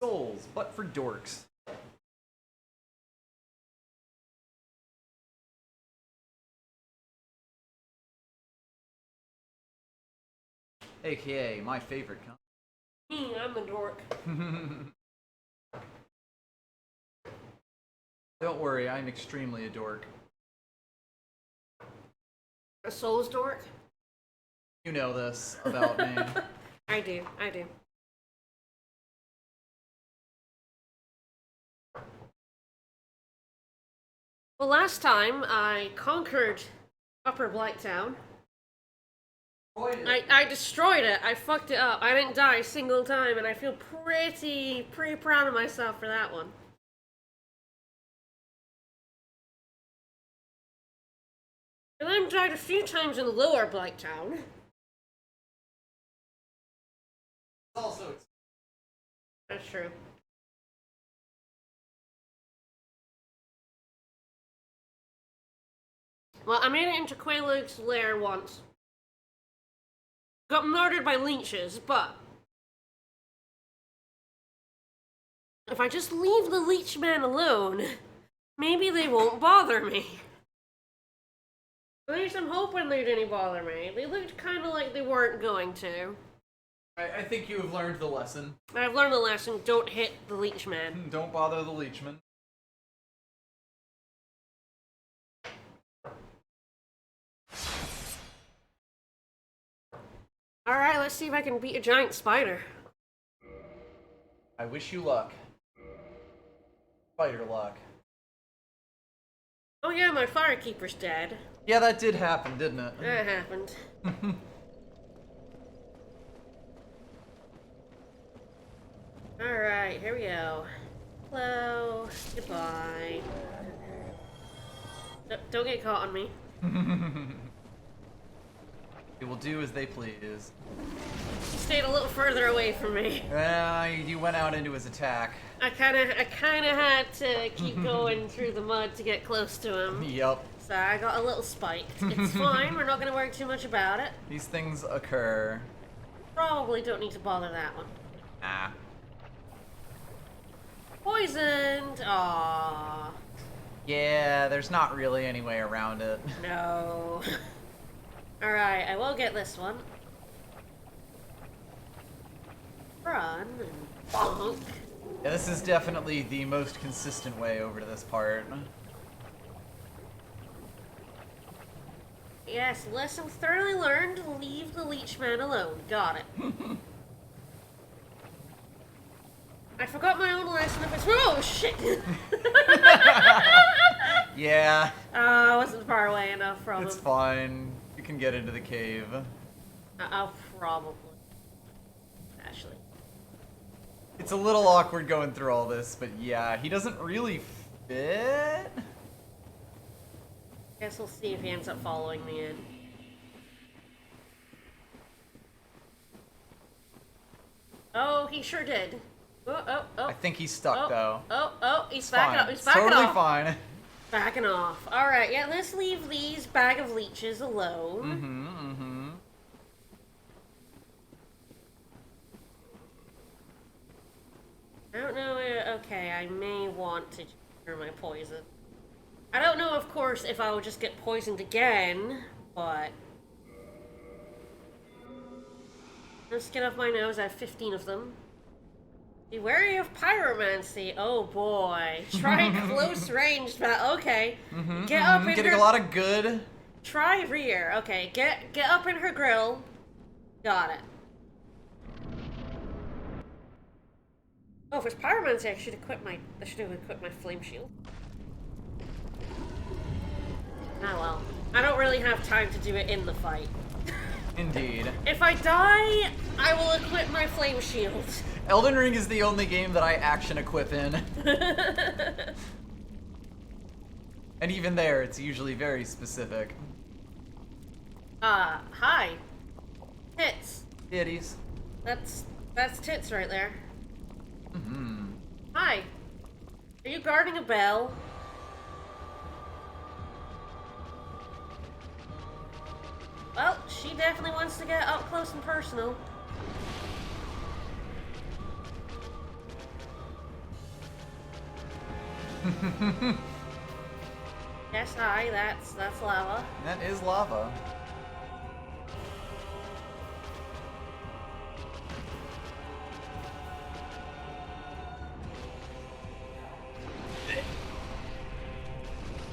Souls, but for dorks. AKA my favorite company. I'm a dork. Don't worry, I'm extremely a dork. A Souls dork? You know this about me. I do. Well, last time I conquered Upper Blighttown. I destroyed it. I fucked it up. I didn't die a single time, and I feel pretty proud of myself for that one. And then died a few times in Lower Blighttown. Also, That's true. Well, I made it into Quaalude's lair once. Got murdered by leeches, but if I just leave the leech man alone, maybe they won't bother me. At least I'm hoping they didn't bother me. They looked kind of like they weren't going to. I think you have learned the lesson. I've learned the lesson, don't hit the leech man. Don't bother the leechman. Alright, let's see if I can beat a giant spider. I wish you luck. Spider luck. Oh yeah, my firekeeper's dead. Yeah, that did happen, didn't it? That happened. Alright, here we go. Hello. Goodbye. Don't get caught on me. They will do as they please. He stayed a little further away from me. You went out into his attack. I kinda had to keep going through the mud to get close to him. Yup. So I got a little spiked. It's fine, we're not gonna worry too much about it. These things occur. Probably don't need to bother that one. Ah. Poisoned! Aww. Yeah, there's not really any way around it. No. Alright, I will get this one. Run and bonk. Yeah, this is definitely the most consistent way over to this part. Yes, lesson thoroughly learned. Leave the leech man alone. Got it. I forgot my own lesson of it's. Oh shit! Yeah. I wasn't far away enough from It's him. fine. You can get into the cave. I'll probably. Actually. It's a little awkward going through all this, but yeah, he doesn't really fit. Guess we'll see if he ends up following me in. Oh, he sure did. Oh. I think he's stuck though. He's It's backing fine. off. He's It's backing totally off. fine. Backing off. Alright, yeah, let's leave these bag of leeches alone. I don't know, okay, I may want to cure my poison. I don't know, of course, if I will just get poisoned again, but... Let's get off my nose, I have 15 of them. Be wary of pyromancy. Oh boy. Try close range, but okay. Get up in Getting her... a lot of good. Try rear. Okay, get up in her grill. Got it. Oh, if it's pyromancy, I should have equipped my flame shield. Ah well. I don't really have time to do it in the fight. Indeed. If I die, I will equip my flame shield. Elden Ring is the only game that I action equip in. And even there, it's usually very specific. Hi. Tits. Titties. That's tits right there. Hi. Are you guarding a bell? Well, she definitely wants to get up close and personal. Yes, hi, that's lava. That is lava.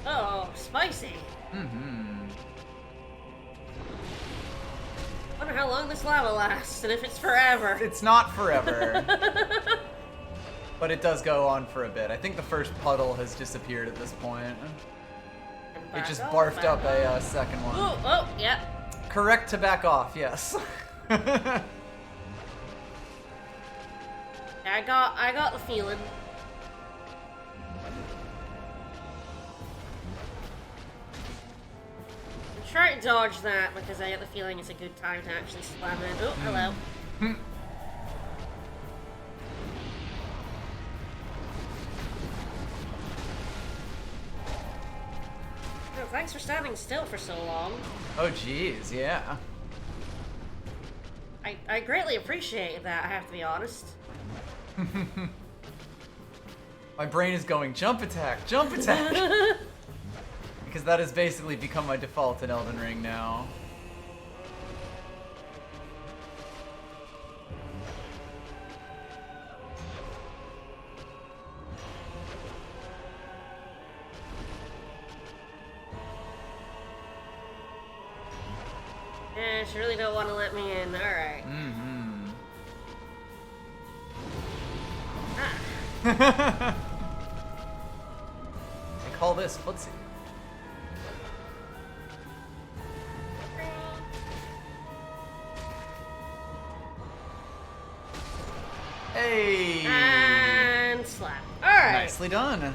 Oh, spicy. Mm-hmm. Wonder how long this lava lasts, and if it's forever. It's not forever. But it does go on for a bit. I think the first puddle has disappeared at this point. It just barfed up a second one. Ooh, oh, yeah. Correct to back off, yes. I got the feeling. Try to dodge that because I get the feeling it's a good time to actually slam it. Oh, hello. Oh, thanks for standing still for so long. Oh, jeez, yeah. I greatly appreciate that, I have to be honest. My brain is going, jump attack, jump attack! Because that has basically become my default in Elden Ring now. Eh, she really don't want to let me in. Alright. Mm-hmm. Ah. I call this footsie. Hey! And slap. Alright. Nicely done.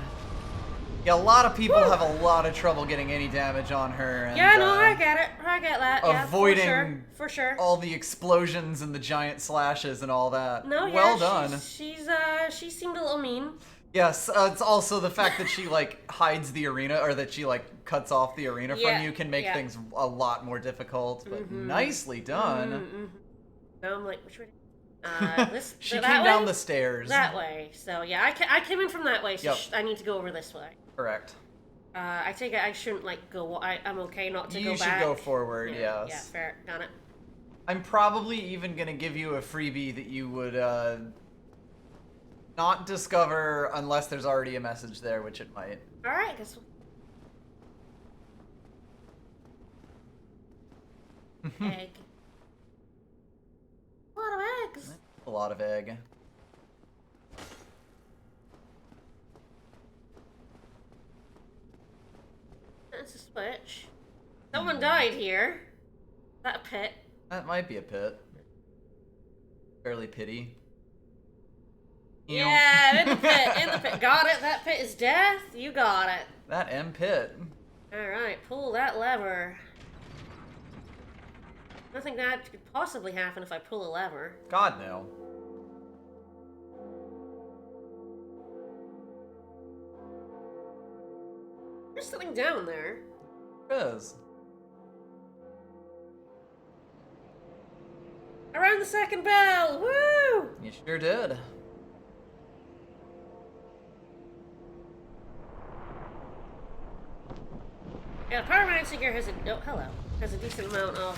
Yeah, a lot of people have a lot of trouble getting any damage on her. And, Yeah, no, I get it. I get that. avoiding Yeah, for sure. all the explosions and the giant slashes and all that. No, yeah, well done. She seemed a little mean. Yes, it's also the fact that she like hides the arena, or that she like cuts off the arena Yeah, from you, can make yeah. things a lot more difficult. But nicely done. No, I'm like, which way? This. She that came way? down the stairs. That way. So yeah, I came in from that way. So Yep. I need to go over this way. Correct. I take it I shouldn't like go. I'm okay not to go You should back. go forward. Yeah, Yes. Yeah, fair. Got it. I'm probably even gonna give you a freebie that you would not discover unless there's already a message there, which it might. All right, guess. Egg. A lot of eggs. A lot of egg. That's a switch. Someone died here. That pit. That might be a pit. Fairly pity. Ew. Yeah, in the pit, in the pit. Got it. That pit is death. You got it. That M pit. All right, pull that lever. Nothing bad could possibly happen if I pull a lever. God no. There's something down there. There is. I rang the second bell. Woo! You sure did. Yeah, Pyromancer gear has a has a decent amount of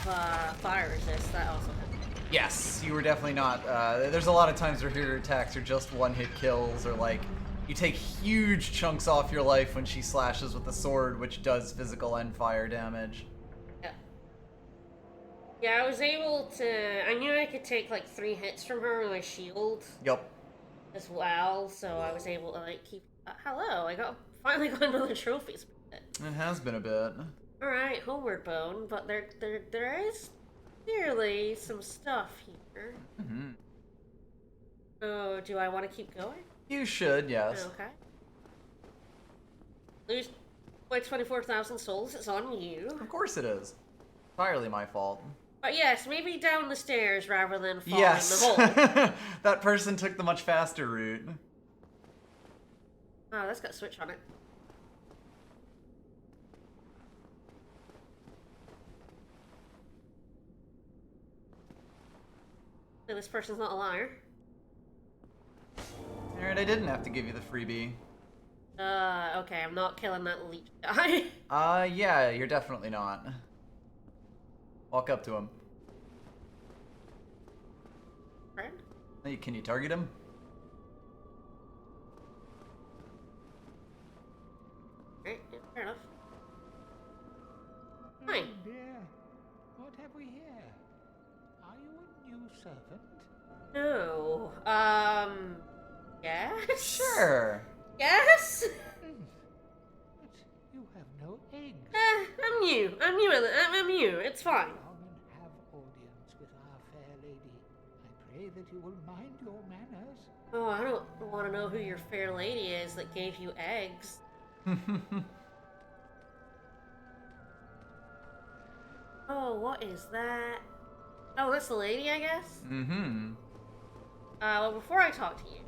fire resist. That also helps. Yes, you were definitely not. There's a lot of times where her attacks are just one-hit kills, or like you take huge chunks off your life when she slashes with the sword, which does physical and fire damage. Yeah. Yeah, I was able to. I knew I could take like 3 hits from her with my shield Yup. as well, so I was able to like keep. Hello, finally got another trophies. It has been a bit. All right, homeward bone, but there is clearly some stuff here. Mm-hmm. Oh, do I want to keep going? You should, yes. Okay. Lose like 24,000 souls. It's on you. Of course it is. Entirely my fault. But yes, maybe down the stairs rather than falling Yes. in the hole. That person took the much faster route. Oh, that's got a switch on it. So this person's not a liar. Alright, I didn't have to give you the freebie. Okay, I'm not killing that leech guy. Yeah, you're definitely not. Walk up to him. Friend? Hey, can you target him? Alright, yeah, fair enough. Hi. Oh dear, what have we here? Are you a new servant? No. Yes? Sure. Yes? But you have no eggs. I'm new. I'm new. It's fine. Come and have audience with our fair lady. I pray that you will mind your manners. Oh, I don't want to know who your fair lady is that gave you eggs. Oh, what is that? Oh, that's the lady, I guess? Mm-hmm. Well, before I talk to you.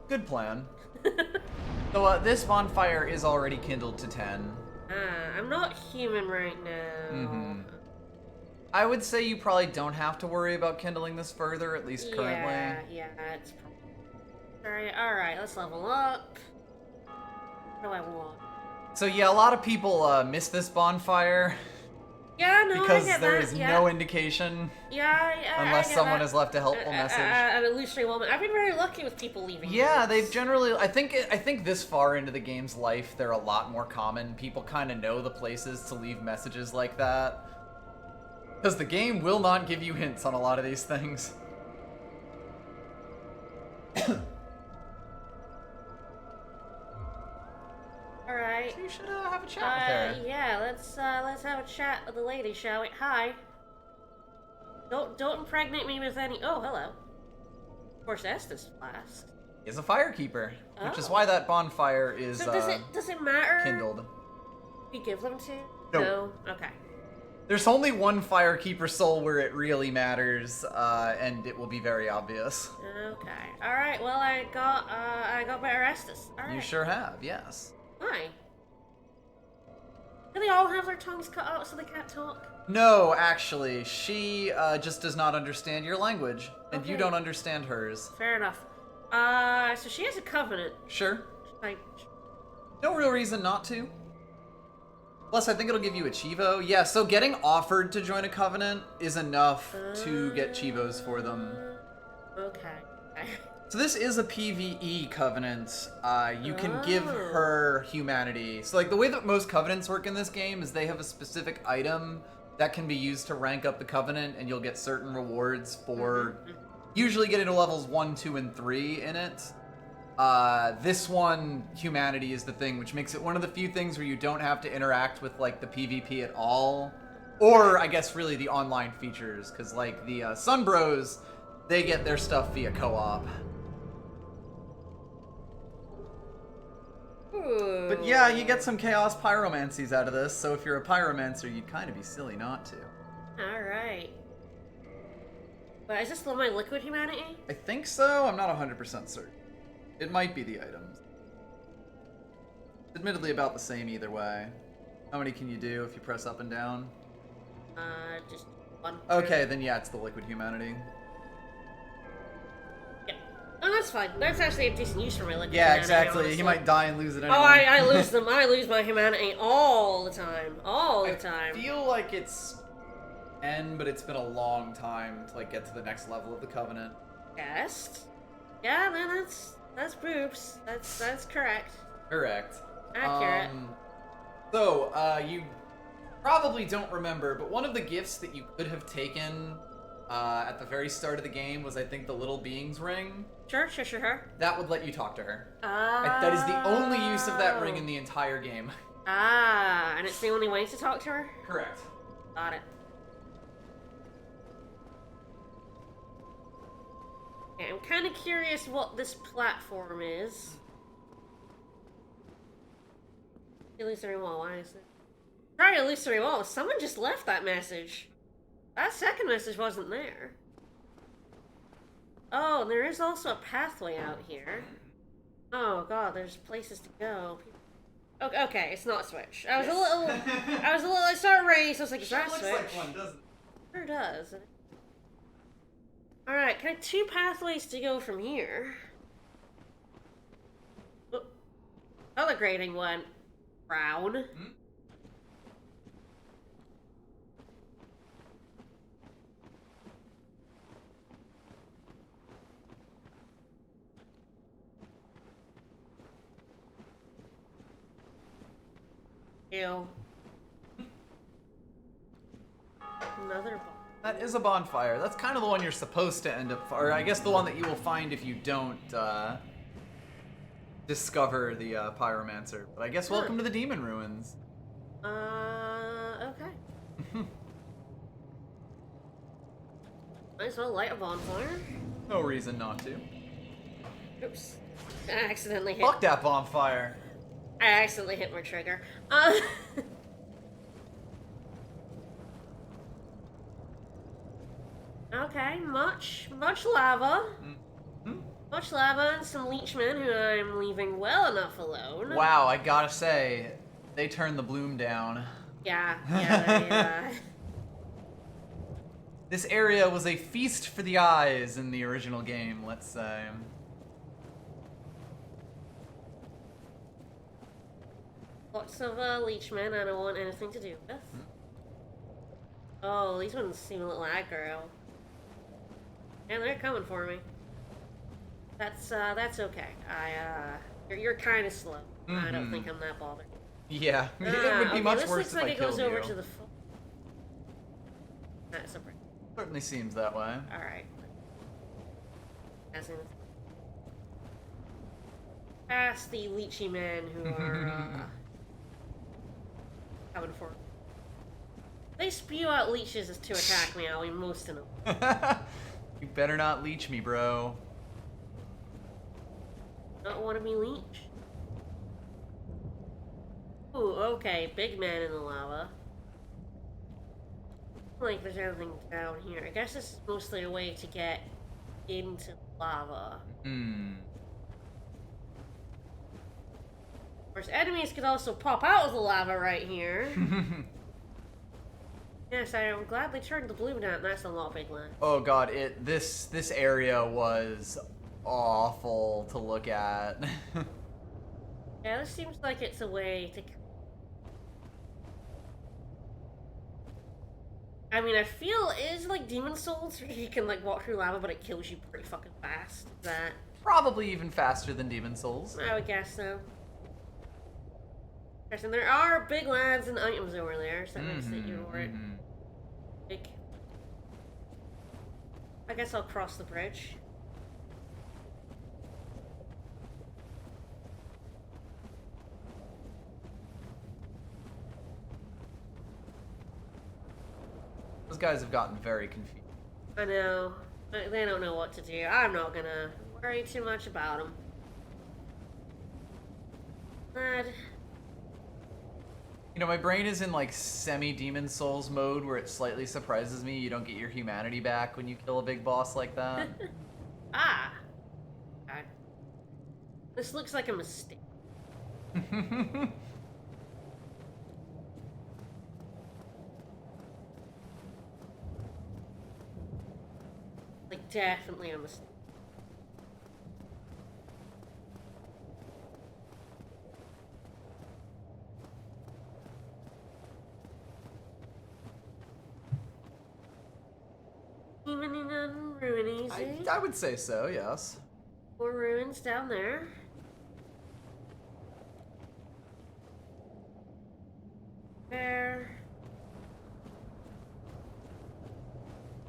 Good plan. So, this bonfire is already kindled to 10. I'm not human right now. Mm-hmm. I would say you probably don't have to worry about kindling this further, at least currently. Yeah, it's probably... Alright, let's level up. What do I want? So yeah, a lot of people miss this bonfire Yeah, no, because I get there that. is Yeah. no indication Yeah, unless I get someone that. has left a helpful message. An illusory woman. I've been very lucky with people leaving. Yeah, notes. they've generally. I think this far into the game's life, they're a lot more common. People kind of know the places to leave messages like that, because the game will not give you hints on a lot of these things. All right. So you should have a chat with her. Yeah, let's have a chat with the lady, shall we? Hi. Don't impregnate me with any. Oh, hello. Of course, Estes flask. Is a firekeeper, which is Oh. why that bonfire is So does it matter? kindled. Who you give them to? No. No. Okay. There's only one firekeeper soul where it really matters, and it will be very obvious. Okay. All right. Well, I got better Estes. All right. You sure have, yes. Hi. Do they all have their tongues cut out so they can't talk? No, actually, she just does not understand your language, and you Okay. don't understand hers. Fair enough. So she has a covenant. Sure. Like, No real reason not to. Plus, I think it'll give you a Chivo. Yeah, so getting offered to join a covenant is enough to get Chivos for them. okay. So this is a PvE covenant. You can give her humanity. So like the way that most covenants work in this game is they have a specific item that can be used to rank up the covenant, and you'll get certain rewards for usually getting to levels 1, 2, and 3 in it. This one, humanity, is the thing, which makes it one of the few things where you don't have to interact with like the PvP at all. Or I guess really the online features, because like the Sunbros, they get their stuff via co-op. Ooh. But yeah, you get some chaos pyromancies out of this, so if you're a pyromancer, you'd kind of be silly not to. Alright. But is this still my liquid humanity? I think so, I'm not 100% certain. It might be the items. Admittedly about the same either way. How many can you do if you press up and down? Just one. Okay, then yeah, it's the liquid humanity. Yeah. Oh, that's fine. That's actually a decent use for my liquid Yeah, humanity, exactly. honestly. He might die and lose it anyway. Oh, I lose them. I lose my humanity all the time. All the time. I feel like it's 10, but it's been a long time to like get to the next level of the Covenant. Yes. Yeah, man, that's boobs. That's correct. Correct. Accurate. So, you probably don't remember, but one of the gifts that you could have taken at the very start of the game was, I think, the Little Beings ring. Sure. That would let you talk to her. Ah. That is the only use of that ring in the entire game. Ah, and it's the only way to talk to her? Correct. Got it. Okay, I'm kind of curious what this platform is. Illusory wall, why is it? Try illusory wall. Someone just left that message. That second message wasn't there. Oh, and there is also a pathway out here. Oh god, there's places to go. Okay, it's not Switch. I saw a race, I was like, is that Switch? doesn't it? Sure does. Alright, can I 2 pathways to go from here? Oh, grating went brown. Ew. Another ball. That is a bonfire. That's kind of the one you're supposed to end up, or I guess the one that you will find if you don't discover the pyromancer. But I guess welcome to the demon ruins. Okay. Might as well light a bonfire. No reason not to. Oops. I accidentally hit. Fuck that bonfire. I accidentally hit my trigger. Okay, much lava. Much lava and some leechmen who I'm leaving well enough alone. Wow, I gotta say, they turned the bloom down. Yeah, they, This area was a feast for the eyes in the original game, let's say. Lots of leechmen I don't want anything to do with. Oh, these ones seem a little aggro. And they're coming for me. That's okay. You're kind of slow. I don't think I'm that bothered. Yeah, it would be much this worse looks if like I it killed goes you. over to the That's a break. Certainly seems that way. Alright. As in... Past the leechy men who are, coming for me. They spew out leeches to attack me, I'll be most of them. You better not leech me, bro. Not want to be leech. Ooh, okay, big man in the lava. Like there's anything down here. I guess this is mostly a way to get into lava. Of course, enemies could also pop out of the lava right here. Yes, I am glad they turned the bloom down. That's a lot big land. Oh god, this area was awful to look at. Yeah, this seems like it's a way to... I mean, I feel it is like Demon Souls, where you can like walk through lava, but it kills you pretty fucking fast. That Probably even faster than Demon Souls. I would guess so. And there are big lands and items over there, so that makes it you weren't big. I guess I'll cross the bridge. Those guys have gotten very confused. I know. They don't know what to do. I'm not gonna worry too much about them. Glad. You know, my brain is in like semi-Demon Souls mode where it slightly surprises me you don't get your humanity back when you kill a big boss like that. Ah. Okay. This looks like a mistake. Like, definitely a mistake. Even in a ruin easy. I would say so, yes. More ruins down there. There.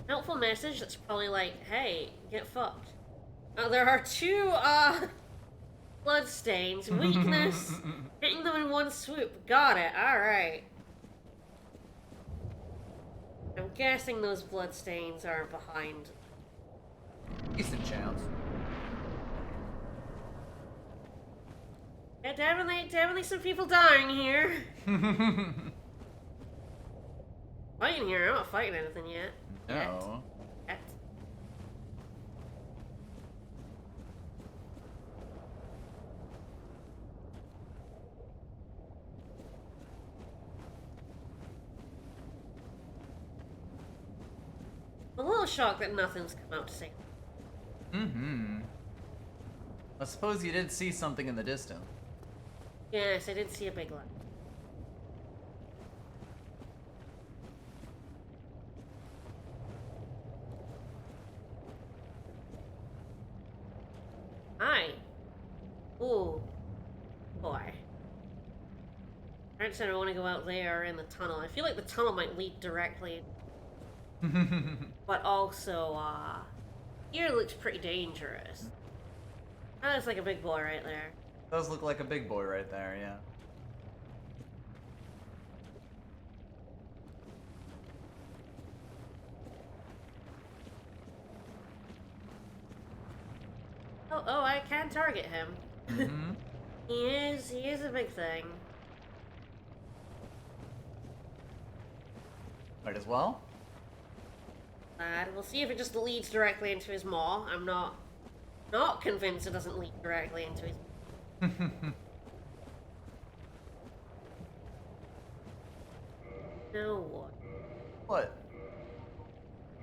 Helpful message that's probably like, hey, get fucked. There are two, bloodstains. Weakness. Hitting them in one swoop. Got it. Alright. I'm guessing those bloodstains are behind. Decent chance. Yeah, definitely some people dying here. Fighting here, I'm not fighting anything yet. No. Yet. I'm a little shocked that nothing's come out to say. I suppose you did see something in the distance. Yes, I did see a big light. Hi. Ooh. Boy. I said I want to go out there in the tunnel. I feel like the tunnel might lead directly. But also, here looks pretty dangerous. That's like a big boy right there. Does look like a big boy right there, yeah. Oh, I can target him. Mm-hmm. He is a big thing. Might as well. We'll see if it just leads directly into his maw. I'm not convinced it doesn't lead directly into his. No what? What?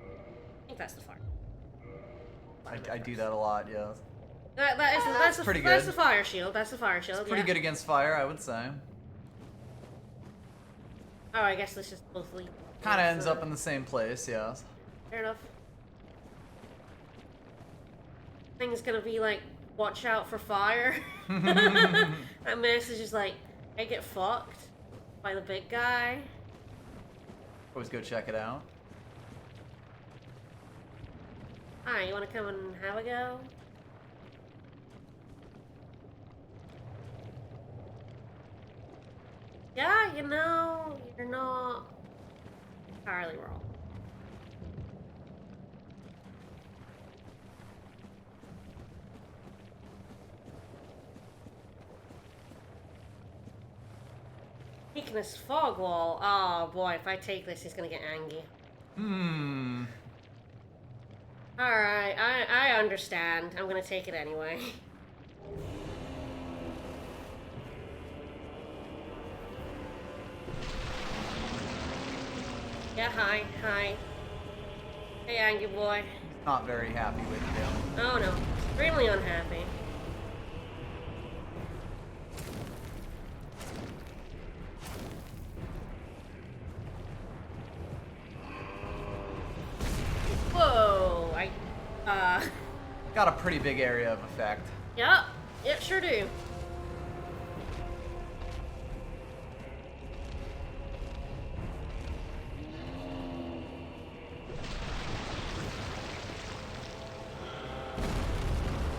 I think that's the fire. I do that a lot, yes. That's pretty That's good. the fire shield. That's the fire shield. It's pretty yeah. good against fire, I would say. Oh, I guess this just both lead. Kind of ends up in the same place, yes. Fair enough. Thing's gonna be like, watch out for fire. That message is like, I get fucked by the big guy. Always go check it out. Hi, you wanna come and have a go? Yeah, you know, you're not entirely wrong. Weakness fog wall. Oh boy, if I take this, he's gonna get angry. Hmm. Alright, I understand. I'm gonna take it anyway. Yeah, hi. Hey, angry boy. Not very happy with you. Oh no, extremely unhappy. Whoa, Got a pretty big area of effect. Yep, sure do.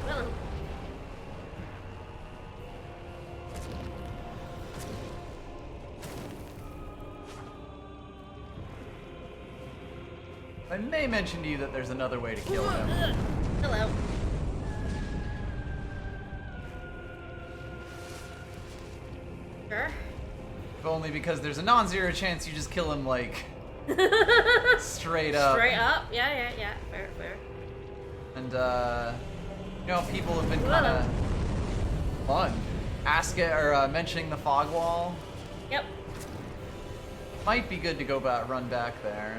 Well, I may mention to you that there's another way to kill him. hello. Sure. If only because there's a non-zero chance you just kill him, like, straight up. Straight up? Yeah. Fair. And, you know, people have been kind of mentioning the fog wall. Yep. Might be good to go run back there.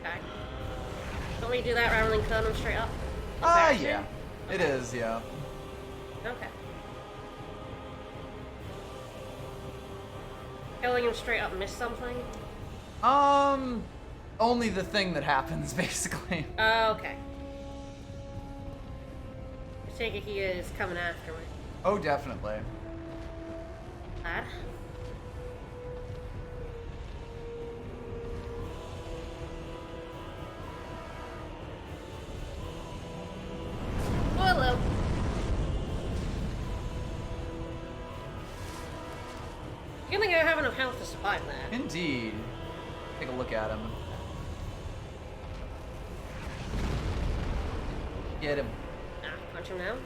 Okay. Want me to do that rather than killing him straight up? Yeah. It is, yeah. Okay. Killing him straight up miss something? Only the thing that happens, basically. Okay. I take it he is coming after me. Oh, definitely. Lad. Oh, hello. You think I have enough health to survive that? Indeed. Take a look at him. Get him. Ah, punch him now.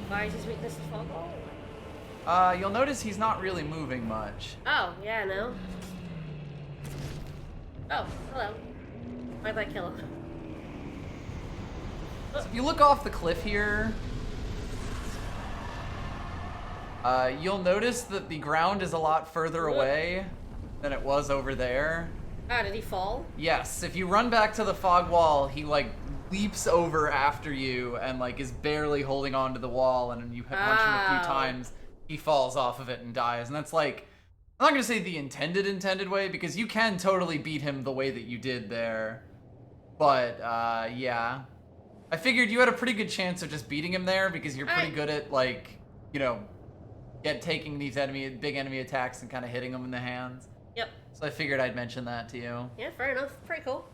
Why is his weakness the fog wall? You'll notice he's not really moving much. Oh, yeah, no. Oh, hello. Why'd I kill him? So if you look off the cliff here, you'll notice that the ground is a lot further away than it was over there. Ah, did he fall? Yes, if you run back to the fog wall, he, like, leaps over after you and like is barely holding on to the wall, and you punch him a few times, he falls off of it and dies. And that's like, I'm not gonna say the intended way, because you can totally beat him the way that you did there. But yeah, I figured you had a pretty good chance of just beating him there because you're pretty good at like, you know, taking these big enemy attacks and kind of hitting them in the hands. Yep. So I figured I'd mention that to you. Yeah, fair enough. Pretty cool.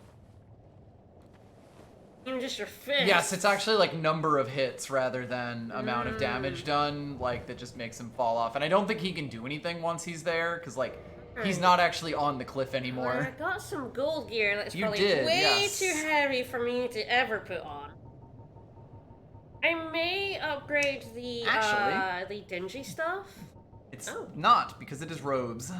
Even just your fist. Yes, it's actually like number of hits rather than amount of damage done, like that just makes him fall off. And I don't think he can do anything once he's there, because like he's not actually on the cliff anymore. I got some gold gear that's You probably did, way yes. too heavy for me to ever put on. I may upgrade the dingy stuff. It's not, because it is robes.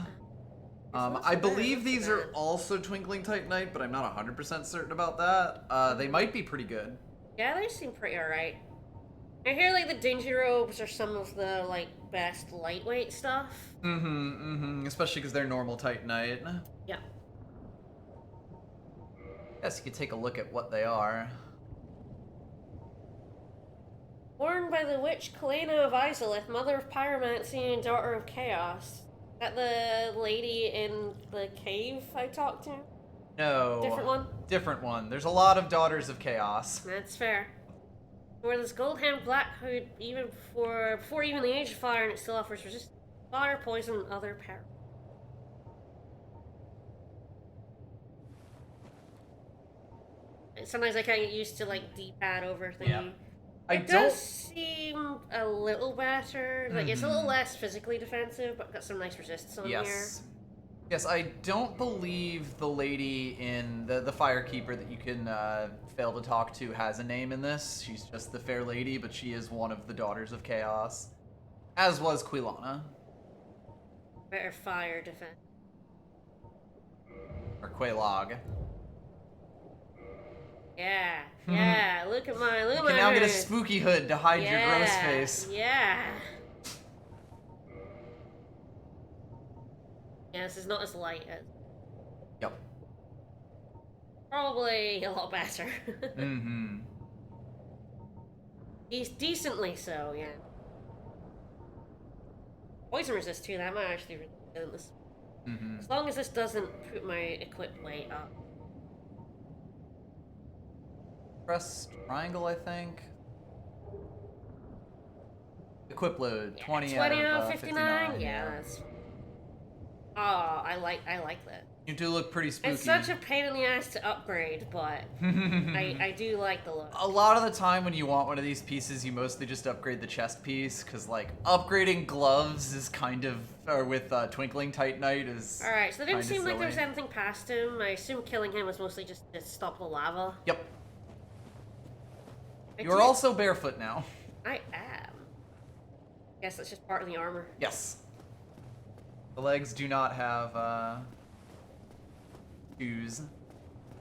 I believe these are also Twinkling Titanite, but I'm not 100% certain about that. They might be pretty good. Yeah, they seem pretty alright. I hear like the dingy robes are some of the like best lightweight stuff. Especially because they're normal Titanite. Yeah. Guess you could take a look at what they are. Born by the witch Kalena of Izalith, mother of pyromancy and daughter of chaos. Is that the lady in the cave I talked to? No. Different one? Different one. There's a lot of Daughters of Chaos. That's fair. Wore this gold-hand black hood even before even the Age of Fire, and it still offers resistance to fire, poison, and other power. And sometimes I can't get used to like D-pad over thingy. Yeah. It does seem a little better. Like it's a little less physically defensive, but got some nice resistance on here. Yes, I don't believe the lady in the Firekeeper that you can fail to talk to has a name in this. She's just the Fair Lady, but she is one of the Daughters of Chaos. As was Quilana. Better fire defense. Or Quelaag. Yeah, yeah. Look at my You can now get a spooky hood to hide your gross face. Yeah. Yeah, this is not as light as. Yep. Probably a lot better. He's decently so, yeah. Poison resist too. That might actually resist this. As long as this doesn't put my equip weight up. Press triangle, I think. Equip load, 20 out of 59. Yeah, that's. Oh, I like that. You do look pretty spooky. It's such a pain in the ass to upgrade, but I do like the look. A lot of the time when you want one of these pieces, you mostly just upgrade the chest piece, because like upgrading gloves is kind of, or with Twinkling Titanite is. All right, so it didn't seem like there was silly. anything past him. I assume killing him was mostly just to stop the lava. Yep. You are also barefoot now. I am. Guess that's just part of the armor. Yes. The legs do not have shoes.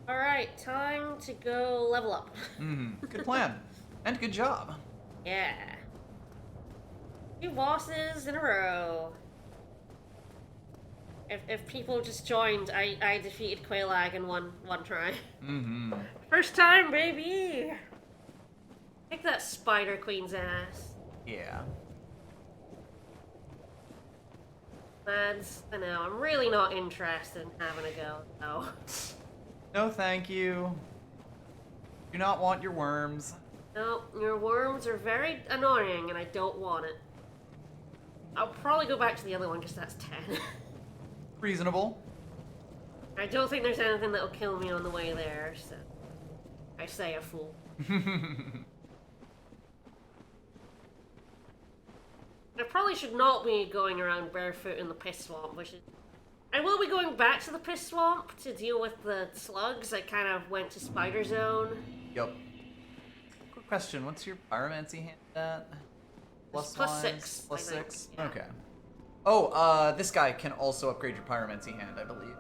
Alright, time to go level up. Good plan. And good job. Yeah. 2 bosses in a row. If people just joined, I defeated Quelaag in one try. First time, baby! Kick that Spider Queen's ass. Yeah. Lads, I know, I'm really not interested in having a go, though. No, thank you. Do not want your worms. No, your worms are very annoying, and I don't want it. I'll probably go back to the other one, because that's 10. Reasonable. I don't think there's anything that'll kill me on the way there, so... I say a fool. I probably should not be going around barefoot in the piss swamp, which is... I will be going back to the piss swamp to deal with the slugs. I kind of went to Spider Zone. Yep. Quick question, what's your pyromancy hand at? Plus wise? 6. Plus I think, 6? yeah. Okay. Oh, this guy can also upgrade your pyromancy hand, I believe.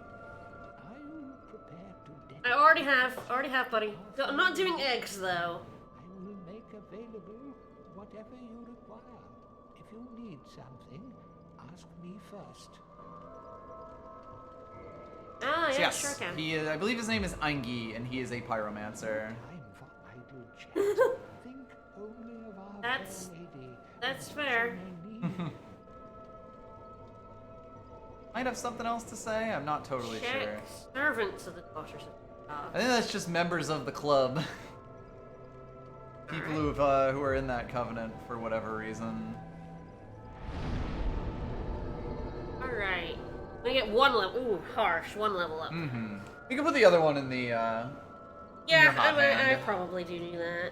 Are you prepared to I already have, buddy. I'm not doing eggs, though. I will make available whatever you require. If you need something, ask me first. Ah, yeah, So yes, sure can. he is, I believe his name is Angi, and he is a pyromancer. Time for little chat. Think only of our That's- fair lady. that's and what fair. she may need. Might have something else to say? I'm not totally Check sure. servants of the daughters of I think that's just members of the club. People who are in that covenant for whatever reason. Alright. We get one level. Ooh, harsh. One level up. Mm-hmm. You can put the other one in the, Yeah, your hot I hand. probably do that.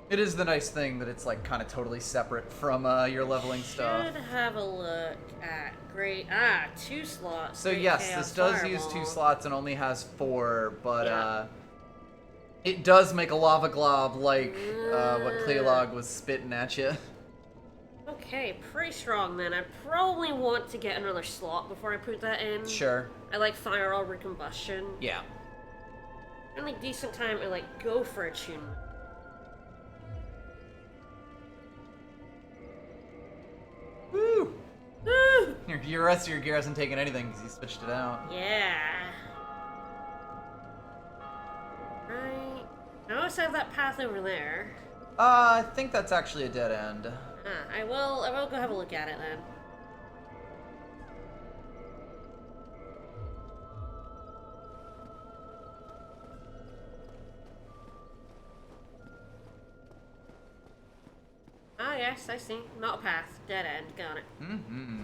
It is the nice thing that it's like kind of totally separate from your leveling stuff. Should have a look at great. 2 slots. So Great yes, Chaos this does use 2 Fireball. slots and only has 4, but Yeah. it does make a lava glob like what Cleolog was spitting at you. Okay, pretty strong then. I probably want to get another slot before I put that in. Sure. I like fire over combustion. Yeah. And like decent time to like go for attunement. Woo! Woo! Your rest of your gear hasn't taken anything because you switched it out. Yeah. Right. I always have that path over there. I think that's actually a dead end. I will go have a look at it then. Ah, yes, I see. Not a path. Dead end. Got it. Mm-hmm.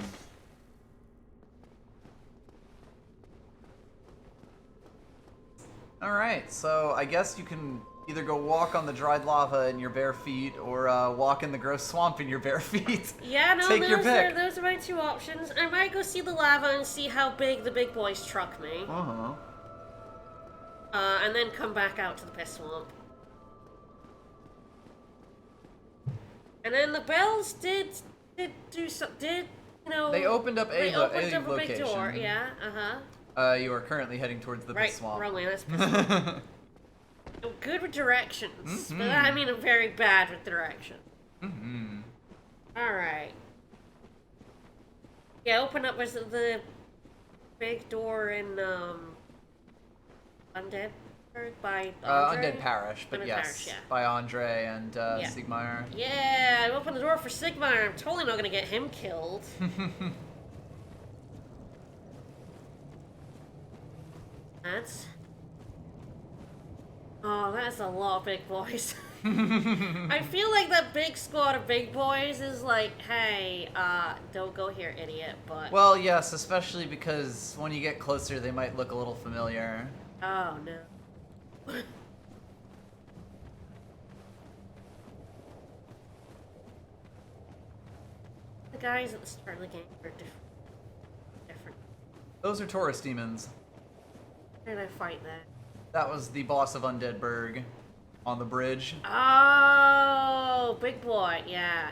Alright, so I guess you can either go walk on the dried lava in your bare feet or walk in the gross swamp in your bare feet. Yeah, no, Take your pick. those are my 2 options. I might go see the lava and see how big the big boys truck me. Uh-huh. And then come back out to the piss swamp. And then the bells did you know... They opened up They a opened up a big location. door, yeah, uh-huh. You are currently heading towards the Right, swamp. wrong way, that's piss swamp. I'm good with directions, but Mhm. I mean I'm very bad with directions. Mm-hmm. Alright. Yeah, open up was the big door in, Undead by Andre? Undead Parish, but Undead yes, Parish, yeah. by Andre and Yeah. Sigmar. Yeah, I opened the door for Sigmar. I'm totally not gonna get him killed. That's... Oh, that's a lot of big boys. I feel like that big squad of big boys is like, hey, don't go here, idiot, but... Well, yes, especially because when you get closer, they might look a little familiar. Oh, no. The guys at the start of the game are different. Those are Taurus demons. How did I fight that? That was the boss of Undead Burg on the bridge. Oh, big boy. Yeah.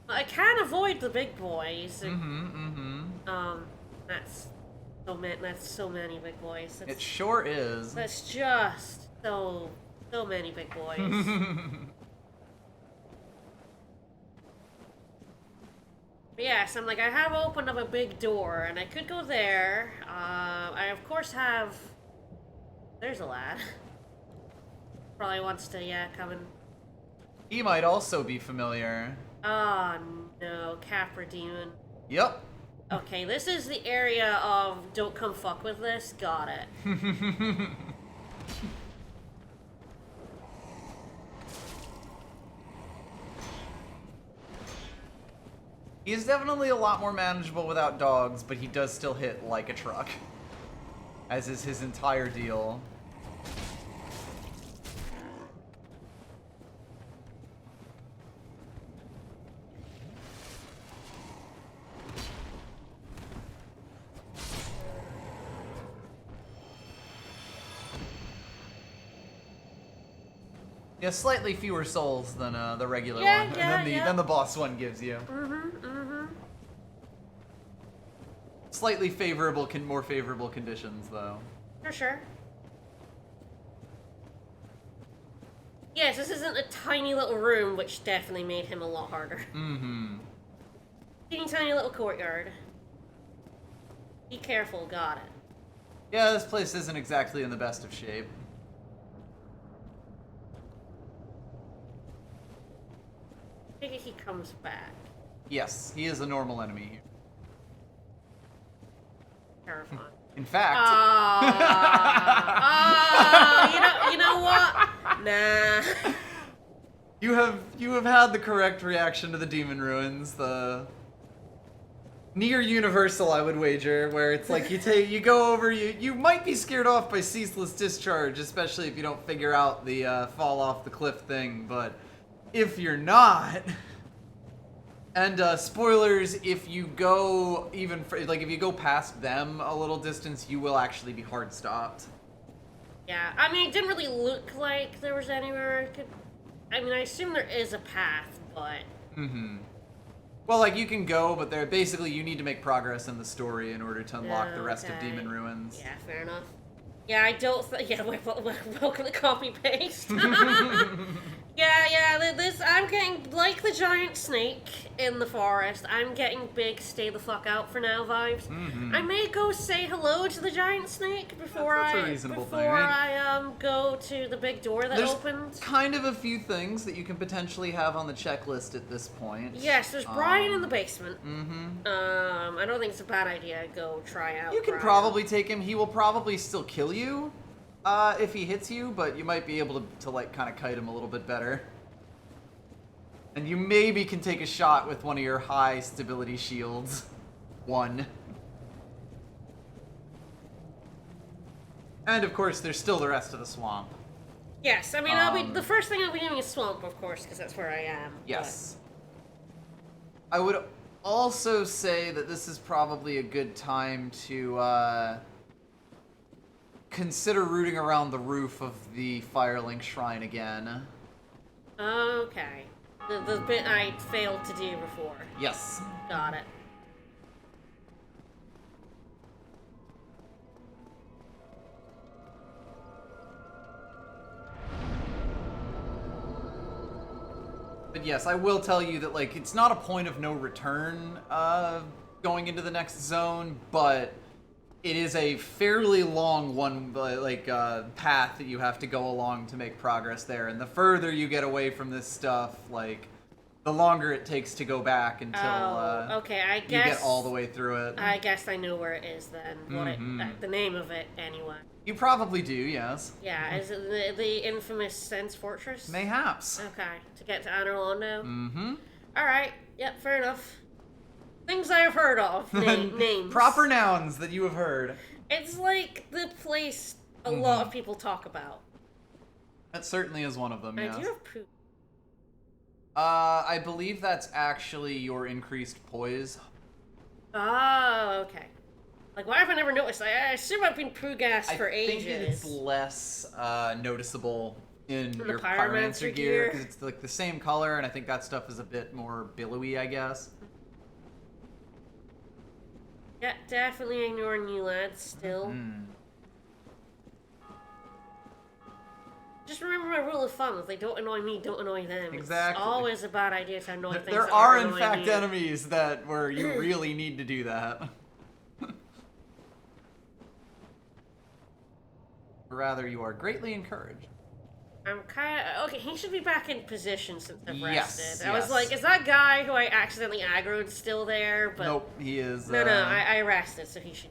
I can avoid the big boys. That's so many big boys. It sure is. That's just so many big boys. But yes, I'm like, I have opened up a big door, and I could go there. I of course have... There's a lad. Probably wants to, come and... He might also be familiar. Oh no, Capra Demon. Yep. Okay, this is the area of don't come fuck with this. Got it. He is definitely a lot more manageable without dogs, but he does still hit like a truck. As is his entire deal. Yeah, slightly fewer souls than the regular Yeah, one, yeah, and yeah. then the boss one gives you. Slightly favorable, more favorable conditions, though. For sure. Yes, this isn't a tiny little room, which definitely made him a lot harder. Mm-hmm. Teeny tiny little courtyard. Be careful, got it. Yeah, this place isn't exactly in the best of shape. Maybe he comes back. Yes, he is a normal enemy here. Terrifying. In fact... You know what? Nah. You have had the correct reaction to the demon ruins, the near universal, I would wager, where it's like you go over, you might be scared off by ceaseless discharge, especially if you don't figure out the fall off the cliff thing, but if you're not, and spoilers, if you go even if you go past them a little distance, you will actually be hard stopped. Yeah, I mean, it didn't really look like there was anywhere I could... I mean, I assume there is a path, but... Mm-hmm. Well, like, you can go, but they're basically, you need to make progress in the story in order to unlock the rest of Demon Ruins. Yeah, fair enough. Yeah, I don't yeah, welcome to copy-paste. Yeah, this, I'm getting, like the giant snake in the forest, I'm getting big stay the fuck out for now vibes. Mm-hmm. I may go say hello to the giant snake before That's a reasonable thing, I go to the big door that There's opens. kind of a few things that you can potentially have on the checklist at this point. Yes, there's Brian in the basement. Mm-hmm. I don't think it's a bad idea to go try out You can Brian. probably take him. He will probably still kill you if he hits you, but you might be able to like, kind of kite him a little bit better. And you maybe can take a shot with one of your high stability shields. One. And of course, there's still the rest of the swamp. Yes, I mean, the first thing I'll be doing is swamp, of course, because that's where I am. Yes. I would also say that this is probably a good time to consider rooting around the roof of the Firelink Shrine again. Okay. The bit I failed to do before. Yes. Got it. But yes, I will tell you that, like, it's not a point of no return going into the next zone, but it is a fairly long one, path that you have to go along to make progress there. And the further you get away from this stuff, like, the longer it takes to go back until okay, I you guess get all the way through it. I guess I know where it is then. The name of it, anyway. You probably do, yes. Yeah, is it the infamous Sense Fortress? Mayhaps. Okay, to get to Anor Londo? Mm-hmm. Alright, yep, fair enough. Things I have heard of. Names. Proper nouns that you have heard. It's like the place a lot of people talk about. That certainly is one of them, yes. I do have proof. I believe that's actually your increased poise. Oh, okay. Like, why have I never noticed? I assume I've been Prugas for ages. I think it's less noticeable in your Pyromancer Pyromancer gear, because it's like the same color, and I think that stuff is a bit more billowy, I guess. Yeah, definitely ignoring you lads still. Just remember my rule of thumb: if they don't annoy me, don't annoy them. Exactly. It's always a bad idea to annoy things. There are, in fact, enemies where you really need to do that. Or rather, you are greatly encouraged. I'm kind of... Okay, he should be back in position since I've rested. Yes, I was like, is that guy who I accidentally aggroed still there? But nope, he is... No, I rested, so he should...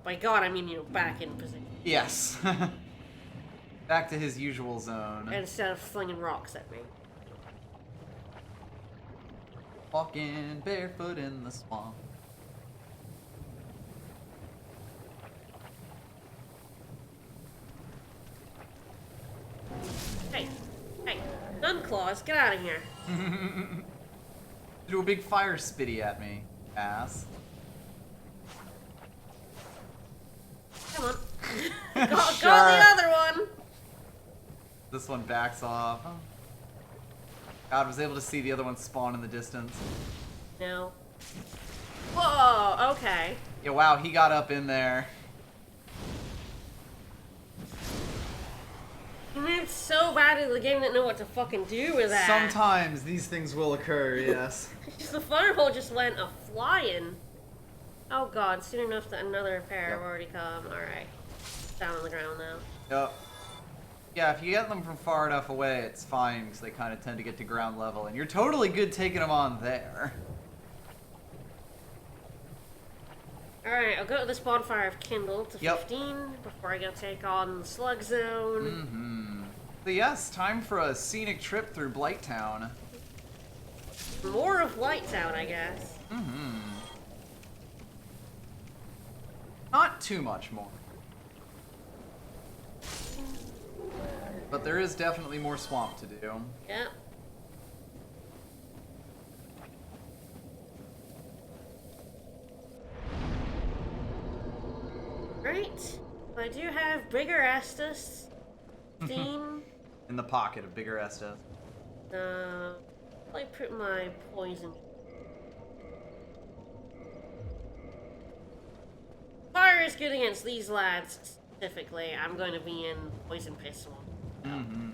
By God, I mean, back in position. Yes. Back to his usual zone. Instead of flinging rocks at me. Walking barefoot in the swamp. Hey, Dunclaws, get out of here. Do a big fire spitty at me, ass. Come on. Got the other one! This one backs off. God, was able to see the other one spawn in the distance. No. Whoa, okay. Yeah, wow, he got up in there. He moved so badly the game didn't know what to fucking do with that. Sometimes these things will occur, yes. The fireball just went a-flying. Oh god, soon enough that another pair have Yep. already come. Alright. Down on the ground now. Yep. Yeah, if you get them from far enough away, it's fine, because they kind of tend to get to ground level, and you're totally good taking them on there. Alright, I'll go to this bonfire of Kindle to Yep. 15 before I go take on the Slug Zone. Mm-hmm. So yes, time for a scenic trip through Blighttown. More of Lighttown, I guess. Mm-hmm. Not too much more. But there is definitely more swamp to do. Yep. Right. I do have bigger Estus. 15. In the pocket of bigger Estes. I put my poison. Fire is good against these lads specifically. I'm going to be in poison pistol. Mm-hmm.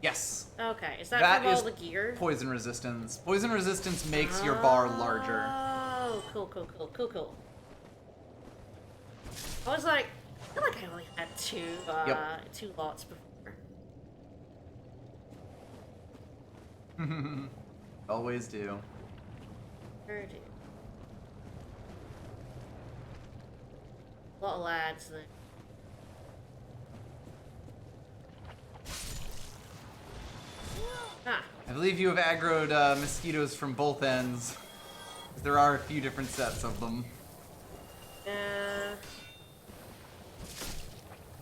Yes. Okay, is that, That from all is the gear? poison resistance. Poison resistance makes your bar larger. Oh, cool. I was like, I feel like I only had two lots before. Always do. 30. A lot of lads there. Ah, I believe you have aggroed mosquitoes from both ends. There are a few different sets of them.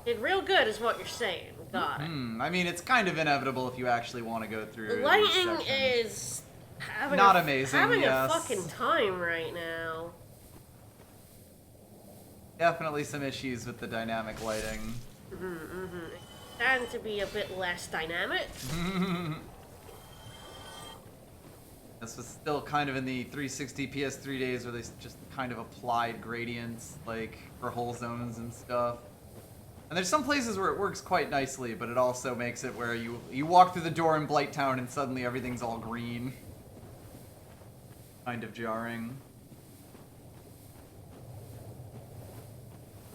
did real good is what you're saying. Got it. I mean, it's kind of inevitable if you actually want to go through. The each lighting section. is having Not a, amazing, having yes. a fucking time right now. Definitely some issues with the dynamic lighting. It's starting to be a bit less dynamic. This was still kind of in the 360 PS3 days where they just kind of applied gradients, like, for whole zones and stuff. And there's some places where it works quite nicely, but it also makes it where you walk through the door in Blighttown and suddenly everything's all green. Kind of jarring.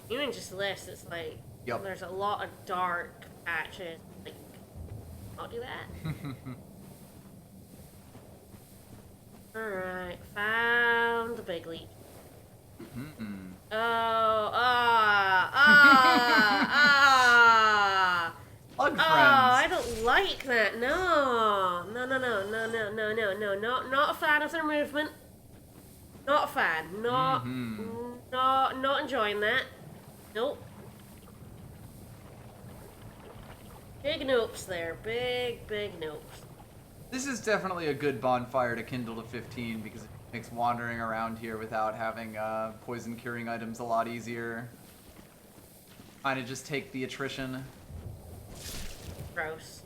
Even just this, it's like, Yep. there's a lot of dark patches. Like, I'll do that. Alright, found the big leech. Bug friends. I don't like that. No, not a fan of their movement. Not a fan. Not enjoying that. Nope. Big nopes there. Big nopes. This is definitely a good bonfire to kindle to 15 because it makes wandering around here without having poison curing items a lot easier. Kind of just take the attrition. Gross.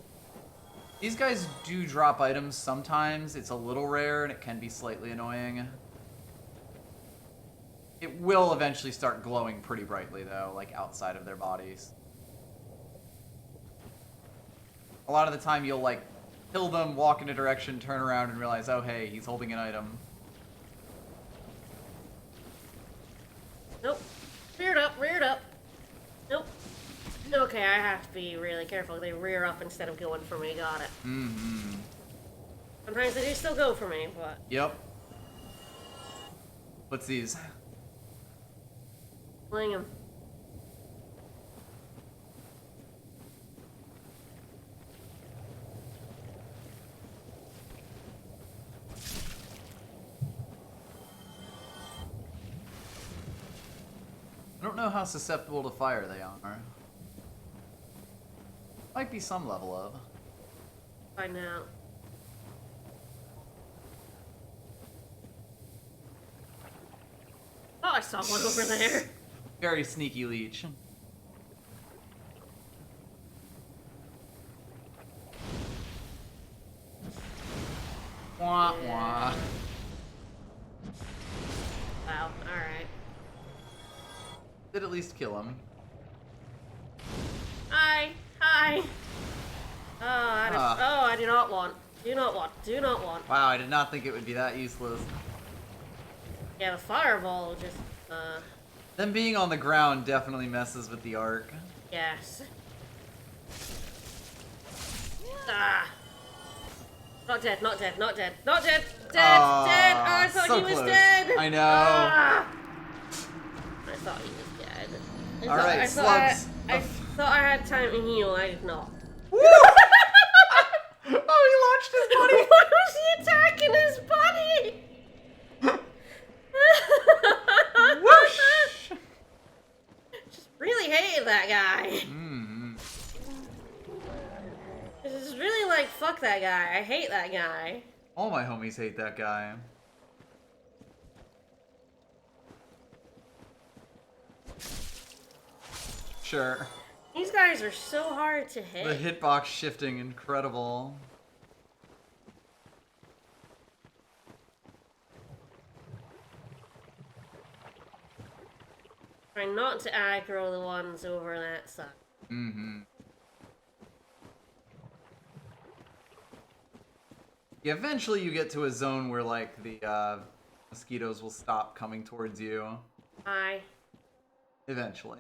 These guys do drop items sometimes. It's a little rare and it can be slightly annoying. It will eventually start glowing pretty brightly though, like outside of their bodies. A lot of the time you'll like kill them, walk in a direction, turn around and realize, oh hey, he's holding an item. Nope. Reared up. Nope. Okay, I have to be really careful. They rear up instead of going for me. Got it. Sometimes they do still go for me, but... Yep. What's these? Fling them. I don't know how susceptible to fire they are. Might be some level of. Find out. Oh, I saw one over there. Very sneaky leech. Wah wah. Wow, alright. Did at least kill him. Hi! Oh, I do not want Do not want. Do not want. Wow, I did not think it would be that useless. Yeah, the fireball just, Them being on the ground definitely messes with the arc. yes. Ah! Not dead, not dead, not dead, not dead! Dead! Dead! Oh, I thought so he was close. dead! I know. Ah! I thought he was dead. Alright, Slugs. I thought I had time to heal, I did not. Oh, he launched his buddy! Why was he attacking his buddy? Whoosh! Just really hated that guy. Mm-hmm. It's really like, fuck that guy. I hate that guy. All my homies hate that guy. Sure. These guys are so hard to hit. The hitbox shifting, incredible. Try not to aggro the ones over that side. Mm-hmm. Yeah, eventually you get to a zone where, like, the mosquitoes will stop coming towards you. Hi. Eventually.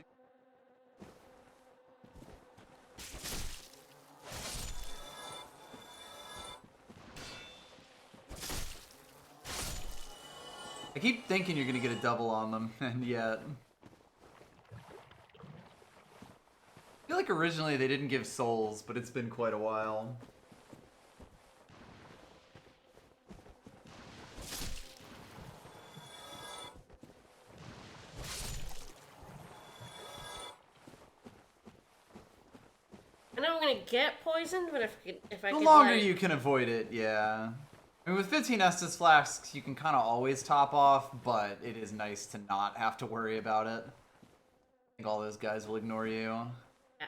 I keep thinking you're gonna get a double on them, and yet... I feel like originally they didn't give souls, but it's been quite a while. I know I'm gonna get poisoned, but if I The could, longer like... you can avoid it, yeah. I mean, with 15 Estus flasks, you can kind of always top off, but it is nice to not have to worry about it. I think all those guys will ignore you. Yeah.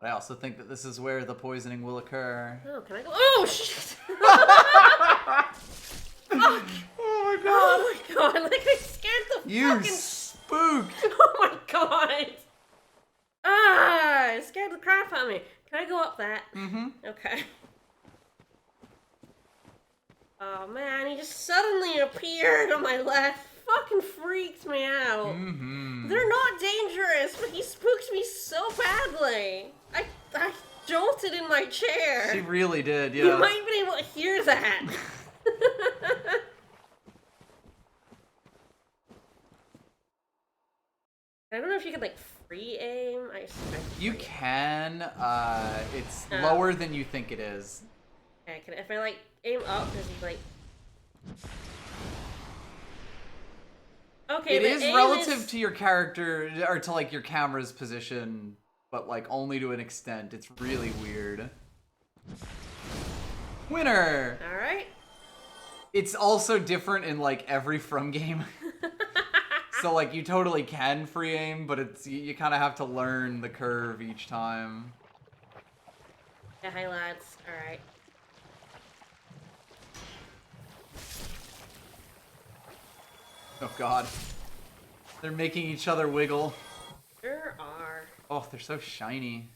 But I also think that this is where the poisoning will occur. Oh, can I go? Oh, shit! Fuck! Oh my god! Oh my god, like I scared the You fucking... spooked! Oh my god! Ah! It scared the crap out of me. Can I go up that? Mm-hmm. Okay. Oh man, he just suddenly appeared on my left. Fucking freaked me out. Mm-hmm. They're not dangerous, but he spooked me so badly. I jolted in my chair. She really did, yeah. You might have been able to hear that. I don't know if you could like free aim. You can. It's lower than you think it is. Okay, if I like aim up, does he like? Okay, It but is aim relative to your character, or to like your camera's position, but like only to an extent. It's really weird. Winner! Alright. It's also different in like every From game. So like you totally can free aim, but it's you kind of have to learn the curve each time. Yeah, hi lads. Alright. Oh god. They're making each other wiggle. Sure are. Oh, they're so shiny.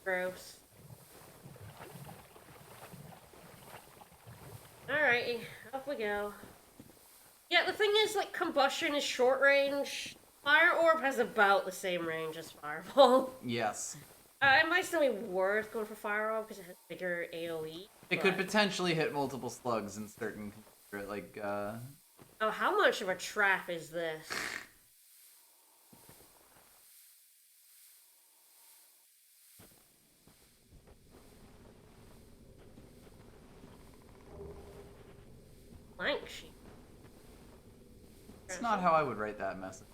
Gross. Alright, up we go. Yeah, the thing is, like, combustion is short range. Fire Orb has about the same range as Fireball. Yes. It might still be worth going for Fire Orb because it has bigger AoE. It could potentially hit multiple slugs in certain, like, Oh, how much of a trap is this? Blank sheet. It's not how I would write that message.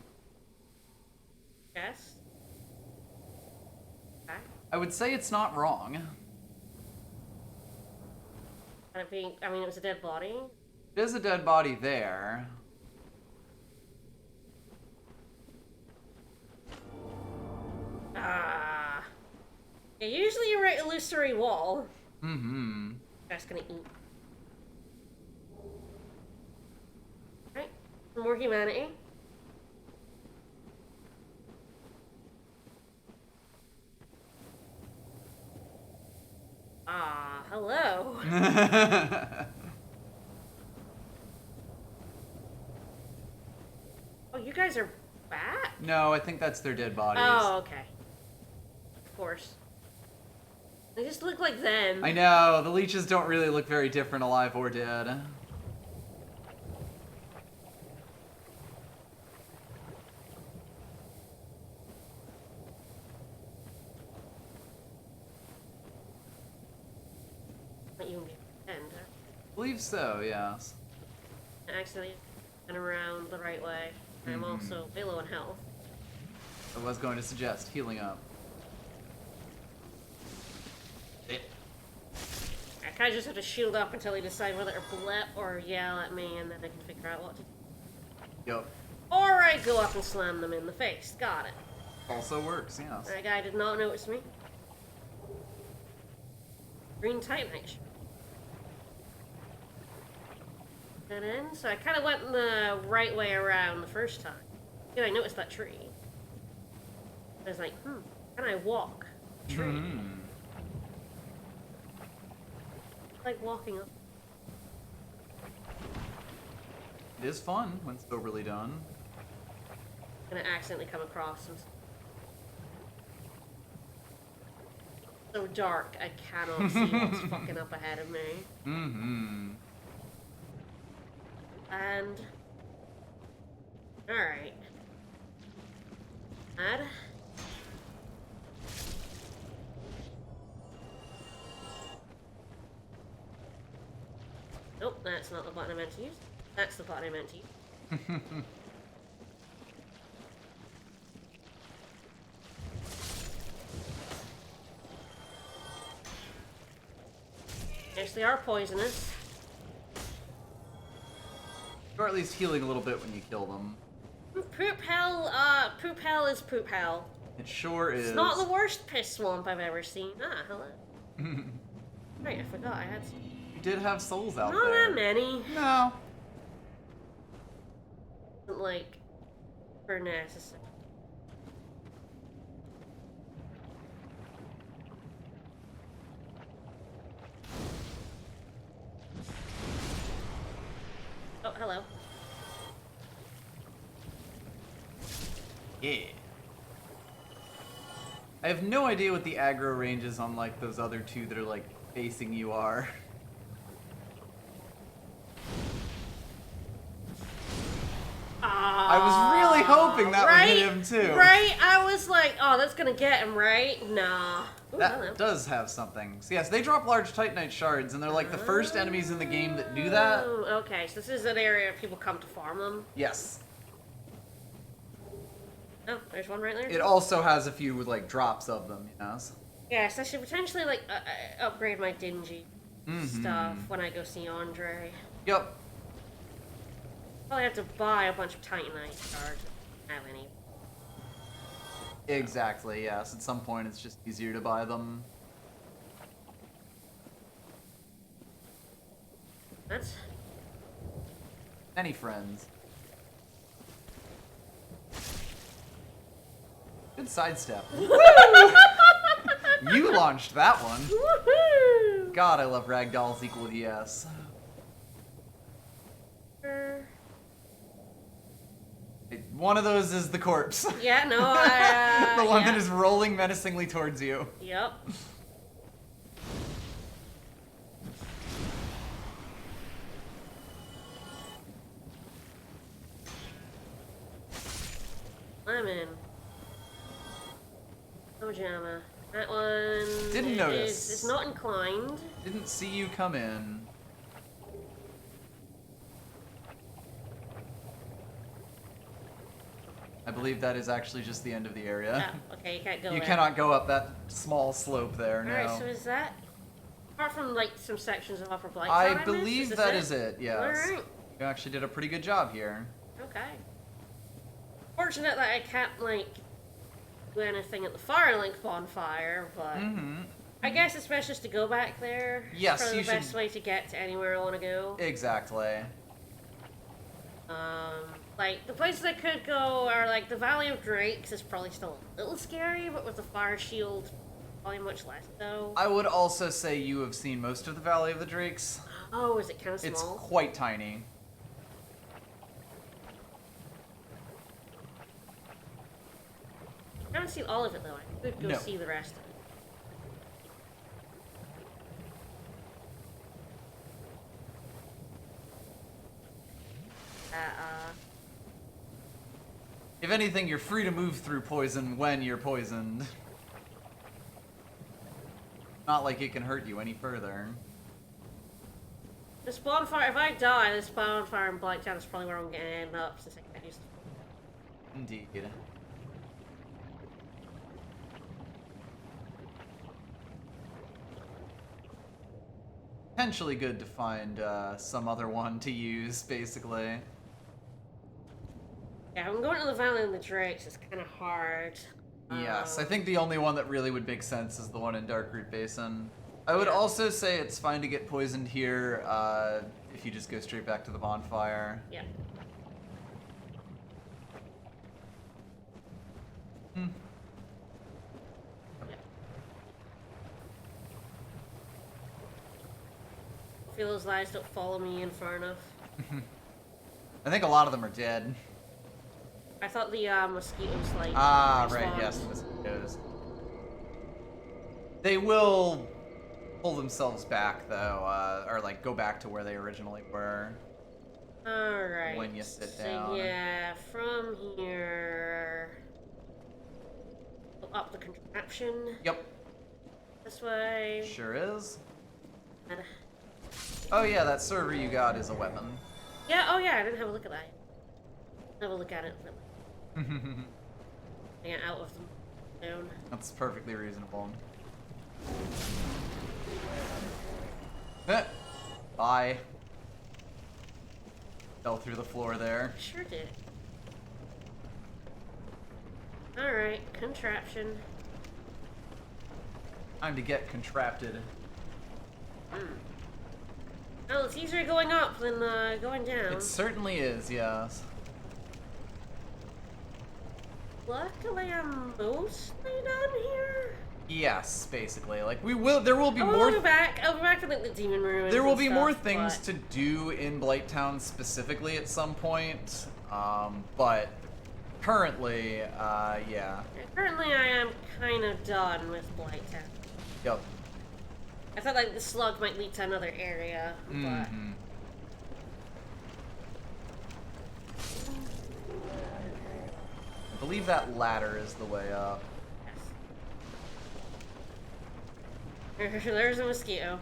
Yes. Okay. I would say it's not wrong. And it being, I mean, it was a dead body. There's a dead body there. Ah. Yeah, usually you write illusory wall. Mm-hmm. That's gonna eat. Right. More humanity. Ah, hello. Oh, you guys are back? No, I think that's their dead bodies. Oh, okay. Of course. They just look like them. I know, the leeches don't really look very different alive or dead. Might even be end. I believe so, yes. I accidentally went around the right way. I'm also way low in health. I was going to suggest healing up. I kind of just have to shield up until they decide whether to blip or yell at me, and then I can figure out what to do. Yup. Or I go up and slam them in the face. Got it. Also works, yes. That guy did not notice me. Green Titanite. And then, so I kind of went the right way around the first time. And I noticed that tree. I was like, can I walk the tree? Like walking up. It is fun when soberly done. I'm gonna accidentally come across some. So dark, I cannot see what's fucking up ahead of me. And alright. Add. Nope, that's not the button I meant to use. That's the button I meant to use. Yes, they are poisonous. Or at least healing a little bit when you kill them. Poop hell is poop hell. It sure is. It's not the worst piss swamp I've ever seen. Ah, hello. Right, I forgot I had some. You did have souls out Not there. that many. No. Like, for necessary. Oh, hello. Yeah. I have no idea what the aggro ranges on like those other two that are like facing you are. I was really hoping that would hit him too. Right? I was like, oh, that's gonna get him, right? Nah. Ooh, That hello. does have something. So yes, they drop large Titanite shards, and they're like the first enemies in the game that do that. Oh, okay, so this is an area people come to farm them. Yes. Oh, there's one right there. It also has a few with like drops of them, you know. So. Yes, I should potentially like upgrade my dingy stuff when I go see Andre. Yep. Probably have to buy a bunch of Titanite shards. I don't have any. Exactly, yes. At some point it's just easier to buy them. That's Any friends. Good sidestep. You launched that one. woohoo! God, I love ragdolls equal yes. One of those is the corpse. Yeah, no, I. The one yeah. that is rolling menacingly towards you. Yep. I'm in. No jammer. That one. Didn't notice. It's not inclined. Didn't see you come in. I believe that is actually just the end of the area. Oh, okay, you can't go You there. cannot go up that small slope there, no. Alright, so is that. Apart from, like, some sections of Upper Blight I Town believe missed, that is it, yes. Alright. You actually did a pretty good job here. Okay. Fortunate that I can't, like, do anything at the Firelink bonfire, but I guess it's best just to go back there. Yes, It's probably you the best should- way to get to anywhere I want to go. Exactly. Like, the places I could go are, like, the Valley of Drakes is probably still a little scary, but with the fire shield Probably much less, though. I would also say you have seen most of the Valley of the Drakes. Oh, is it kind of It's small? quite tiny. I haven't seen all of it, though. I could go No. see the rest of it. If anything, you're free to move through poison when you're poisoned. Not like it can hurt you any further. This bonfire, if I die, this bonfire in Blacktown is probably where I'm gonna end up since I can't use the... Indeed. Potentially good to find some other one to use, basically. Yeah, I'm going to the Valley of the Drakes. It's kind of hard. Yes, I think the only one that really would make sense is the one in Darkroot Basin. I would Yeah. also say it's fine to get poisoned here if you just go straight back to the bonfire. Yeah. Hmm. I feel those lies don't follow me in far enough. I think a lot of them are dead. I thought the mosquitoes like Ah, respawned. right, yes, mosquitoes. They will pull themselves back, though, or, like, go back to where they originally were. Alright. When you sit so, down. yeah, from here... Go up the contraption. Yep, This way. sure is. And- Oh yeah, that server you got is a weapon. Yeah, oh yeah, I didn't have a look at that. Have a look at it. Yeah, out of the zone. That's perfectly reasonable. Eh. Bye. Fell through the floor there. Sure did. Alright, contraption. Time to get contrapted. Oh, it's easier going up than going down. It certainly is, yes. Luckily, I'm mostly done here. Yes, basically. Like there will be I'll more. be back. I'll be back for like the demon ruins. There will and be stuff, more things but- to do in Blighttown specifically at some point, but currently, yeah. Currently, I am kind of done with Blighttown. Yep. I thought like the slug might lead to another area, but Mhm. I believe that ladder is the way up. yes. There's a mosquito.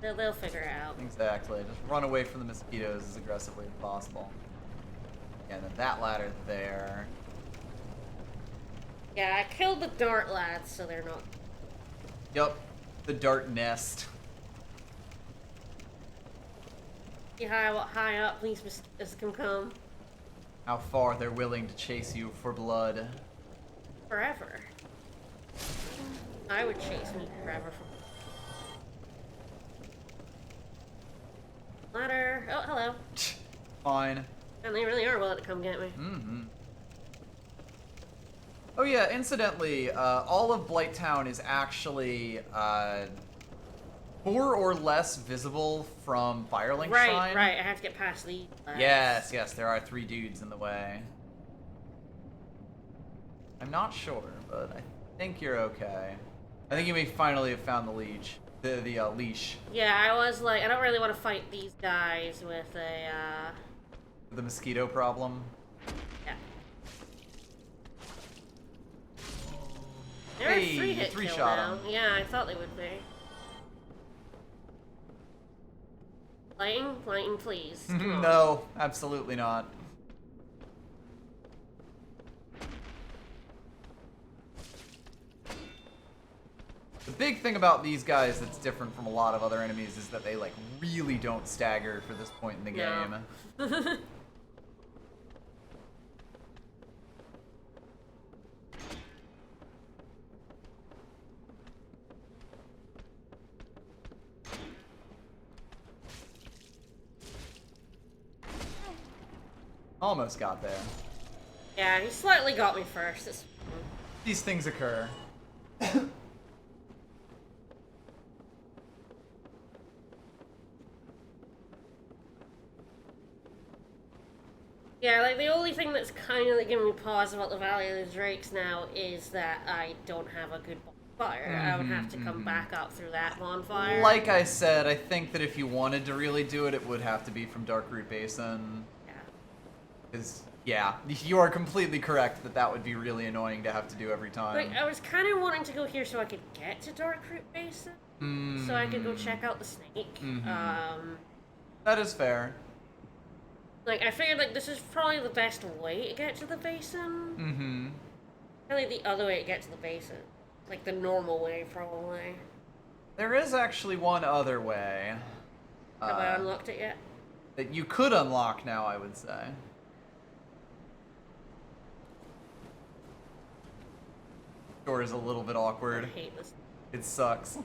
They'll figure it out. Exactly. Just run away from the mosquitoes as aggressively as possible. And then that ladder there. Yeah, I killed the dart lads, so they're not. Yep. The dart nest. See high up, please mosquitoes can come. How far they're willing to chase you for blood. Forever. I would chase me forever. Ladder. Oh, hello. Fine. And they really are willing to come get me. Mm-hmm. Oh yeah, incidentally, all of Blighttown is actually more or less visible from Firelink Right, Shrine. right. I have to get past the. Yes, yes, there are 3 dudes in the way. I'm not sure, but I think you're okay. I think you may finally have found the leech. The leash. Yeah, I was like, I don't really want to fight these guys with a. The mosquito problem. Yeah. They're Hey, a 3-hit three kill shot now. 'em. Yeah, I thought they would be. Lightning, please. Come on. No, absolutely not. The big thing about these guys that's different from a lot of other enemies is that they like really don't stagger for this point in the game. No. Almost got there. Yeah, he slightly got me first. These things occur. Yeah, like the only thing that's kind of like giving me pause about the Valley of the Drakes now is that I don't have a good bonfire. I would have to come back up through that bonfire. Like I said, I think that if you wanted to really do it, it would have to be from Darkroot Basin. Yeah. Because, yeah, you are completely correct that that would be really annoying to have to do every time. Like, I was kind of wanting to go here so I could get to Darkroot Basin. So I could go check out the snake. That is fair. Like, I figured, like, this is probably the best way to get to the basin. Probably the other way to get to the basin. Like, the normal way, probably. There is actually one other way. Have I unlocked it yet? That you could unlock now, I would say. Door is a little bit awkward. I hate this. It sucks.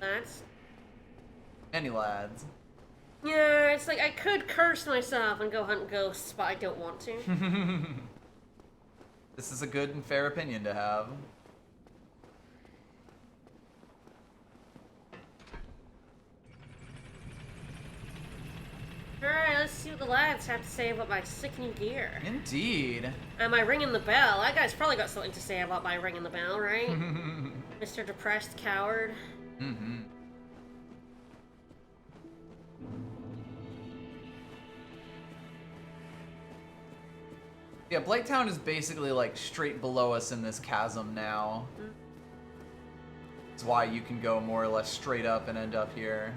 Lads? Any lads. Yeah, it's like I could curse myself and go hunt ghosts, but I don't want to. This is a good and fair opinion to have. Alright, let's see what the lads have to say about my sick new gear. Indeed. Am I ringing the bell? That guy's probably got something to say about my ringing the bell, right? Mr. Depressed Coward. Yeah, Blighttown is basically like straight below us in this chasm now. That's why you can go more or less straight up and end up here.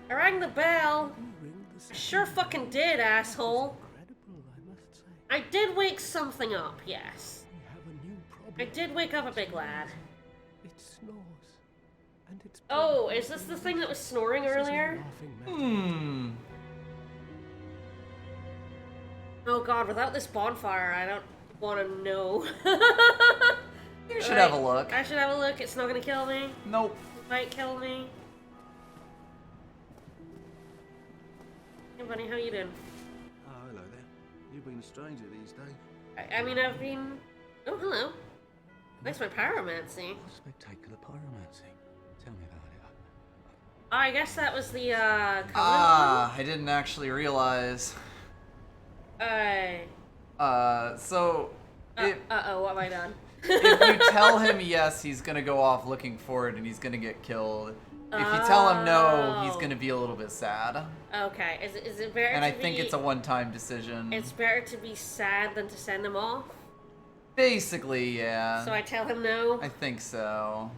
I rang the bell. I sure fucking did, asshole. I did wake something up, yes. I did wake up a big lad. It snores. And it's Oh, is this the thing that was snoring earlier? Oh god, without this bonfire, I don't want to know. You should have a look. I should have a look. It's not gonna kill me. Nope. It might kill me. Hey, bunny, how you doing? Oh, hello there. You've been a stranger these days. I mean, I've been... Oh, hello. Nice my pyromancy. Spectacular pyromancy. Tell me about it. Oh, I guess that was the, Ah, I didn't actually realize. So... Uh-oh, what have I done? If you tell him yes, he's gonna go off looking for it and he's gonna get killed. If you tell him no, he's gonna be a little bit sad. Okay, is it better And to I think it's a one-time decision. It's better to be sad than to send him off? Basically, yeah. So I tell him no? I think so.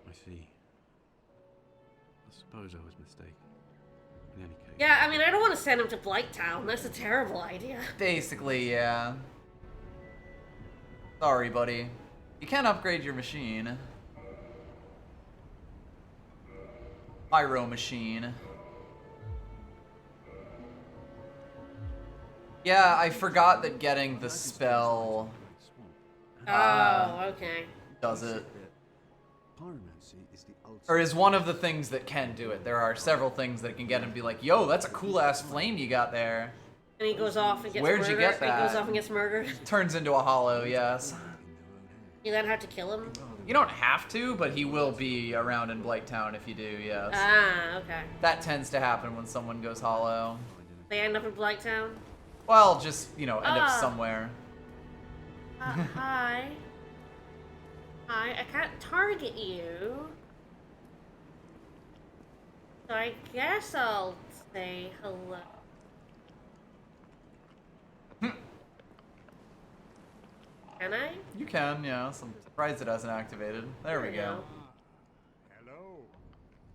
I see. I suppose I was mistaken. In any case. Yeah, I mean, I don't want to send him to Blighttown. That's a terrible idea. Basically, yeah. Sorry, buddy. You can't upgrade your machine. Pyro machine. Yeah, I forgot that getting the spell Oh, okay. does it. Pyromancy is the ultimate. Or is one of the things that can do it. There are several things that can get him to be like, yo, that's a cool ass flame you got there. And he goes off and gets Where'd murdered. you get He that? goes off and gets murdered. Turns into a hollow, yes. You then have to kill him? You don't have to, but he will be around in Blighttown if you do, yes. Ah, okay. That tends to happen when someone goes hollow. They end up in Blighttown? Well, just, you know, end up Ah. somewhere. Hi. Hi, I can't target you. So I guess I'll say hello. Can I? You can, yes. I'm surprised it hasn't activated. There we go. Hello,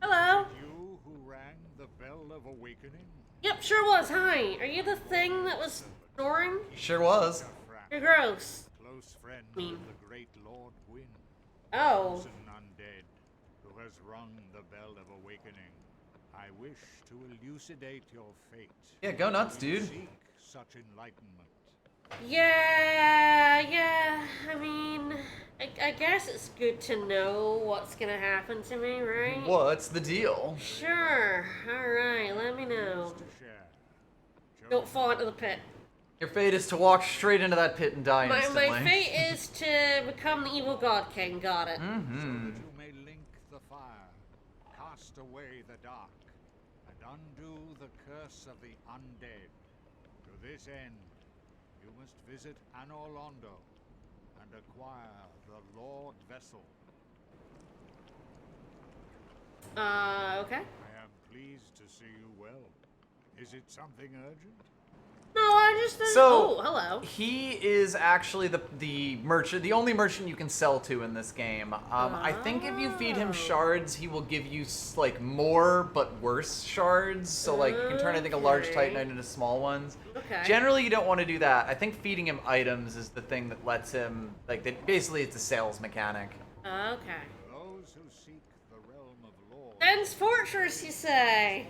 Hello. you who rang the bell of awakening? Yep, sure was. Hi. Are you the thing that was snoring? Sure was. You're gross. Close friend Mean. of the great Lord Gwyn, Oh. chosen undead, who has rung the bell of awakening. I wish to elucidate your fate. Yeah, go nuts, You dude. seek such enlightenment. Yeah. I mean, I guess it's good to know what's gonna happen to me, right? What's the deal? Sure. Alright, let me know. To share. Don't fall into the pit. Your fate is to walk straight into that pit and die instantly. My fate is to become the evil god king, got it. So that you may link the fire, cast away the dark, and undo the curse of the undead. To this end, you must visit Anor Londo and acquire the Lord Vessel. Okay. I am pleased to see you well. Is it something urgent? No, I just didn't. So Oh, hello. he is actually the merchant, the only merchant you can sell to in this game. I think if you feed him shards, he will give you like more but worse shards. So like you can turn I think a large titanite into small ones. Okay. Generally, you don't want to do that. I think feeding him items is the thing that lets him like that. Basically, it's a sales mechanic. Okay. Those who seek the realm of lords. Ben's Fortress, you say?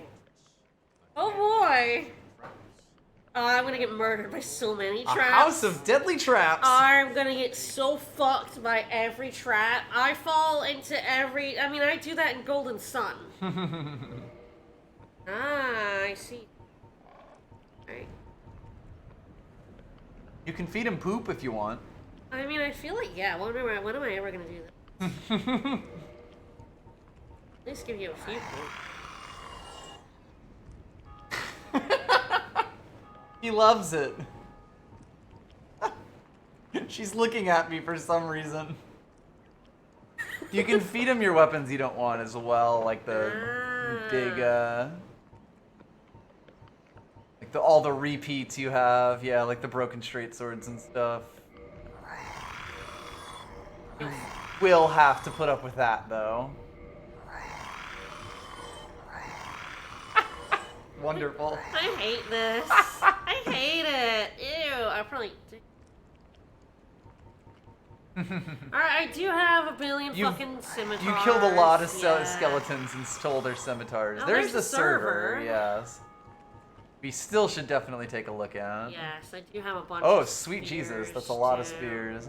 Oh boy. Oh, I'm gonna get murdered by so many A traps. house of deadly traps. I'm gonna get so fucked by every trap. I fall into every. I mean, I do that in Golden Sun. I see. Right. You can feed him poop if you want. I mean, I feel like when am I ever gonna do that? At least give you a few points. He loves it. She's looking at me for some reason. You can feed him your weapons you don't want as well, like the big, like all the repeats you have. Yeah, like the broken straight swords and stuff. You will have to put up with that, though. Wonderful. I hate this. I hate it. Ew. I probably. Alright, I do have a billion fucking scimitars. You killed a lot of yeah. skeletons and stole their scimitars. Oh, there's there's the the server, server. yes. We still should definitely take a look at. Yes, I do have a bunch Oh, of sweet spears, Jesus, that's a lot of too. spears.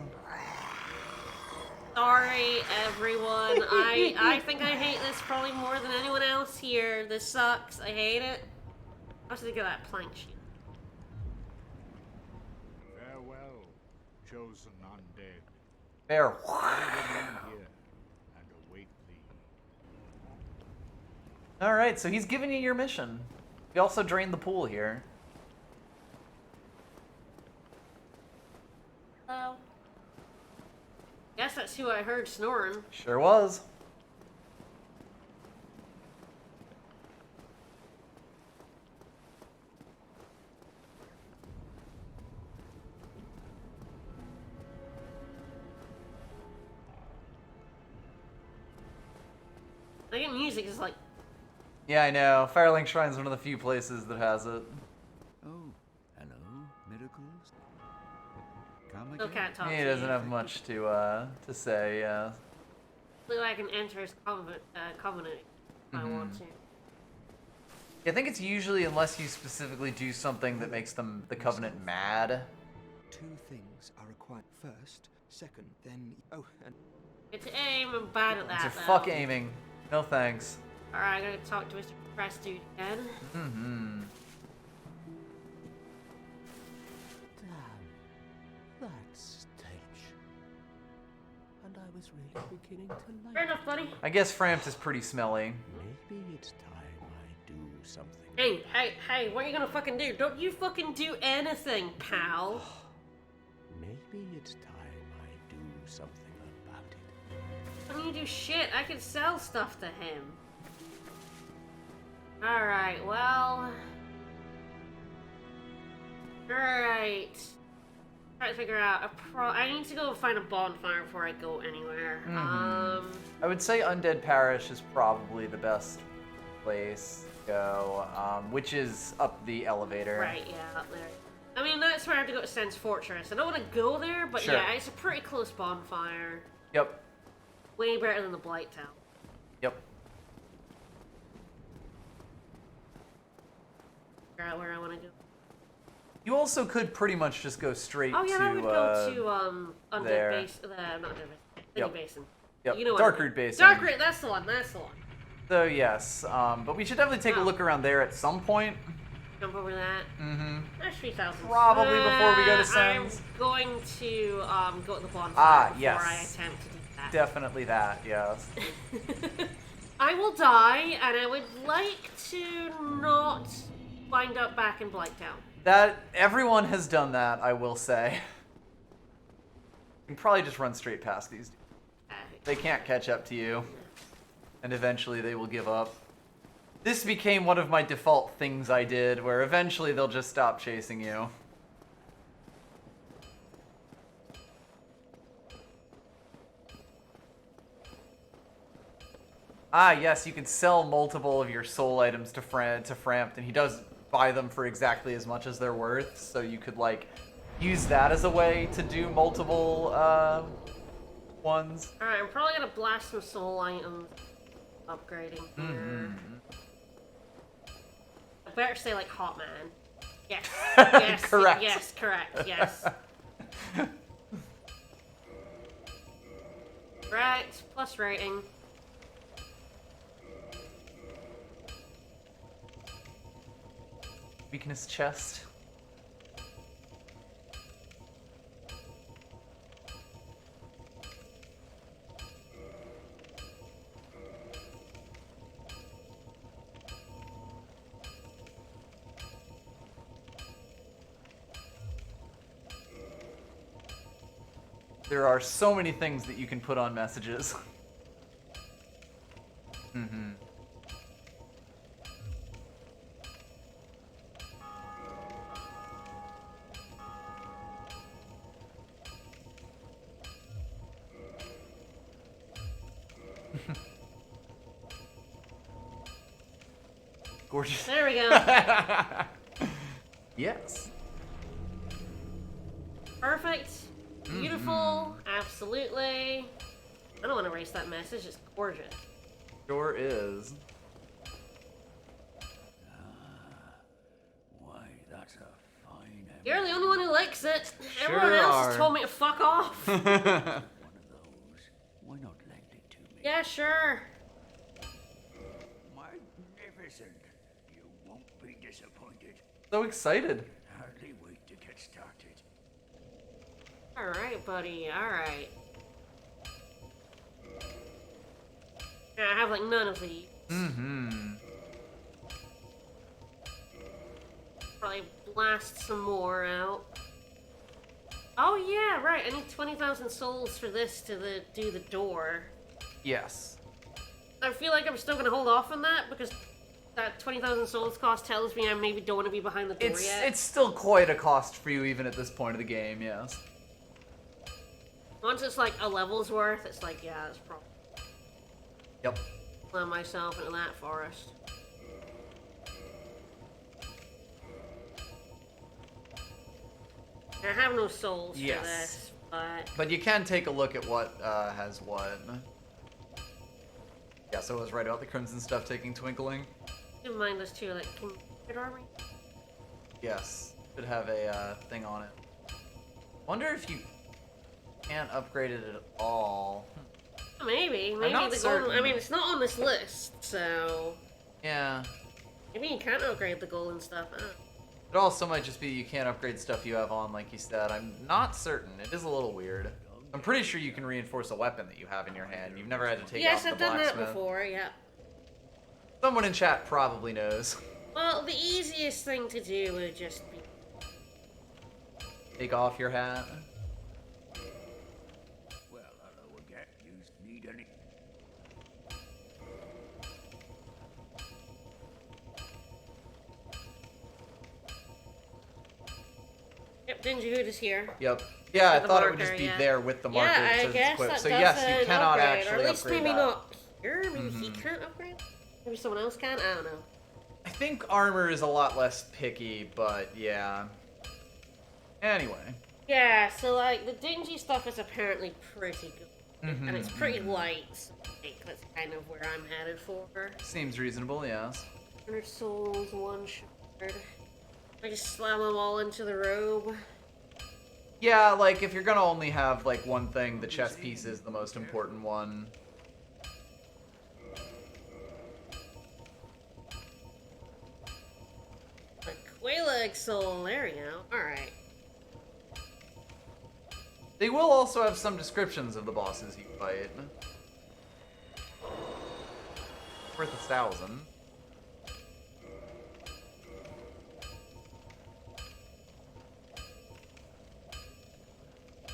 Sorry, everyone. I think I hate this probably more than anyone else here. This sucks. I hate it. I have to think of that plank sheet. Farewell, chosen undead. There. I remain here and await thee. Alright, so he's giving you your mission. We also drained the pool here. Hello. Guess that's who I heard snoring. Sure was. I think music is like. Yeah, I know. Firelink Shrine's one of the few places that has it. Oh, hello, miracles. Come Still again. can't talk He to doesn't you. have much to say, yeah. Look like I can enter his covenant if I want to. I think it's usually unless you specifically do something that makes them the Covenant mad. Two things are required. First, second, then. Oh, and It's aim. I'm bad at that. So though. fuck aiming. No thanks. Alright, I gotta talk to Mr. Press Dude again. Mm-hmm. Damn, that's strange. And I was really beginning to like. Fair enough, buddy. I guess Frampt is pretty smelly. Maybe it's time I do something. Hey, what are you gonna fucking do? Don't you fucking do anything, pal. Maybe it's time I do something about it. Why don't you do shit? I can sell stuff to him. Alright, well. Alright. Try to figure out I need to go find a bonfire before I go anywhere. I would say Undead Parish is probably the best place to go, which is up the elevator. Right, yeah, up there. I mean, that's where I have to go to Sen's Fortress. I don't want to go there, but Sure. yeah, it's a pretty close bonfire. Yep. Way better than the Blight Town. Yep. Figure out where I want to go. You also could pretty much just go straight Oh yeah, to, I would go to Undead there. Base. Not Undead Base. Yep. Basin. Yep. You know Darkroot Basin. Darkroot. That's the one. That's the one. So yes, but we should definitely take a look around there at some point. Jump over that. Mm-hmm. There's 3,000. Probably before we go to I'm Sands. going to go to the bonfire before yes. I attempt to do that. Definitely that, yes. I will die, and I would like to not wind up back in Blighttown. That everyone has done that, I will say. You can probably just run straight past these. They can't catch up to you, and eventually they will give up. This became one of my default things I did, where eventually they'll just stop chasing you. Ah, yes, you can sell multiple of your soul items to Frampt, and he does buy them for exactly as much as they're worth, so you could, like, use that as a way to do multiple, ones. Alright, I'm probably gonna blast some soul items. Upgrading here. I better say, like, Hot Man. Yes. Yes. Correct. Yes, correct. Yes. Correct. Plus rating. Weakness chest. There are so many things that you can put on messages. Mm-hmm. Gorgeous. There we go. Yes. Perfect. Beautiful. Absolutely. I don't want to erase that message. It's gorgeous. Sure is. Why, that's a fine emblem. You're the only one who likes it. Sure Everyone else are. has told me to fuck off. One of those. Why not lend it to me? Yeah, sure. Magnificent. You won't be disappointed. So excited. Hardly wait to get started. Alright, buddy. Alright. Yeah, I have, like, none of these. Mm-hmm. Probably blast some more out. Oh, yeah, right. I need 20,000 souls for this to do the door. Yes. I feel like I'm still gonna hold off on that because that 20,000 souls cost tells me I maybe don't want to be behind the door yet. It's still quite a cost for you even at this point of the game, yes. Once it's like a level's worth, it's like, yeah, it's probably Yep. let myself into that forest. I have no souls Yes. for this, but But you can take a look at what has what. Yeah, so I was right about the crimson stuff taking twinkling. keep in mind this too, like, can you get armor? Yes. Should have a thing on it. Wonder if you can't upgrade it at all. Maybe not the golden. I certain. mean, it's not on this list, so Yeah. maybe you can't upgrade the golden stuff. I don't know. It also might just be you can't upgrade stuff you have on, like you said. I'm not certain. It is a little weird. I'm pretty sure you can reinforce a weapon that you have in your hand. You've never had to take Yes, off the I've done that blacksmith. before. Yeah. Someone in chat probably knows. Well, the easiest thing to do would just be. Take off your hat. Well, hello again. You need any? Yep, Dingy Hood is here. Yep. Yeah, I the thought it would marker, just be yeah. there with the marker. Yeah, that I says guess equip. that So does yes, you an cannot upgrade, actually or at least upgrade maybe that. not here. Maybe he can't upgrade. Maybe someone else can. I don't know. I think armor is a lot less picky, but yeah. Anyway. Yeah, so like the dingy stuff is apparently pretty good, and it's pretty light. So I think that's kind of where I'm headed for. Seems reasonable, yes. 100 souls, one shard. I just slam them all into the robe. Yeah, like, if you're gonna only have, like, one thing, the chess piece is the most important one. The Quelaag soul, there we go. Alright. They will also have some descriptions of the bosses you fight. Worth 1,000.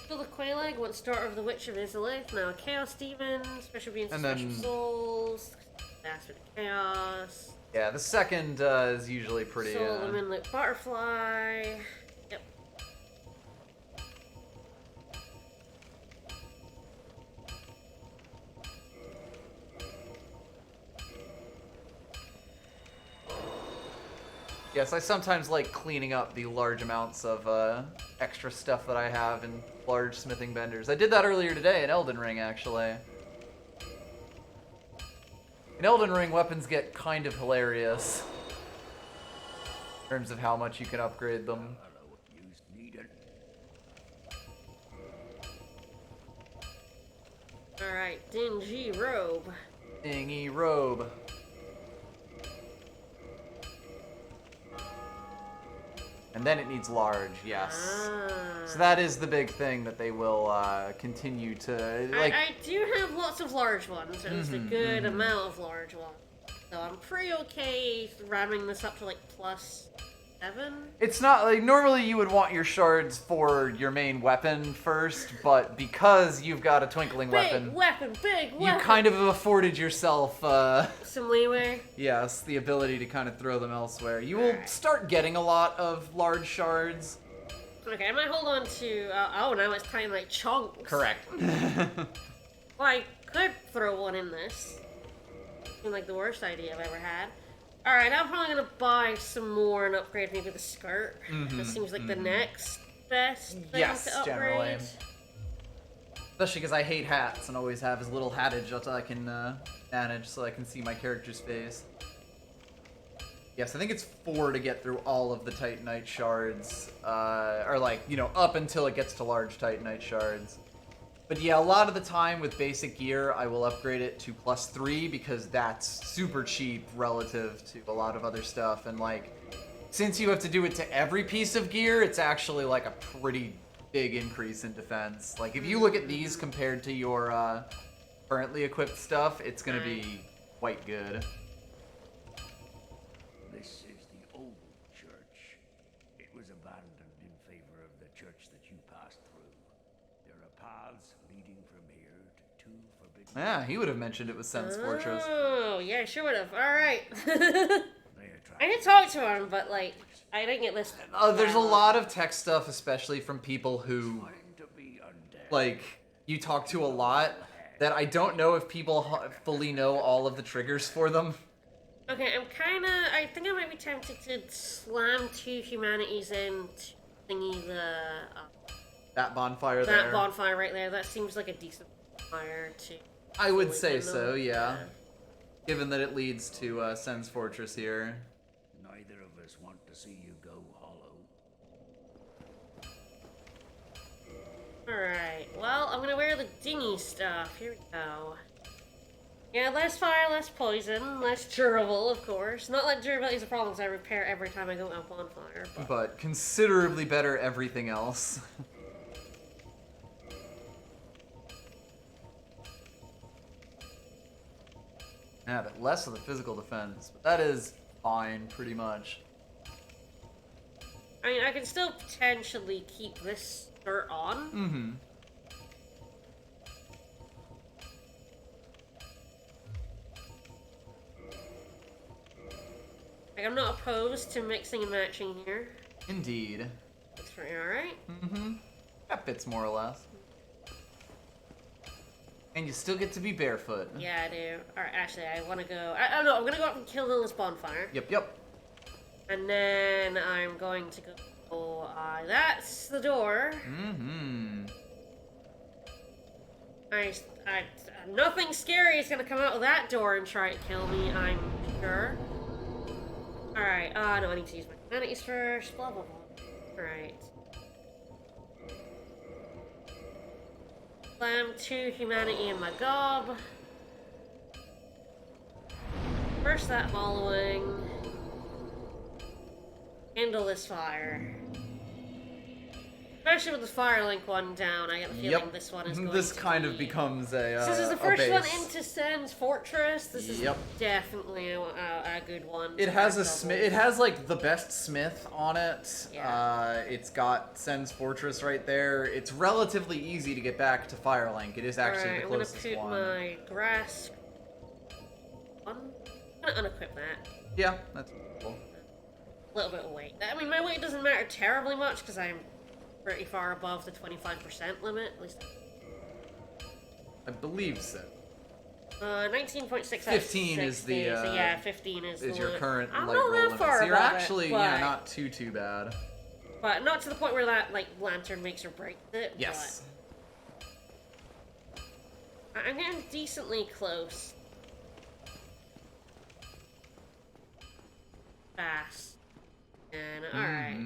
So the Quelaag, once daughter of the Witch of Izalith, now a Chaos Demon, special beings, And special then- souls, Bastard of Chaos, Yeah, the second is usually pretty, Soul of the Moonlit Butterfly. Yep. Yes, I sometimes like cleaning up the large amounts of extra stuff that I have in large smithing benders. I did that earlier today in Elden Ring, actually. In Elden Ring, weapons get kind of hilarious in terms of how much you can upgrade them. Alright, Dingy Robe. Dingy robe. And then it needs large, yes. So that is the big thing that they will continue to like. I do have lots of large ones, at least a good amount of large ones. So I'm pretty okay ramming this up to like +7. It's not like normally you would want your shards for your main weapon first, but because you've got a twinkling Big weapon, weapon! you kind of afforded yourself, some leeway. yes, the ability to kind of throw them elsewhere. You will Alright. start getting a lot of large shards. Okay, I might hold on to. Oh, now it's kind of like chunks. Correct. Well, I could throw one in this. Seemed like the worst idea I've ever had. Alright, I'm probably gonna buy some more and upgrade maybe the skirt. That seems like the next best thing Yes, to upgrade. generally. Especially because I hate hats and always have as little hattage that I can manage so I can see my character's face. Yes, I think it's 4 to get through all of the Titanite shards, or like, you know, up until it gets to large Titanite shards. But yeah, a lot of the time with basic gear, I will upgrade it to +3 because that's super cheap relative to a lot of other stuff. And like, since you have to do it to every piece of gear, it's actually like a pretty big increase in defense. Like if you look at these compared to your currently equipped stuff, it's gonna be quite good. This is the old church. It was abandoned in favor of the church that you passed through. There are paths leading from here to 2 forbidden. Yeah, he would have mentioned it was Sen's Fortress. Oh, yeah, sure would have. Alright. They attract I did talk to him, but like, I didn't get listed. There's a lot of tech stuff, especially from people who, trying to be undead. like, you talk to a lot, that I don't know if people fully know all of the triggers for them. Okay, I think I might be tempted to slam 2 humanities in to thingy That bonfire that there. bonfire right there. That seems like a decent fire to. I would fully say handle. so, yeah. Given that it leads to Sen's Fortress here. Neither of us want to see you go hollow. Alright, well, I'm gonna wear the dinghy stuff. Here we go. Yeah, less fire, less poison, less durable, of course. Not that durability is a problem, because I repair every time I go on a bonfire, but... But considerably better everything else. Yeah, but less of the physical defense. But that is fine, pretty much. I mean, I can still potentially keep this skirt on. Mm-hmm. Like, I'm not opposed to mixing and matching here. Indeed. It's pretty alright. Mm-hmm. That fits more or less. And you still get to be barefoot. Yeah, I do. Alright, actually, I want to go... I don't know, I'm gonna go up and kill this bonfire. Yep. And then I'm going to go... that's the door. Mm-hmm. Nothing scary is gonna come out of that door and try to kill me, I'm sure. Alright, no, I need to use my Humanities first, blah blah blah. Right. Slam 2 humanity in my gob. First that following. Handle this fire. Especially with the Firelink one down, I get the feeling this one is going This to kind be... of becomes a This is the a first one base. into Sen's Fortress. This is Yep. definitely a good one. It to has a have smith. double. It has like the best smith on it. Yeah. It's got Sen's Fortress right there. It's relatively easy to get back to Firelink. It is actually Alright, the I'm gonna closest put one. my grass on. I'm gonna unequip that. Yeah, that's cool. A little bit of weight. I mean, my weight doesn't matter terribly much because I'm pretty far above the 25% limit. At least. I believe so. 19.6. 15 is the, so yeah, 15 is Is the your limit. current I'm light not roll that limit. far So you're above actually it, yeah, but- not too bad. But not to the point where that like lantern makes or breaks it. Yes. But I'm getting decently close. Fast. And alright.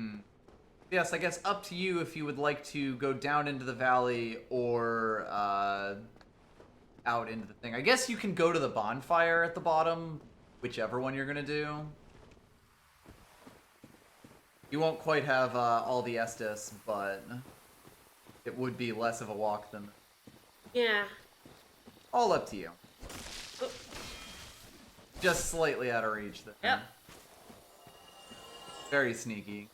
Yes, I guess up to you if you would like to go down into the valley or out into the thing. I guess you can go to the bonfire at the bottom, whichever one you're gonna do. You won't quite have all the Estus, but it would be less of a walk than... Yeah. All up to you. Oh, Just slightly out of reach there. yep. Very sneaky.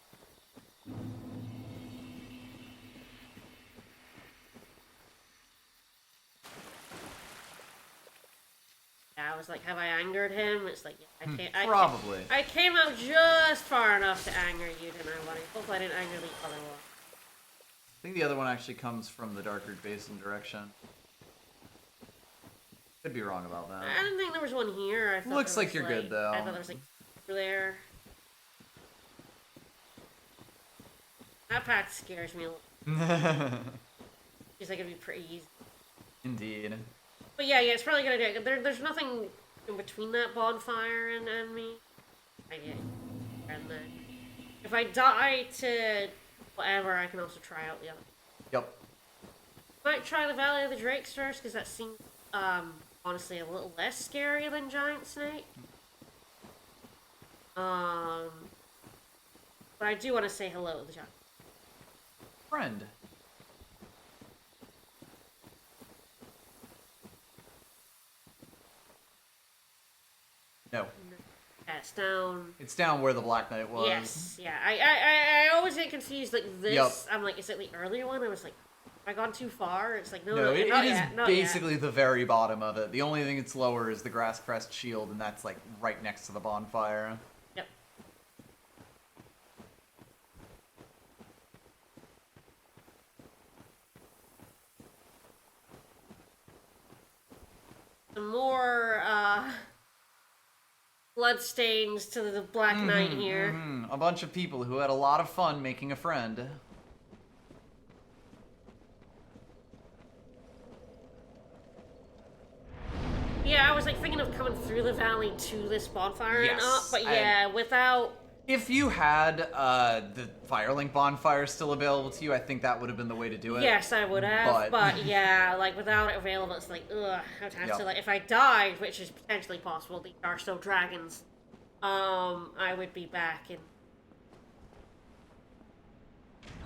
Yeah, I was like, have I angered him? It's like, yeah, Probably. I came out just far enough to anger you, didn't I, buddy? Hopefully I didn't anger the other one. I think the other one actually comes from the Darker Basin direction. Could be wrong about that. I didn't think there was one here. I thought Looks there like was, you're good, though. I thought there was like over there. That path scares me a little. Seems like it'd be pretty easy. Indeed. But yeah, it's probably gonna do. There's nothing in between that bonfire and me. And then if I die to whatever, I can also try out the other. Yep. Might try the Valley of the Drakes first because that seems honestly a little less scary than Giant Snake. But I do want to say hello to the giant. Friend. No. Yeah, it's down. It's down where the Black Knight was. Yes, yeah. I always get confused. Like this, Yep. I'm like, is it the earlier one? I was like, have I gone too far? It's like, no, No, it not is yet, not yet. basically the very bottom of it. The only thing that's lower is the Grass Crest Shield, and that's like right next to the bonfire. Yep. Some more bloodstains to the Black Knight here. A bunch of people who had a lot of fun making a friend. Yeah, I was like thinking of coming through the valley to this bonfire and Yes, up, but yeah, without. If you had the Firelink bonfire still available to you, I think that would have been the way to do it. Yes, I would have, But- but yeah, like without it available, it's like, ugh, I would have Yep. to, like, if I died, which is potentially possible, these are still dragons, I would be back in.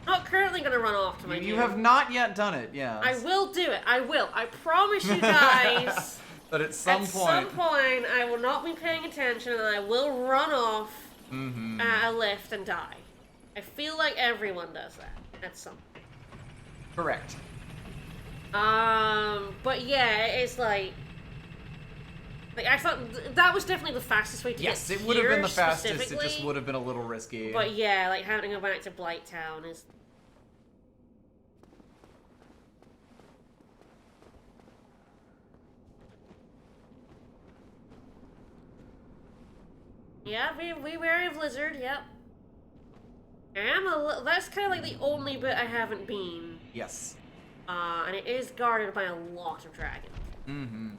Not currently gonna run off to my You doom. have not yet done it, yeah. I will do it, I will. I promise you guys, But at some at point. some point, I will not be paying attention and I will run off at a lift and die. I feel like everyone does that at some point. Correct. But yeah, it's like I thought that was definitely the fastest way to Yes, get it would have been the here fastest. It just specifically. would have been a little risky. But yeah, like having to go back to Blighttown is. Yeah, we wary of lizard. Yep. That's kind of like the only bit I haven't been. Yes. And it is guarded by a lot of dragons. Mm-hmm.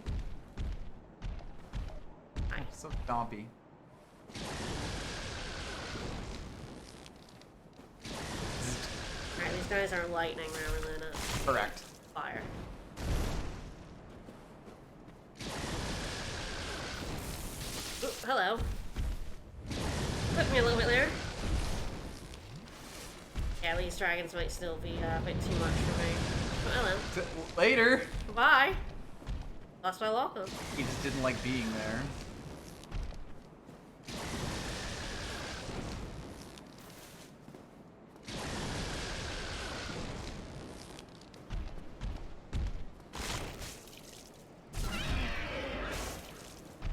Nice. So stompy. these guys are lightning rather than Correct. fire. Ooh, hello. Took me a little bit there. Yeah, these dragons might still be a bit too much for me. Oh, hello. Later. Bye. Lost my welcome. He just didn't like being there.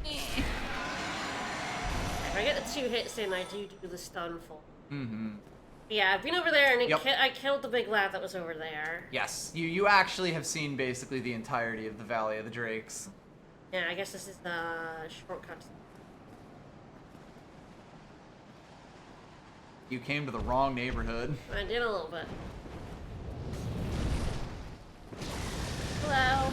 If I get the 2 hits in, I do the stun full. Mm-hmm. Yeah, I've been over there and Yep. I killed the big lad that was over there. Yes, you actually have seen basically the entirety of the Valley of the Drakes. Yeah, I guess this is the shortcut. You came to the wrong neighborhood. I did a little bit. Hello.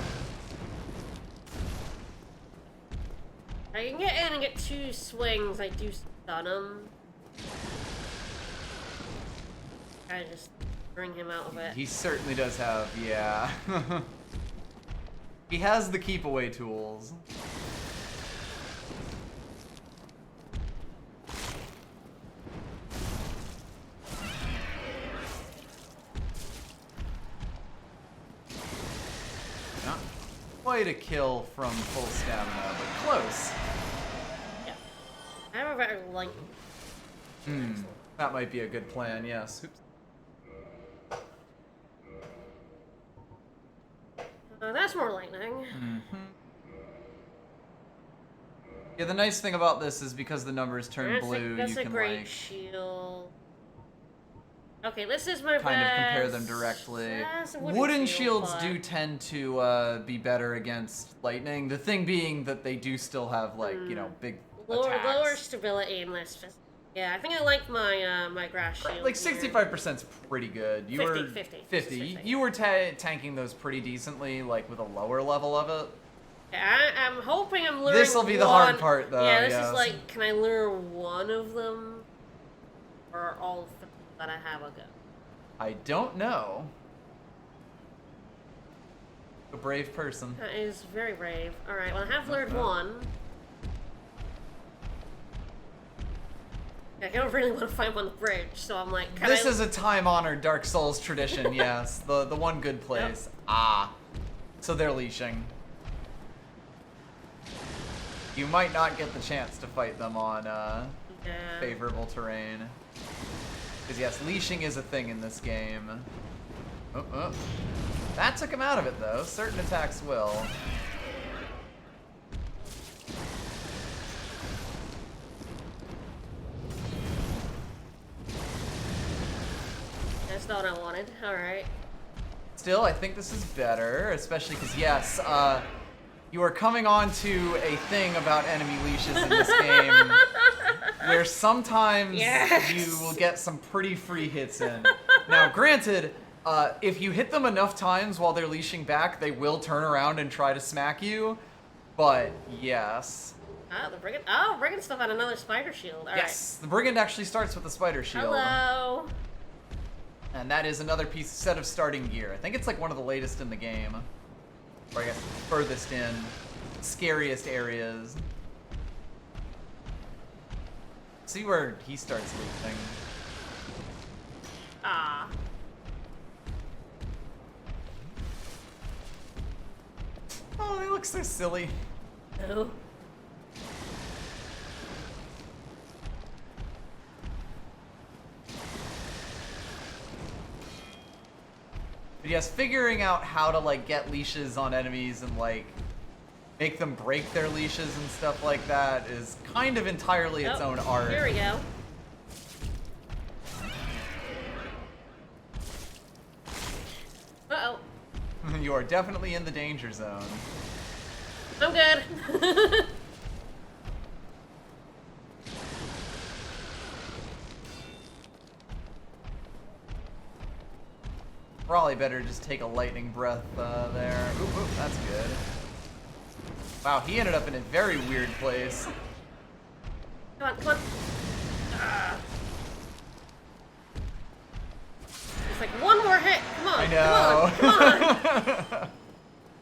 I can get in and get 2 swings. I do stun him. I just bring him out of it. He certainly does have, yeah. He has the keep away tools. Not quite a kill from full stamina, but close. Yeah. I have a better light. That might be a good plan, yes. Oops. That's more lightning. Yeah, the nice thing about this is because the numbers turn That's blue, that's you a can great like shield. Okay, this is my kind of best. compare them directly. That's a Wooden shields but- do tend to be better against lightning. The thing being that they do still have like, you know, big attacks. lower stability and less physical. Yeah, I think I like my my grass shield. Like here. 65%'s pretty good. You 50, were 50. 50. 50. You were tanking those pretty decently, like with a lower level of it. Yeah, I'm hoping I'm luring This'll be the hard one- part, though, Yeah, this yes. is like, can I lure one of them? Or all 3 that I have a go? I don't know. A brave person. That is very brave. Alright, well I have lured one. I don't really want to find him on the bridge, so I'm like, can This I... is a time-honored Dark Souls tradition, yes. The one good place. Yep. Ah. So they're leashing. You might not get the chance to fight them on Yeah. favorable terrain. Because yes, leashing is a thing in this game. Oh, oh. That took him out of it though. Certain attacks will. That's not what I wanted. Alright. Still, I think this is better, especially because yes, you are coming on to a thing about enemy leashes in this game where sometimes Yes. you will get some pretty free hits in. Now, granted, if you hit them enough times while they're leashing back, they will turn around and try to smack you, but yes. Ah, the brigand. Oh, brigand stuff had another spider shield. Alright. Yes, the Brigand actually starts with the spider shield. Hello. And that is another set of starting gear. I think it's like one of the latest in the game. Or I guess furthest in. Scariest areas. See where he starts leaping. Ah. Oh, they look so silly. No. But yes, figuring out how to like get leashes on enemies and like make them break their leashes and stuff like that is kind of entirely its own art. Here we go. Uh-oh. You are definitely in the danger zone. I'm good. Probably better just take a lightning breath there. Oop, oop, that's good. Wow, he ended up in a very weird place. Come on, come on. Ah. It's like one more know. Come on.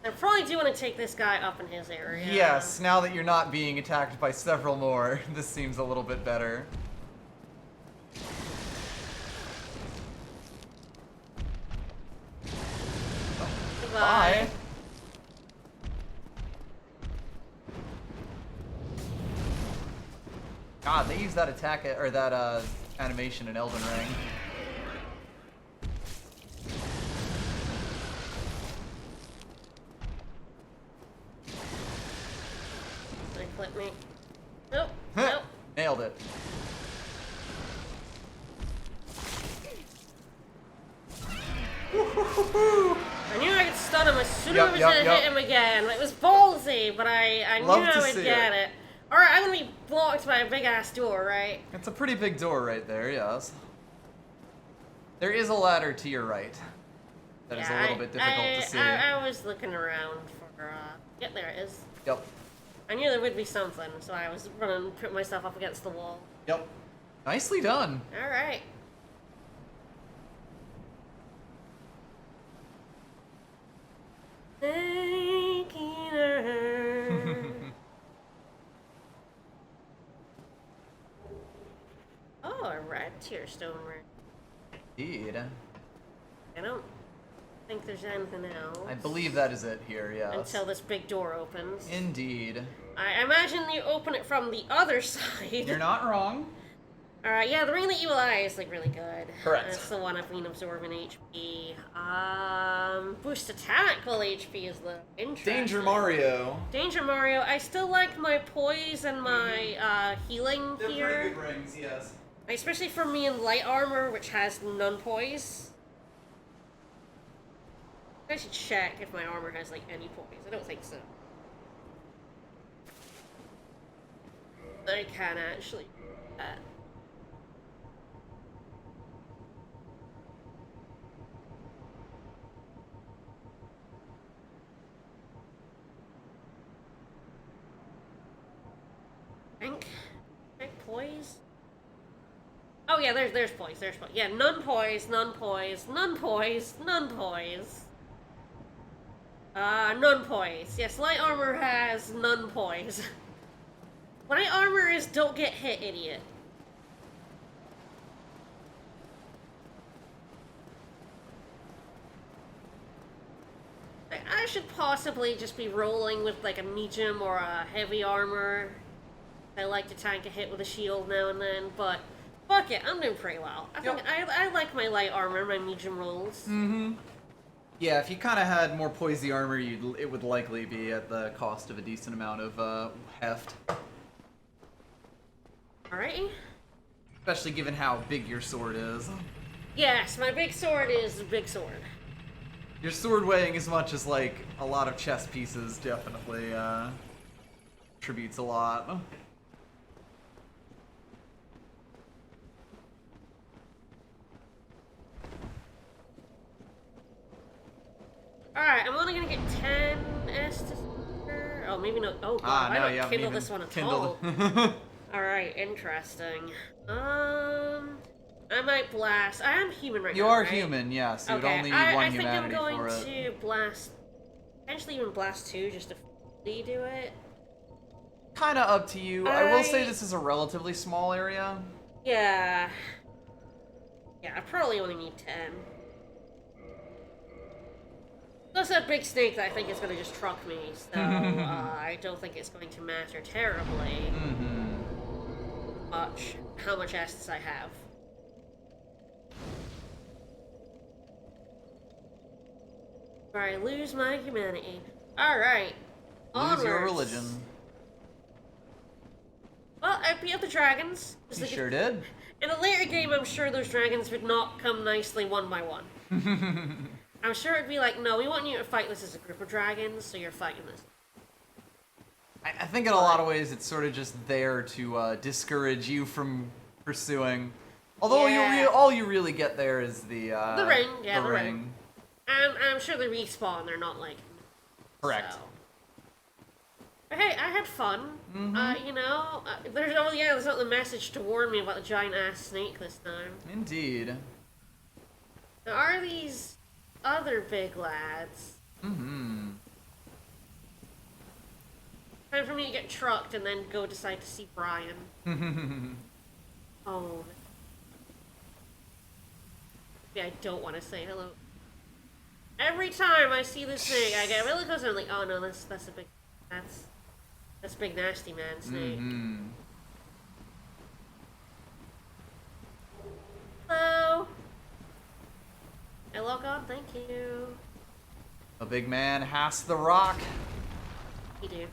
I probably do want to take this guy up in his area. Yes, now that you're not being attacked by several more, this seems a little bit better. Goodbye. Bye. God, they use that attack or that animation in Elden Ring. They clip me. Nope. Nope. Nailed it. I knew I could stun him as soon as I was Yup, gonna yup. hit him again. It was ballsy, but I Love knew to I would see get it. Alright, I'm gonna be blocked by a big ass door, right? It's a pretty big door right there, yes. There is a ladder to your right. That is a little bit difficult to see. I was looking around for, yeah, there it is. Yep. I knew there would be something, so I was running, putting myself up against the wall. Yep. Nicely done. Alright. Taking her. Oh, a red tear stone ring. Indeed. I don't think there's anything else. I believe that is it here, yes. Until this big door opens. Indeed. I imagine you open it from the other side. You're not wrong. Alright, yeah, the Ring of the Evil Eye is like really good. Correct. That's the one I've been absorbing HP. Boost attack while HP is the interesting. Danger Mario. Danger Mario. I still like my poise and my healing They're here. pretty good rings, yes. Especially for me in light armor, which has none poise. I should check if my armor has like any poise. I don't think so. I can actually do that. Think poise. Oh yeah, there's poise. There's poise. Yeah, none poise, none poise, none poise, none poise. None poise. Yes, light armor has none poise. Light armor is don't get hit, idiot. I should possibly just be rolling with like a medium or a heavy armor. I like to tank a hit with a shield now and then, but fuck it, I'm doing pretty well. I think I like my light armor, my medium rolls. Mm-hmm. Yeah, if you kind of had more poisey armor, it would likely be at the cost of a decent amount of heft. Alrighty. Especially given how big your sword is. Yes, my big sword is a big sword. Your sword weighing as much as like a lot of chess pieces definitely contributes a lot. Alright, I'm only gonna get 10 Estus. Oh, maybe no. Oh, God, I don't kindle this one at all. Alright, interesting. I might blast. I am human right now. You are right? human, yes. You would Okay, only need one I think I'm humanity going for it. to blast. Potentially even blast 2 just to fully do it. Kind of up to you. I will say this is a relatively small area. Yeah. Yeah, I probably only need 10. Plus that big snake that I think is going to just truck me, so I don't think it's going to matter terribly much how much Estus I have. Or I lose my humanity. Alright. Lose your religion. Well, I beat up the dragons. You sure did. In a later game, I'm sure those dragons would not come nicely one by one. I'm sure it'd be like, no, we want you to fight this as a group of dragons, so you're fighting this. I think in a lot of ways it's sort of just there to discourage you from pursuing. Although all you really get there is the ring, yeah, the ring. ring. And I'm sure they respawn, they're not like... Correct. So. But hey, I had fun. You know, there's not the message to warn me about the giant-ass snake this time. Indeed. Now, are these other big lads. Mm-hmm. Time for me to get trucked and then go decide to see Brian. Oh. Yeah, I don't want to say hello. Every time I see this thing, I get really close and I'm like, oh no, that's a big, that's a big nasty man snake. Mm-hmm. Hello. Hello, God, thank you. A big man has the rock. He do.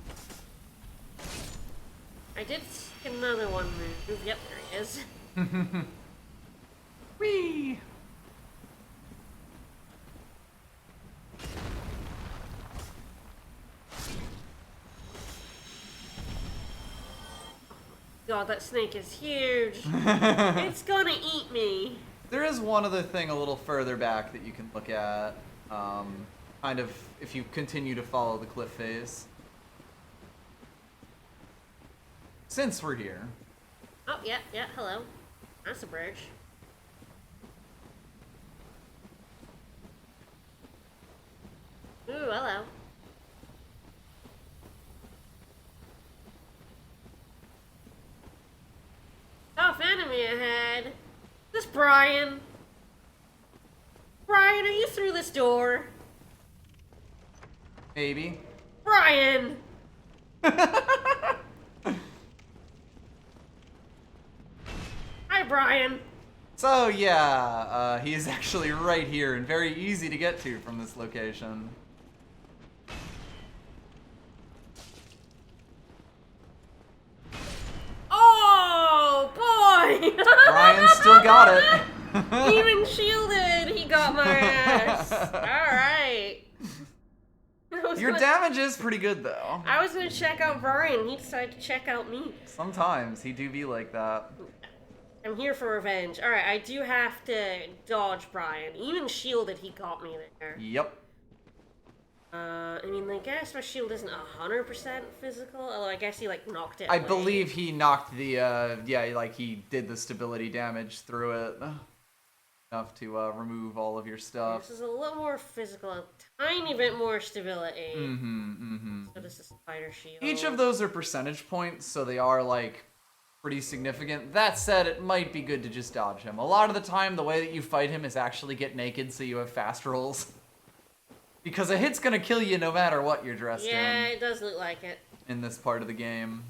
I did see another one move. Yep, there he is. Whee! God, that snake is huge. It's gonna eat me. There is one other thing a little further back that you can look at. Kind of, if you continue to follow the cliff face. Since we're here. Oh, yeah, hello. That's a bridge. Ooh, hello. Oh, enemy ahead. This Brian. Brian, are you through this door? Maybe. Brian! Hi, Brian. So yeah, he is actually right here and very easy to get to from this location. Oh, boy! Brian still got it. Even shielded, he got my ass. Alright. Your damage is pretty good though. I was gonna check out Brian, he decided to check out me. Sometimes he do be like that. I'm here for revenge. Alright, I do have to dodge Brian. Even shielded, he got me there. Yep. I mean, I guess my shield isn't 100% physical, although I guess he, like, knocked it I away. believe he knocked the, yeah, like he did the stability damage through it. Enough to remove all of your stuff. This is a little more physical, a tiny bit more stability. Mm-hmm. So this is spider shield. Each of those are percentage points, so they are, like, pretty significant. That said, it might be good to just dodge him. A lot of the time, the way that you fight him is actually get naked so you have fast rolls. Because a hit's gonna kill you no matter what you're dressed Yeah, in. it does look like it. In this part of the game.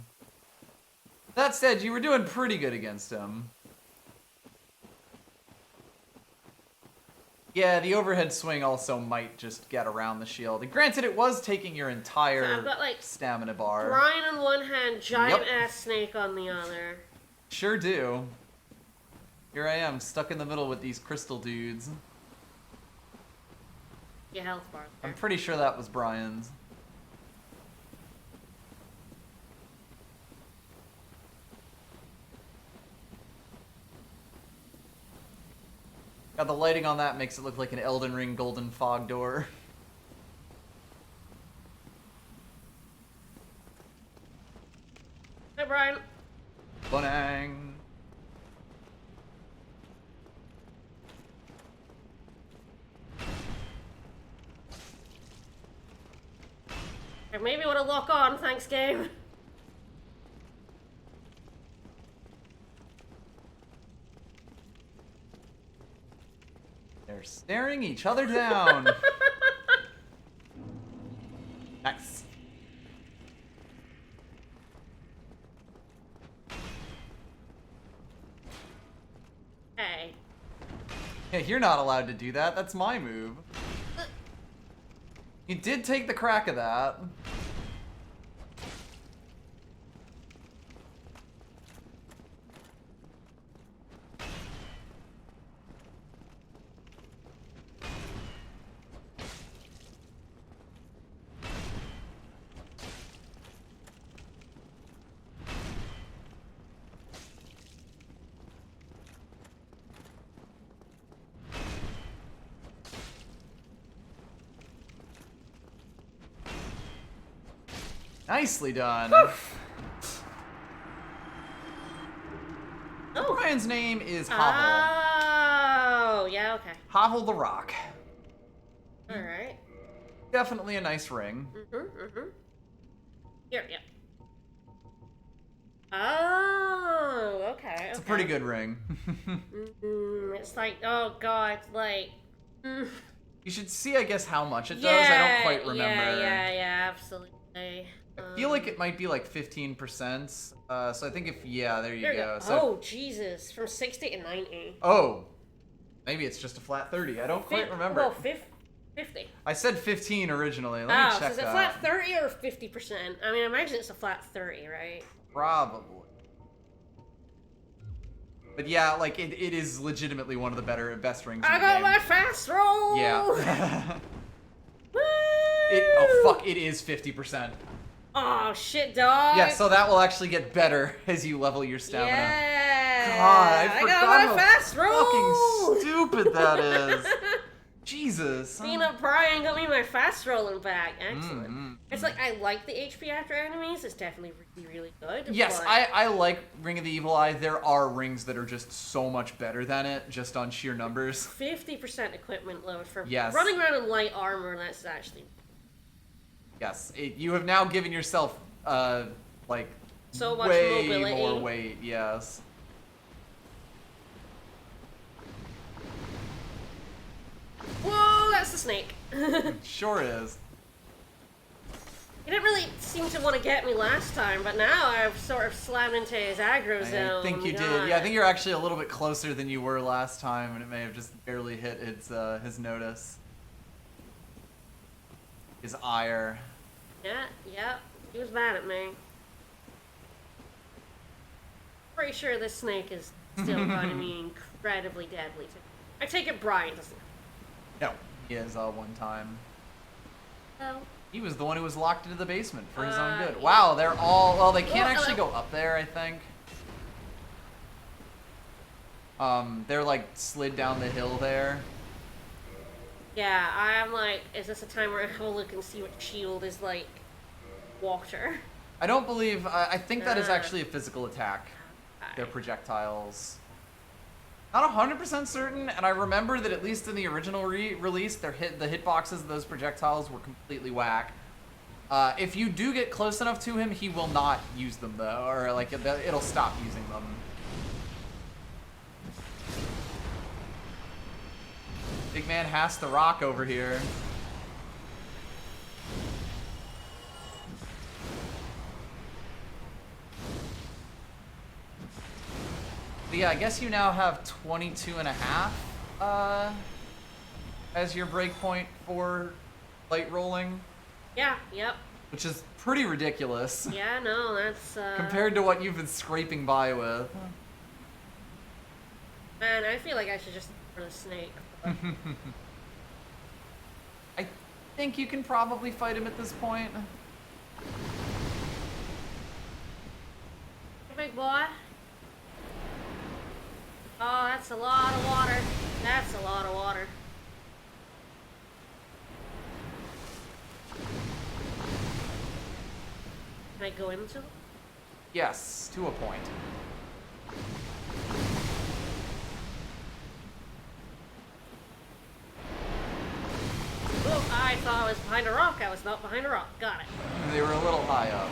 That said, you were doing pretty good against him. Yeah, the overhead swing also might just get around the shield. And granted, it was taking your entire So I've got, like, stamina bar. Brian on one hand, giant ass snake on the other. Sure do. Here I am, stuck in the middle with these crystal dudes. Your health bar there. I'm pretty sure that was Brian's. God, the lighting on that makes it look like an Elden Ring golden fog door. Hi, Brian. Bonang. I maybe want to lock on, thanks, game. They're staring each other down. Nice. Hey. Yeah, you're not allowed to do that. That's my move. You did take the crack of that. Nicely done. Oh. Brian's name is Havel. Oh, yeah, okay. Havel the Rock. Alright. Definitely a nice ring. Here, yeah. Oh, okay. It's a pretty good ring. It's like, oh god, like. You should see, I guess, how much it does. I don't quite remember. Yeah, absolutely. I feel like it might be like 15%. So I think if, yeah, there you go. Oh, So, Jesus. From 60 to 90. oh, maybe it's just a flat 30. I don't quite remember. Well, 50. I said 15 originally. Let me So check is it that. flat 30 or 50%? I mean, I imagine it's a flat 30, right? Probably. But yeah, like it is legitimately one of the best rings in I the got game. my fast roll! Yeah. Woo! Oh fuck, it is 50%. Oh, shit, dog. Yeah, so that will actually get better as you level your stamina. Yeah. God, I forgot got my how fast roll! fucking stupid that is. Jesus. Peanut Brian got me my fast rolling back. Excellent. It's like, I like the HP after enemies. It's definitely really, really good. Yes, but... I like Ring of the Evil Eye. There are rings that are just so much better than it, just on sheer numbers. 50% equipment load for Yes. running around in light armor. That's actually Yes, you have now given yourself, like, so much way mobility. more weight, yes. Whoa, that's the snake. Sure is. He didn't really seem to want to get me last time, but now I've sort of slammed into his aggro zone. I think you did. Yeah, I think you're actually a little bit closer than you were last time, and it may have just barely hit his notice. His ire. Yeah, he was mad at me. Pretty sure this snake is still going to be incredibly deadly. I take it Brian doesn't. No, he is one time. Oh. He was the one who was locked into the basement for his own good. Yeah. Wow, they're all... Well, they can't Well, actually go up there, I think. They're, like, slid down the hill there. Yeah, I'm like, is this a time where I have a look and see what shield is like? Water. I don't believe... I think that is actually a physical attack. They're projectiles. Not 100% certain, and I remember that at least in the original release, the hitboxes of those projectiles were completely whack. If you do get close enough to him, he will not use them though, or like it'll stop using them. Big man has to rock over here. But yeah, I guess you now have 22.5 as your breakpoint for light rolling. Yeah, yep. Which is pretty ridiculous. Yeah, no, that's compared to what you've been scraping by with. Man, I feel like I should just for the snake. I think you can probably fight him at this point. Hey, big boy. Oh, that's a lot of water. That's a lot of water. Can I go into it? Yes, to a point. Oh, I thought I was behind a rock. I was not behind a rock. Got it. They were a little high up.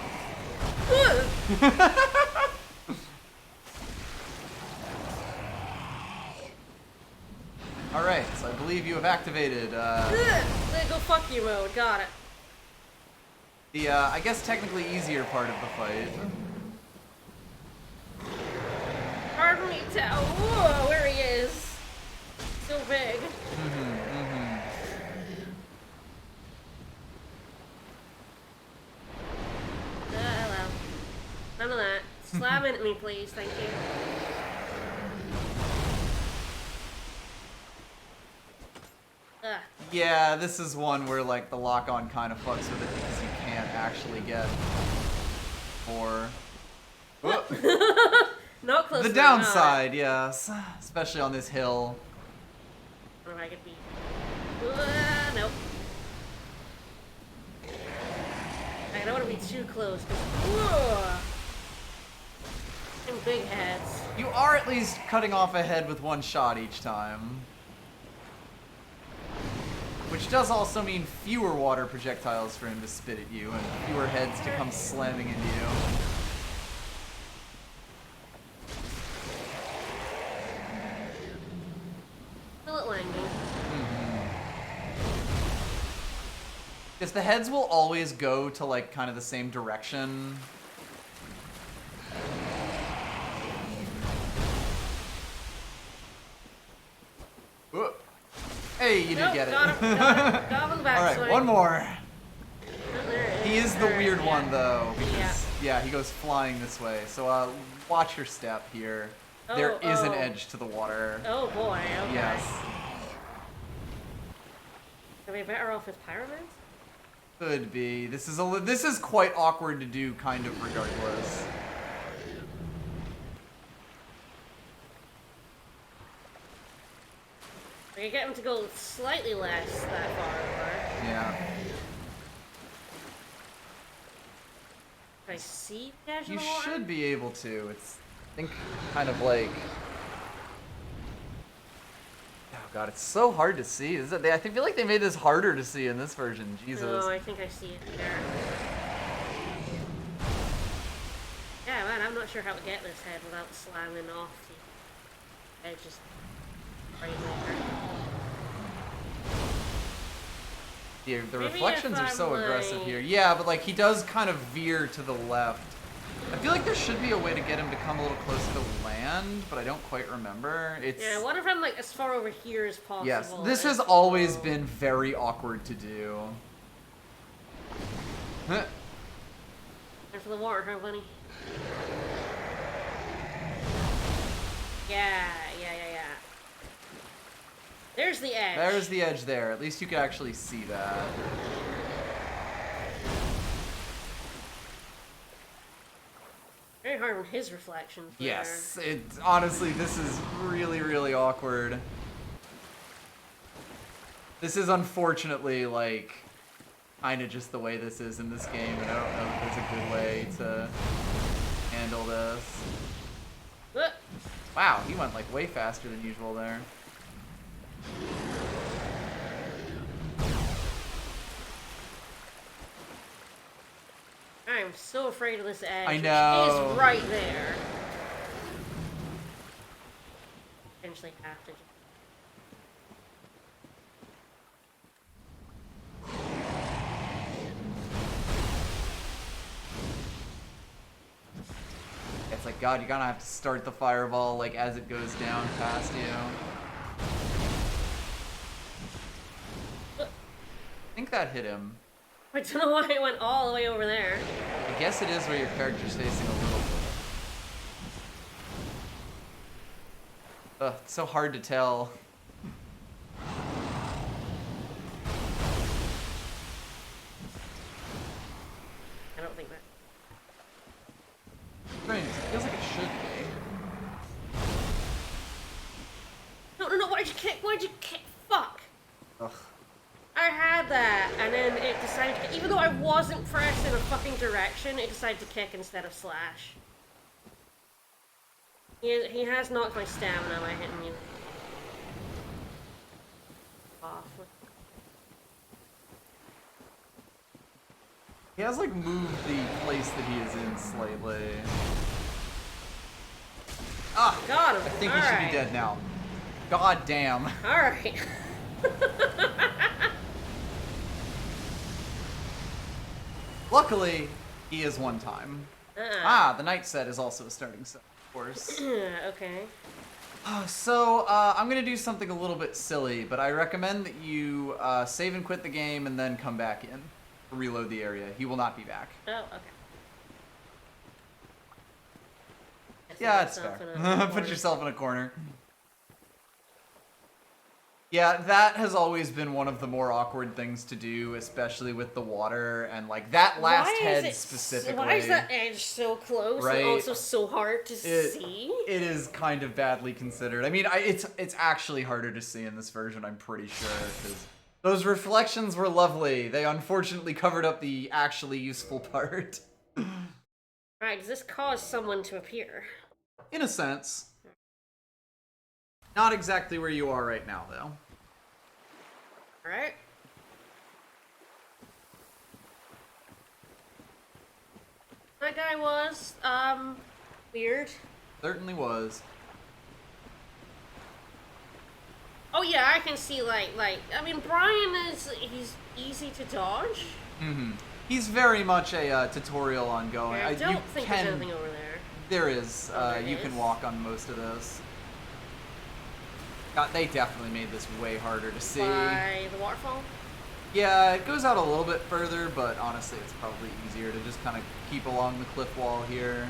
Alright, so I believe you have activated, Go fuck you mode. Got it. the, I guess technically easier part of the fight. Hard for me to tell. Whoa, where he is. So big. Well. None of that. Slam into me, please. Thank you. Yeah, this is one where, like, the lock-on kind of fucks with it because you can't actually get more. Not close The enough, downside, yes. Especially on this hill. I don't know if I could be. Nope. I don't want to be too close. And big heads. You are at least cutting off a head with one shot each time. Which Which does also mean fewer water projectiles for him to spit at you, and fewer heads to come slamming into you. A little angry. Because the heads will always go to, like, kind of the same direction. Whoop. Hey, you did Nope, get it. got him, got him, got him on the back Alright, swing. one more. Oh, there it He is the Alright, weird yeah. one, though. Because, yeah, he goes flying this way. So, watch your step here. There is an oh. edge to the water. Oh boy, okay. Yes. Are we better off with pyramids? Could be. This is quite awkward to do, kind of, regardless. We can get him to go slightly less that far over. Yeah. Can I see the edge You of the water? should be able to. It's, I think, kind of like... Oh god, it's so hard to see. I feel like they made this harder to see in this version. Jesus. No, I think I see it there. Yeah, man, I'm not sure how to get this head without slamming off the edge. Just right there. The Maybe reflections if are so I'm, aggressive like- here. Yeah, but like he does kind of veer to the left. I feel like there should be a way to get him to come a little closer to land, but I don't quite remember. It's Yeah, what if I'm like as far over here as possible? Yes, this and has always go- been very awkward to do. Huh. There's the water, huh, bunny? Yeah. There's the edge. There's the edge there. At least you could actually see that. Very hard on his reflection. There. Yes, honestly, this is really, really awkward. This is unfortunately, like, kind of just the way this is in this game, and I don't know if there's a good way to handle this. What? Wow, he went, like, way faster than usual there. I'm so afraid of this edge. I which know. is right there. Eventually have to. It's like, God, you're gonna have to start the fireball, like, as it goes down past you. I think that hit him. I don't know why it went all the way over there. I guess it is where your character's facing a little bit. Ugh, it's so hard to tell. I don't think that. Strange, it feels like it should be. No, why'd you kick? Why'd you kick? Fuck! Ugh. I had that, and then it decided to, even though I wasn't pressed in a fucking direction, it decided to kick instead of slash. He has knocked my stamina by hitting me off. He has, like, moved the place that he is in slightly. Ah! Got him! I think he should be dead now. God damn. Alright. Luckily, he is one time. Ah, the night set is also a starting set, of course. Okay. So, I'm gonna do something a little bit silly, but I recommend that you save and quit the game and then come back in. Reload the area. He will not be back. Oh, okay. Yeah, it's fair. Put yourself in a corner. Yeah, that has always been one of the more awkward things to do, especially with the water and, like, that last head specifically. Why is that edge so close Right. and also so hard to see? It is kind of badly considered. I mean, it's actually harder to see in this version, I'm pretty sure, because those reflections were lovely. They unfortunately covered up the actually useful part. Alright, does this cause someone to appear? In a sense. Not exactly where you are right now, though. Alright. that guy was, weird. Certainly was. Oh yeah, I can see, I mean, Brian he's easy to dodge. Mm-hmm. He's very much a tutorial ongoing. I don't think there's anything over there. There is. There you is. can walk on most of those. God, they definitely made this way harder to see. By the waterfall? Yeah, it goes out a little bit further, but honestly, it's probably easier to just kind of keep along the cliff wall here.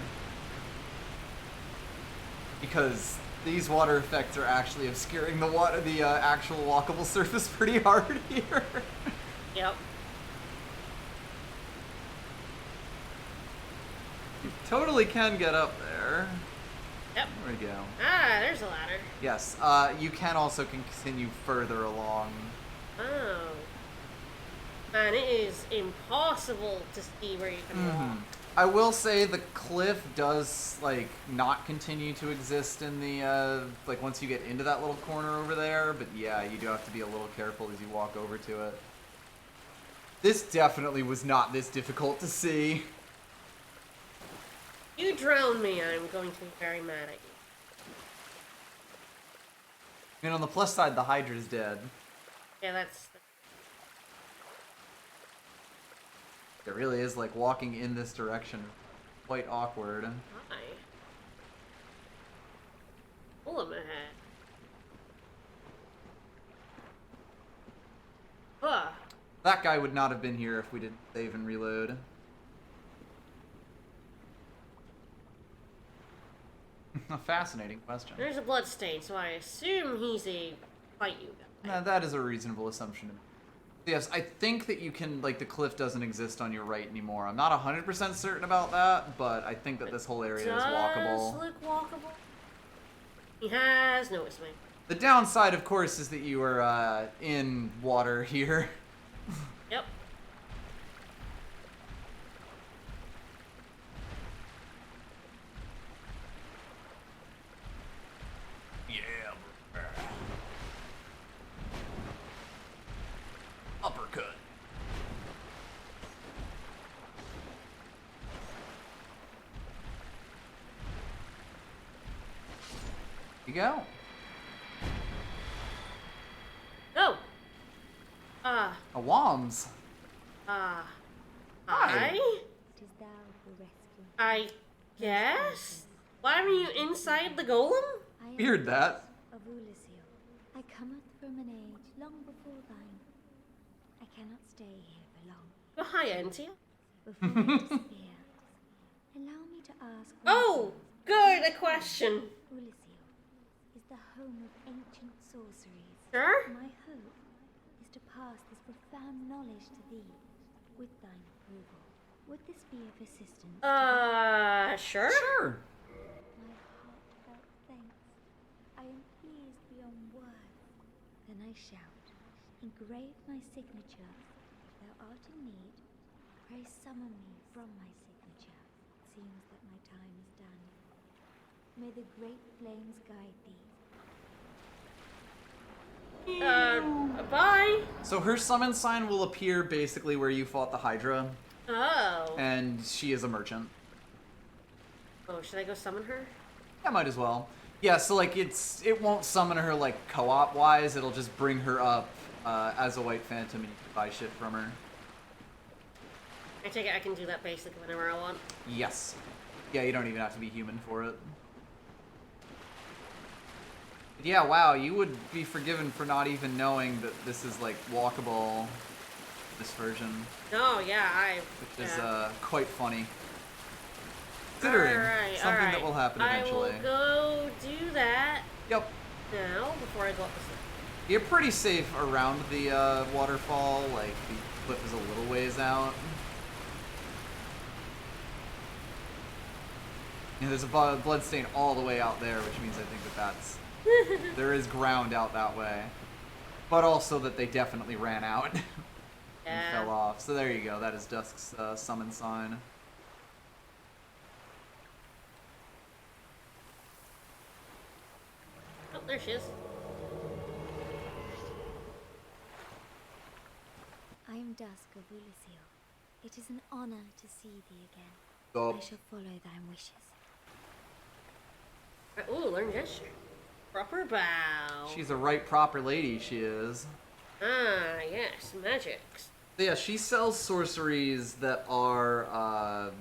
Because these water effects are actually obscuring the actual walkable surface pretty hard here. Yep. You totally can get up there. Yep. There we go. Ah, there's a ladder. Yes, you can also continue further along. Oh. Man, it is impossible to see where you can walk. I will say the cliff does, like, not continue to exist in the, like, once you get into that little corner over there, but yeah, you do have to be a little careful as you walk over to it. This definitely was not this difficult to see. You drown me, I'm going to be very mad at you. I mean, on the plus side, the Hydra's dead. Yeah, that's... It really is, like, walking in this direction. Quite awkward. Hi. Pull him ahead. Huh. That guy would not have been here if we didn't save and reload. A fascinating question. There's a blood stain, so I assume he's a fight you guy. Nah, that is a reasonable assumption. Yes, I think that you can, like, the cliff doesn't exist on your right anymore. I'm not 100% certain about that, but I think that this whole area is walkable. Does look walkable? He has noticed me. The downside, of course, is that you are in water here. Yep. Uppercut. You go. Go! A Woms. Hi. Hi? It is thou who rescue. I guess? Why are you inside the golem? I am Feared that. of Ulisio. I cometh from an age long before thine. I cannot stay here for long. Oh, hi, Antia. Before I disappear, allow me to ask. Oh, good, a question. Ulisio is the home of ancient sorceries. Sure? My hope is to pass this profound knowledge to thee, with thine approval. Would this be of assistance? Sure? Sure. My heartfelt thanks. I am pleased beyond words. Then I shout, engrave my signature. If thou art in need, pray summon me from my signature. It seems that my time is done. May the great flames guide thee. Bye. So her summon sign will appear basically where you fought the Hydra, Oh. and she is a merchant. Oh, should I go summon her? I might as well. Yeah, so like it won't summon her like co-op wise, it'll just bring her up as a white phantom and you can buy shit from her. I take it I can do that basically whenever I want. Yes. Yeah, you don't even have to be human for it. But yeah, wow, you would be forgiven for not even knowing that this is like walkable, this version, Oh, yeah, which is quite funny. Considering something that will happen eventually. I will go do that Yep. now before I go up the stairs. You're pretty safe around the waterfall, like the cliff is a little ways out. Yeah, there's a blood stain all the way out there, which means I think that that's... there is ground out that way. But also that they definitely ran out and Yeah. fell off. So there you go, that is Dusk's summon sign. Oh, there she is. I am Dusk of Ulisio. It is an honor to see thee again. I shall follow thy wishes. Ooh, learn gesture. Proper bow. She's a right proper lady, she is. Ah, yes, magics. So yeah, she sells sorceries that are,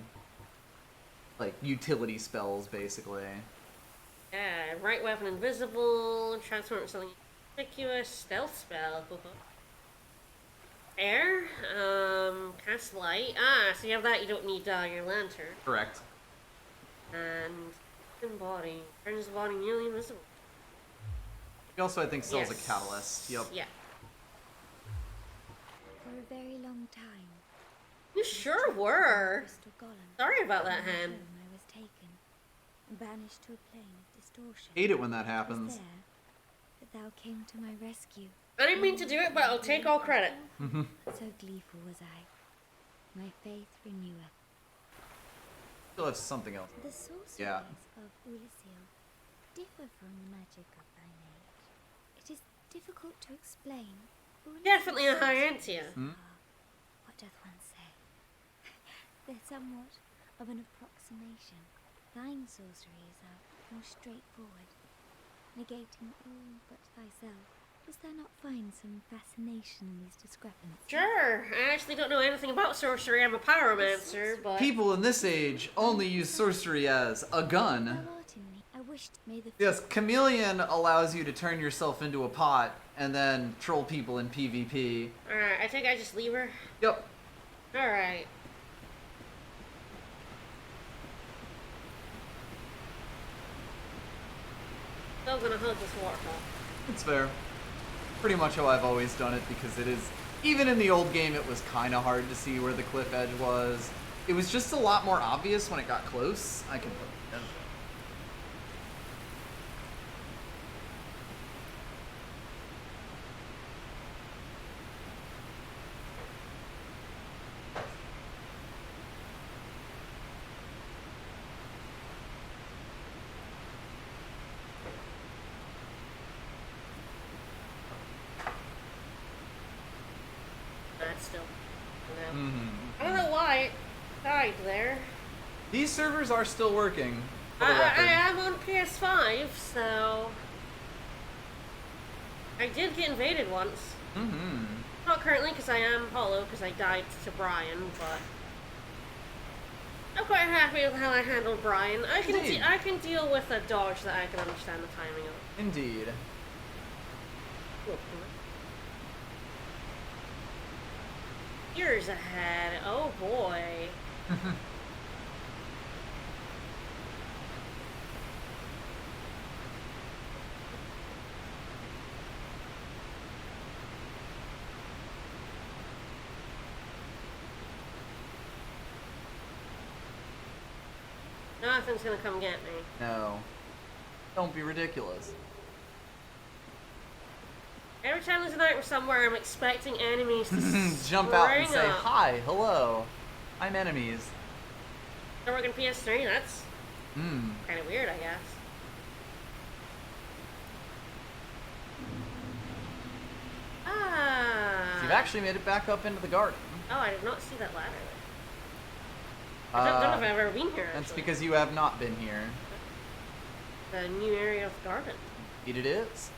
like, utility spells, basically. Yeah, right weapon invisible, transform into something conspicuous, stealth spell. Air, cast light. Ah, so you have that, you don't need your lantern. Correct. And body. Turns the body nearly invisible. She also, I think, sells Yes. a catalyst. Yep. Yeah. For a very long time. You sure were. Crystal golem. Sorry about that, From my hand. home I was taken, and banished to a plane of distortion. Hate it when that It was happens. there that thou came to my rescue. I didn't mean to do it, but I'll take all credit. So gleeful was I. My faith reneweth. Still have something else. The sorceries Yeah. of Ulasil differ from the magic of thine age. It is difficult to explain. Ulasil Definitely a high sorceries end tier. are, what doth one say? They're somewhat of an approximation. Thine sorceries are more straightforward, negating all but thyself. Dost thou not find some fascination in these discrepancies? Sure. I actually don't know anything about sorcery. I'm a pyromancer, but People in this age only use sorcery as a gun. Thou art in me. I wished may the Yes, Chameleon allows you to turn yourself into a pot and then troll people in PvP. alright, I think I just leave her. Yep. Alright. Still gonna hug this warthog. It's fair. Pretty much how I've always done it, because it is, even in the old game, it was kind of hard to see where the cliff edge was. It was just a lot more obvious when it got close. I can put it in. That's still. No. Mhm. I don't know why it died there. These servers are still working, for the I record. am on PS5, so I did get invaded once. Mm-hmm. Not currently, because I am hollow, because I died to Brian, but I'm quite happy with how I handled Brian. I can Indeed. I can deal with a dodge that I can understand the timing of. Indeed. Years ahead. Oh boy. Nothing's gonna come get me. No. Don't be ridiculous. Every time there's a night we're somewhere, I'm expecting enemies to Jump out and spring say, up. hi, hello. I'm enemies. They're working PS3, that's Hmm. kind of weird, I guess. Ah. So you've actually made it back up into the garden. Oh, I did not see that ladder. I don't know if I've ever been here, That's actually. because you have not been here. The new area of the garden. Indeed it is.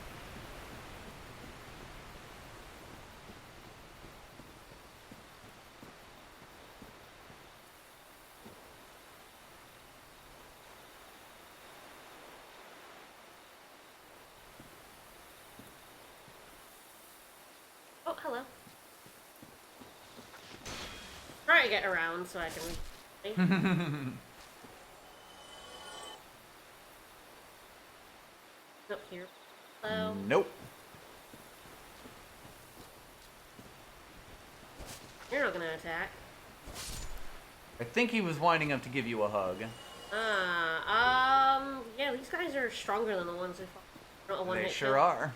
Oh, hello. Try to get around so I can. Up here. Hello. Nope. You're not gonna attack. I think he was winding up to give you a hug. Yeah, these guys are stronger than the ones we fought. Not a They one-hit sure kill. are.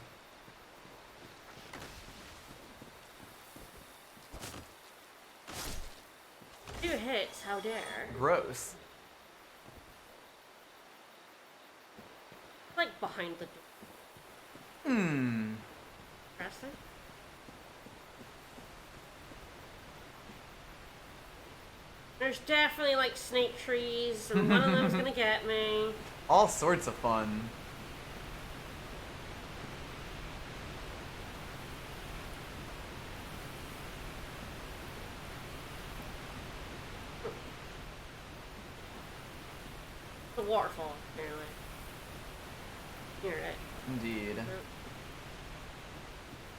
Two hits, how dare. Gross. Like behind the door. Hmm. Interesting. there's definitely like snake trees, and one of them's gonna get me. All sorts of fun. The waterfall, apparently. You're right. Indeed.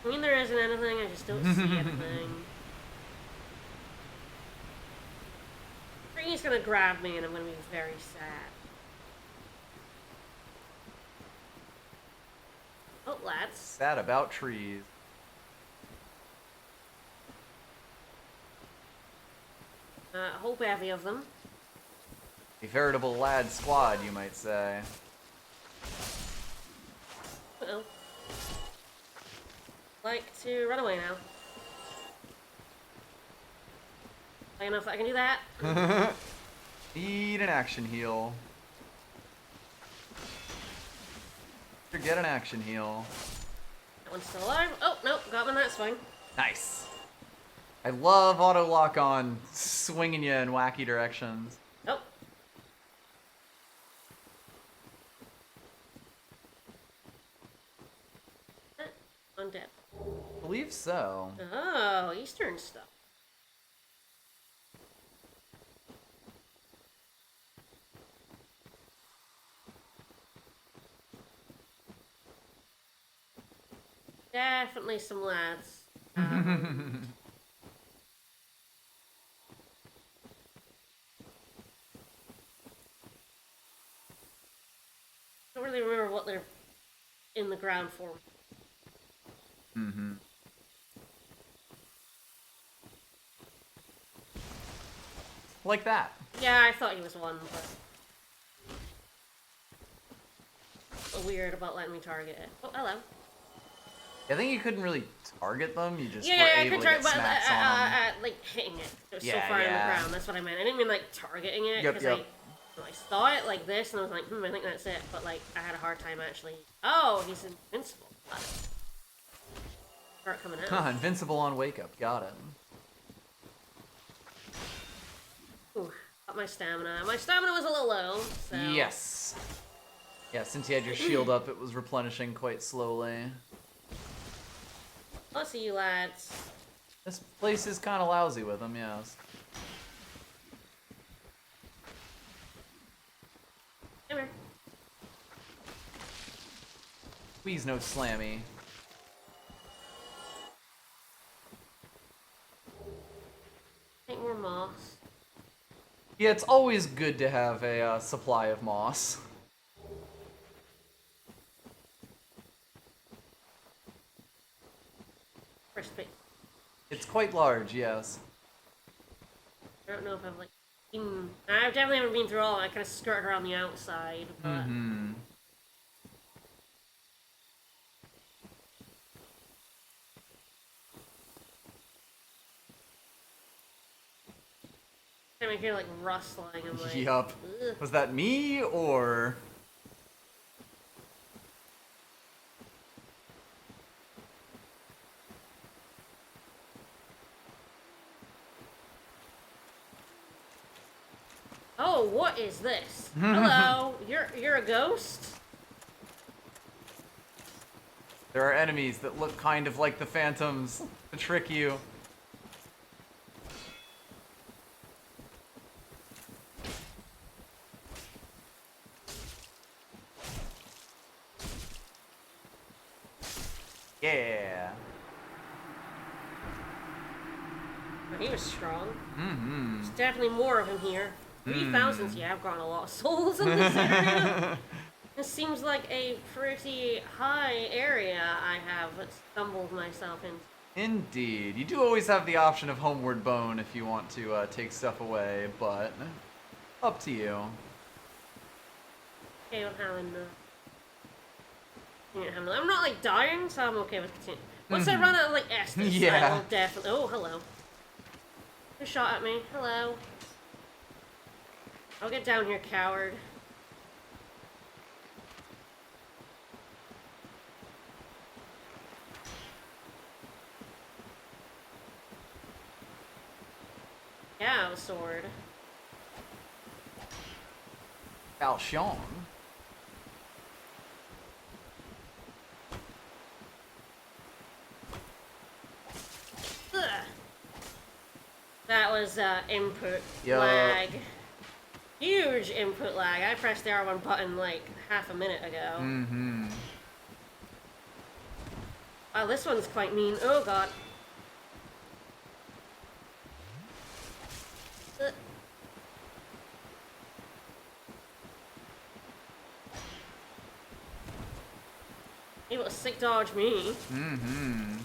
I mean, there isn't anything, I just don't see anything. Tree's gonna grab me, and I'm gonna be very sad. Oh, lads. Sad about trees. A whole bevy of them. A veritable lad squad, you might say. Uh-oh. Like to run away now. I don't know if I can do that. Need an action heal. Get an action heal. That one's still alive. Oh, nope, got one, that's fine. Nice. I love auto lock on swinging you in wacky directions. Oh. Undead. I believe so. Oh, Eastern stuff. Definitely some lads. Don't really remember what they're in the ground for. Mm-hmm. Like that. Yeah, I thought he was one, but weird about letting me target it. Oh, hello. I think you couldn't really target them. You just were Yeah, I able could to get target, but smacks on them. like hitting it. It was so Yeah, far in the yeah. ground. That's what I meant. I didn't mean like targeting it Yep, because yep. I saw it like this and I was like, I think that's it. But like, I had a hard time actually. Oh, he's invincible. Start coming out. Invincible on wake up. Got it. Ooh, got my stamina. My stamina was a little low. So. Yes. Yeah, since you had your shield up, it was replenishing quite slowly. I'll see you lads. This place is kind of lousy with them, yes. Come here. Please no slammy. Take more moss. Yeah, it's always good to have a supply of moss. For space. It's quite large, yes. I don't know if I've like been. I definitely haven't been through all. I kind of skirted around the outside, but. Mm-hmm. I hear like rustling. I'm like, Yup. ugh. Was that me, or... Oh, what is this? Hello, you're a ghost? There are enemies that look kind of like the phantoms to trick you. Yeah. Oh, he was strong. Mm-hmm. There's definitely more of him here. 3,000. Yeah, I've gotten a lot of souls in this area. This seems like a pretty high area I have stumbled myself in. Indeed. You do always have the option of Homeward Bone if you want to take stuff away, but up to you. Okay, I'm having I'm not like dying, so I'm okay with continuing. Once I run out of like Estus, I Yeah. will definitely. Oh, hello. Who shot at me? Hello. I'll get down here, coward. Yeah, a sword. Falchion. Ugh. That was input Yup. lag. Huge input lag. I pressed the R1 button like half a minute ago. Mm-hmm. Wow, this one's quite mean. Oh god. Ugh. Able to sick dodge me. Mm-hmm.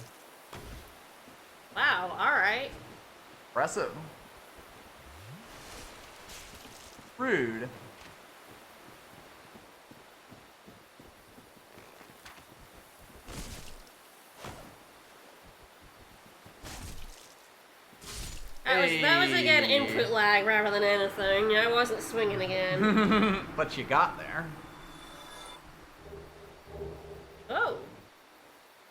Wow, alright. Impressive. Rude. That was again input lag rather than anything. I wasn't swinging again. But you got there. Oh.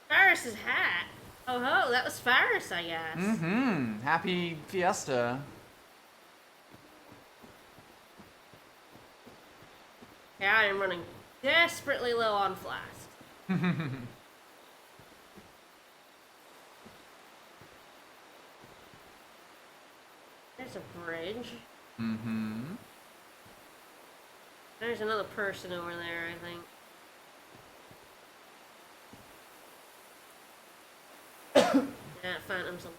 Faris's hat. Oh ho, that was Faris, I guess. Mm-hmm. Happy Fiesta. Yeah, I am running desperately low on flask. There's a bridge. Mm-hmm. There's another person over there, I think. Yeah, Phantom's on.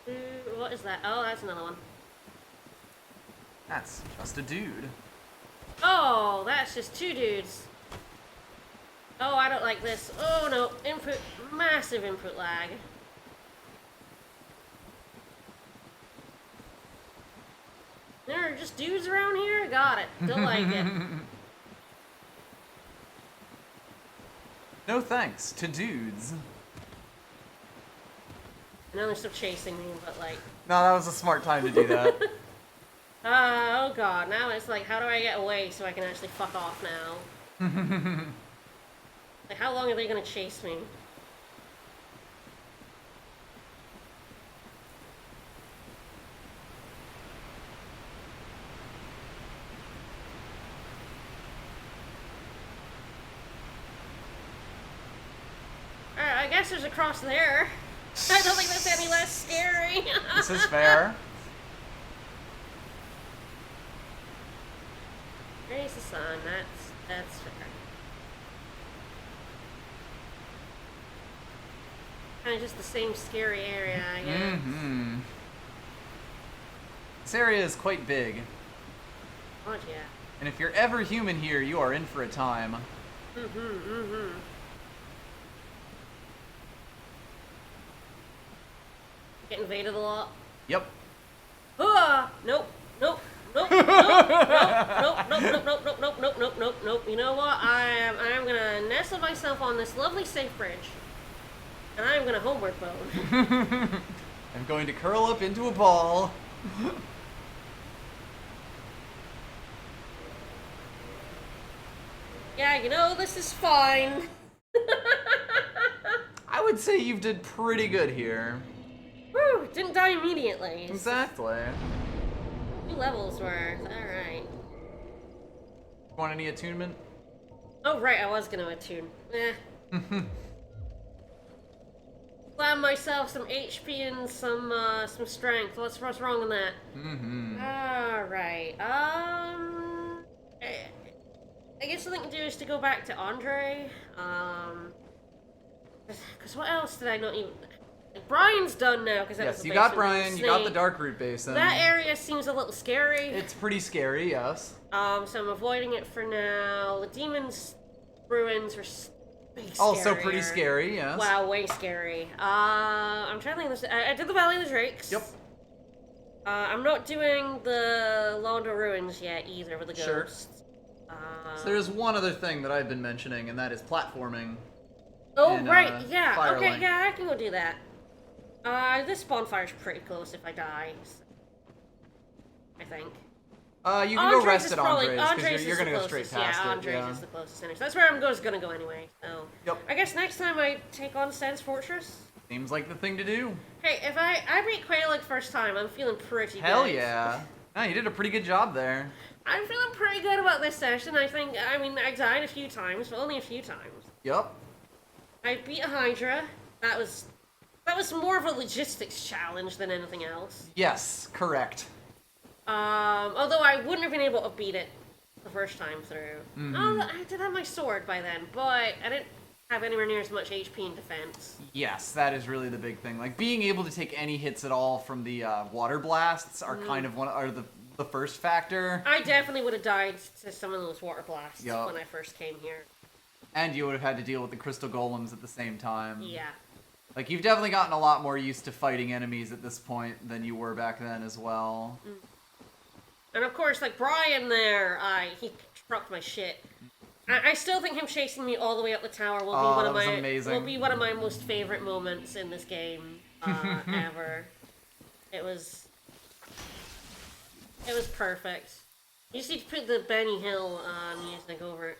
Ooh, what is that? Oh, that's another one. That's just a dude. Oh, that's just two dudes. Oh, I don't like this. Oh no, input, massive input lag. There are just dudes around here? Got it. Don't like it. No thanks to dudes. I know they're still chasing me, but like... No, that was a smart time to do that. Oh god, now it's like, how do I get away so I can actually fuck off now? Like, how long are they gonna chase me? Alright, I guess there's a cross there. I don't think that's any less scary. This is fair. Raise the sun, that's fair. Kind of just the same scary area, I guess. Mm-hmm. This area is quite big. Oh, yeah. And if you're ever human here, you are in for a time. Get invaded a lot. Yep. Nope, nope, nope, nope, nope, nope, nope, nope, nope, nope, nope, nope, nope, nope, nope. You know what? I'm gonna nestle myself on this lovely safe bridge. And I'm gonna homeward bone. I'm going to curl up into a ball. Yeah, you know, this is fine. I would say you did pretty good here. Woo! Didn't die immediately. Exactly. 2 levels worth. Alright. Want any attunement? Oh, right, I was gonna attune. Eh. Slam myself some HP and some strength. What's wrong with that? Mm-hmm. Alright. I guess the thing to do is to go back to Andre. Because what else did I not even... Brian's done now, because that was Yes, the you got basement. Brian, you got the Dark Root Basin. That area seems a little scary. It's pretty scary, yes. So I'm avoiding it for now. The Demon's Ruins are way Also scarier. pretty scary, yes. Wow, way scary. I'm trying to think of this. I did the Valley of the Drakes. Yep. I'm not doing the Londo Ruins yet either with the Sure. ghosts. So there's one other thing that I've been mentioning, and that is platforming. Oh, in, right, yeah. Firelight. Okay, yeah, I can go do that. This bonfire's pretty close if I die. So, I think. You can go rest is at probably- Andres, because is you're the going to go straight closest. past Yeah, it. Andres is the closest center. So that's where I'm gonna go anyway. So Yep. I guess next time I take on Sans Fortress. Seems like the thing to do. Hey, if I beat Quail like first time, I'm feeling pretty Hell good. yeah. Oh, you did a pretty good job there. I'm feeling pretty good about this session. I mean, I died a few times, but only a few times. Yup. I beat a Hydra. That was more of a logistics challenge than anything else. Yes, correct. Although I wouldn't have been able to beat it the first time through. Oh, I did have my sword by then, but I didn't have anywhere near as much HP and defense. Yes, that is really the big thing. Like, being able to take any hits at all from the water blasts are kind of the first factor. I definitely would have died to some of those water blasts Yup. when I first came here. And you would have had to deal with the crystal golems at the same time. Yeah. Like, you've definitely gotten a lot more used to fighting enemies at this point than you were back then as well. And of course, like Brian there, he trucked my shit. I still think him chasing me all the way up the tower will be one of my most favorite moments in this game ever. It was perfect. You just need to put the Benny Hill music over it.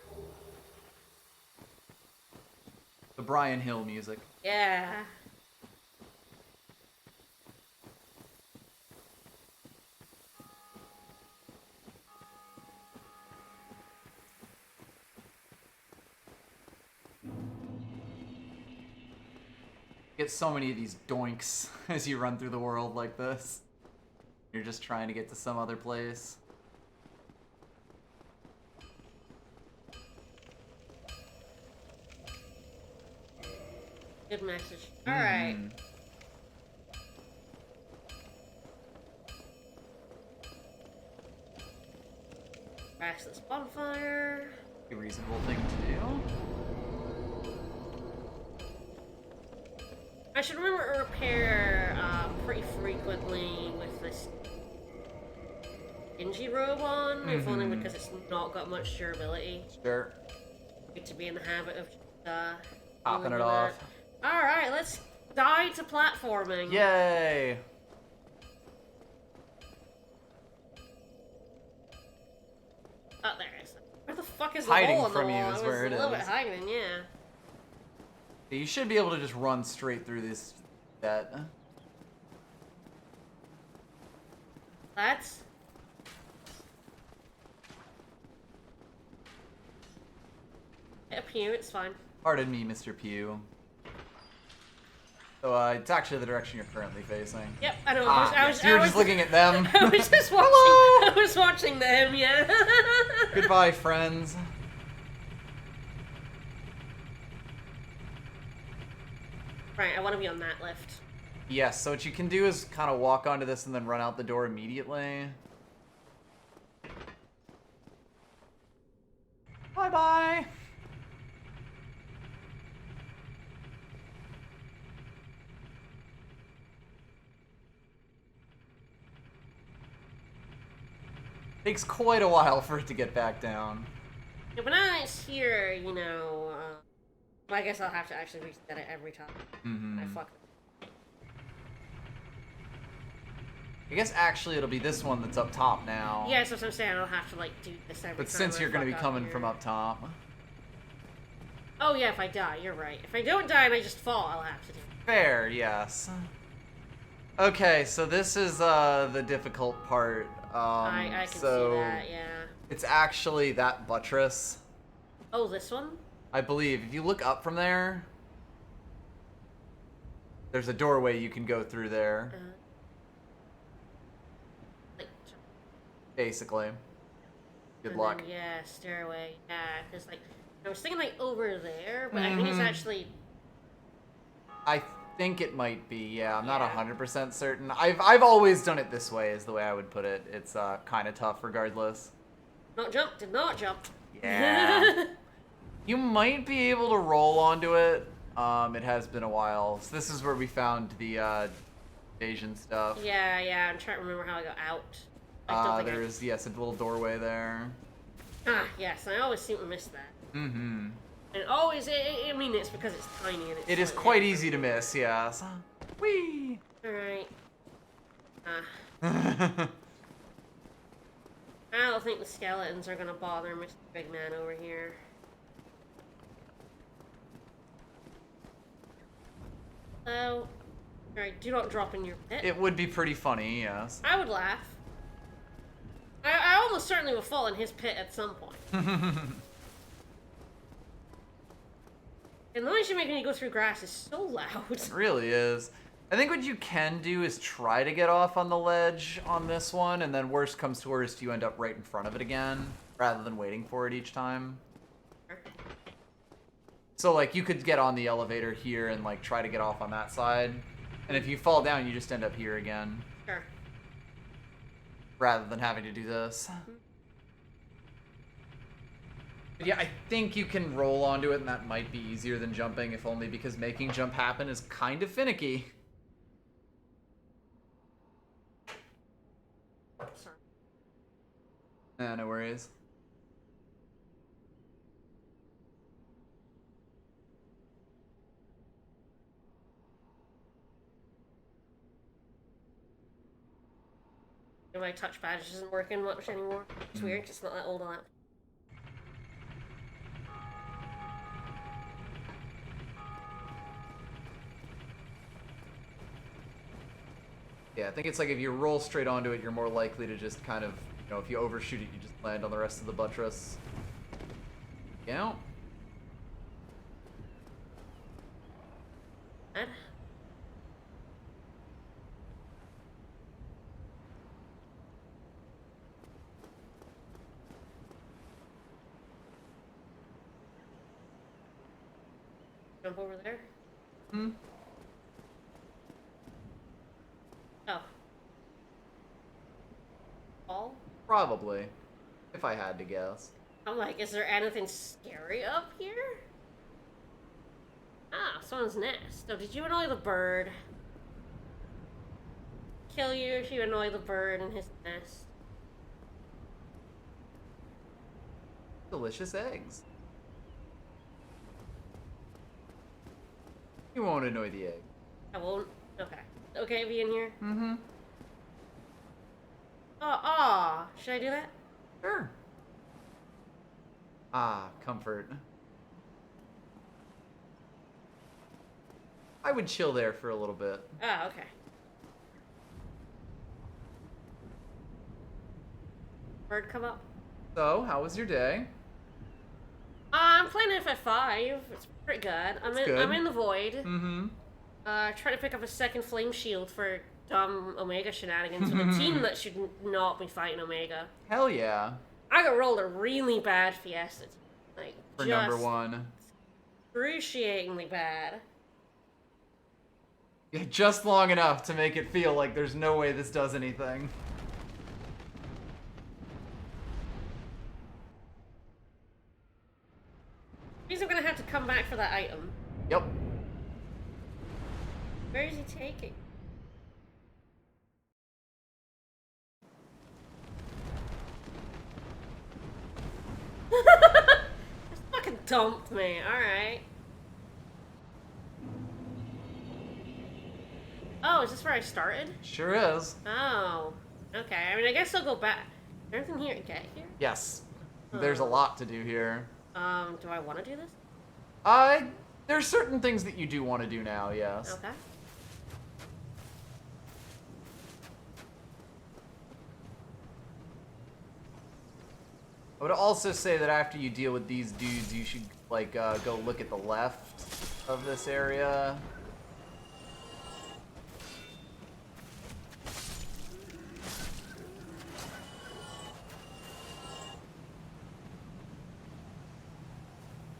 The Brian Hill music. Yeah. Get so many of these doinks as you run through the world like this. You're just trying to get to some other place. Good message. Alright. Crash this bonfire. A reasonable thing to do. I should remember to repair pretty frequently with this Genji robe on, if only because it's not got much durability. Sure. Good to be in the habit of Popping it off. Alright, let's die to platforming. Yay! Oh, there it is. Where the fuck is the Hiding hole in the from you wall? is It where was it a little is. bit hiding, yeah. You should be able to just run straight through this. That's... Up here, it's fine. Pardon me, Mr. Pugh. So, it's actually the direction you're currently facing. Yep, I know. You were just looking at them. I was just watching. I was watching them. Yeah. Goodbye, friends. Right, I want to be on that lift. Yes, so what you can do is kind of walk onto this and then run out the door immediately. Bye-bye. Takes quite a while for it to get back down. Yeah, but now it's here, you know. I guess I'll have to actually reset it every time. I fuck. I guess actually it'll be this one that's up top now. Yeah, so that's what I'm saying. I'll have to like do this every time. But since I you're going to be fuck coming here. from up top. Oh yeah, if I die, you're right. If I don't die and I just fall, I'll have to do it. Fair, yes. Okay, so this is the difficult part. I can so see that, yeah. It's actually that buttress. Oh, this one? I believe. If you look up from there, there's a doorway you can go through there. Like, Basically. Good and luck. then, yeah, stairway. Yeah, because like I was thinking like over there, but I think it's actually. I think it might be. Yeah, I'm not 100% certain. I've always done it this way. Is the way I would put it. It's kind of tough, regardless. Not jump. Did not jump. Yeah. You might be able to roll onto it. It has been a while. So this is where we found the Asian stuff. Yeah. I'm trying to remember how I got out. I don't think There's, yes, a little doorway there. Yes. I always seem to miss that. Mm-hmm. And always, I mean, it's because it's tiny and it's. It is quite easy to miss, yes. Whee! Alright. I don't think the skeletons are gonna bother Mr. Big Man over here. So, alright, do not drop in your pit. It would be pretty funny, yes. I would laugh. almost certainly will fall in his pit at some point. The noise you make when you go through grass is so loud. It really is. I think what you can do is try to get off on the ledge on this one, and then worst comes to worst, you end up right in front of it again, rather than waiting for it each time. So, like, you could get on the elevator here and, like, try to get off on that side. And if you fall down, you just end up here again. Sure. Rather than having to do this. But yeah, I think you can roll onto it, and that might be easier than jumping, if only because making jump happen is kind of finicky. Sorry. No worries. My touch badge isn't working much anymore. It's weird, it's not that old on that. Yeah, I think it's like if you roll straight onto it, you're more likely to just kind of, you know, if you overshoot it, you just land on the rest of the buttress. Yeah. Ed? Jump over there? Hmm. Oh. Fall? Probably. If I had to guess. I'm like, is there anything scary up here? Ah, someone's nest. Oh, did you annoy the bird? Kill you if you annoy the bird in his nest. Delicious eggs. You won't annoy the egg. I won't? Okay. Okay, be in here? Mm-hmm. Oh, should I do that? Sure. Ah, comfort. I would chill there for a little bit. Oh, okay. Bird come up? So, how was your day? I'm playing FF5. It's pretty good. good. I'm in the void. Mm-hmm. Trying to pick up a second flame shield for dumb Omega shenanigans with a team that should not be fighting Omega. Hell yeah. I got rolled a really bad Fiesta team. Like, For just number one. excruciatingly bad. Yeah, just long enough to make it feel like there's no way this does anything. Means I'm gonna have to come back for that item. Yep. Where is he taking? Just fucking dumped me. Alright. Oh, is this where I started? Sure is. Oh. Okay. I mean, I guess I'll go back. Is there anything here to get here? Yes. There's a lot to do here. Do I want to do this? There's certain things that you do want to do now, yes. Okay. I would also say that after you deal with these dudes, you should, like, go look at the left of this area.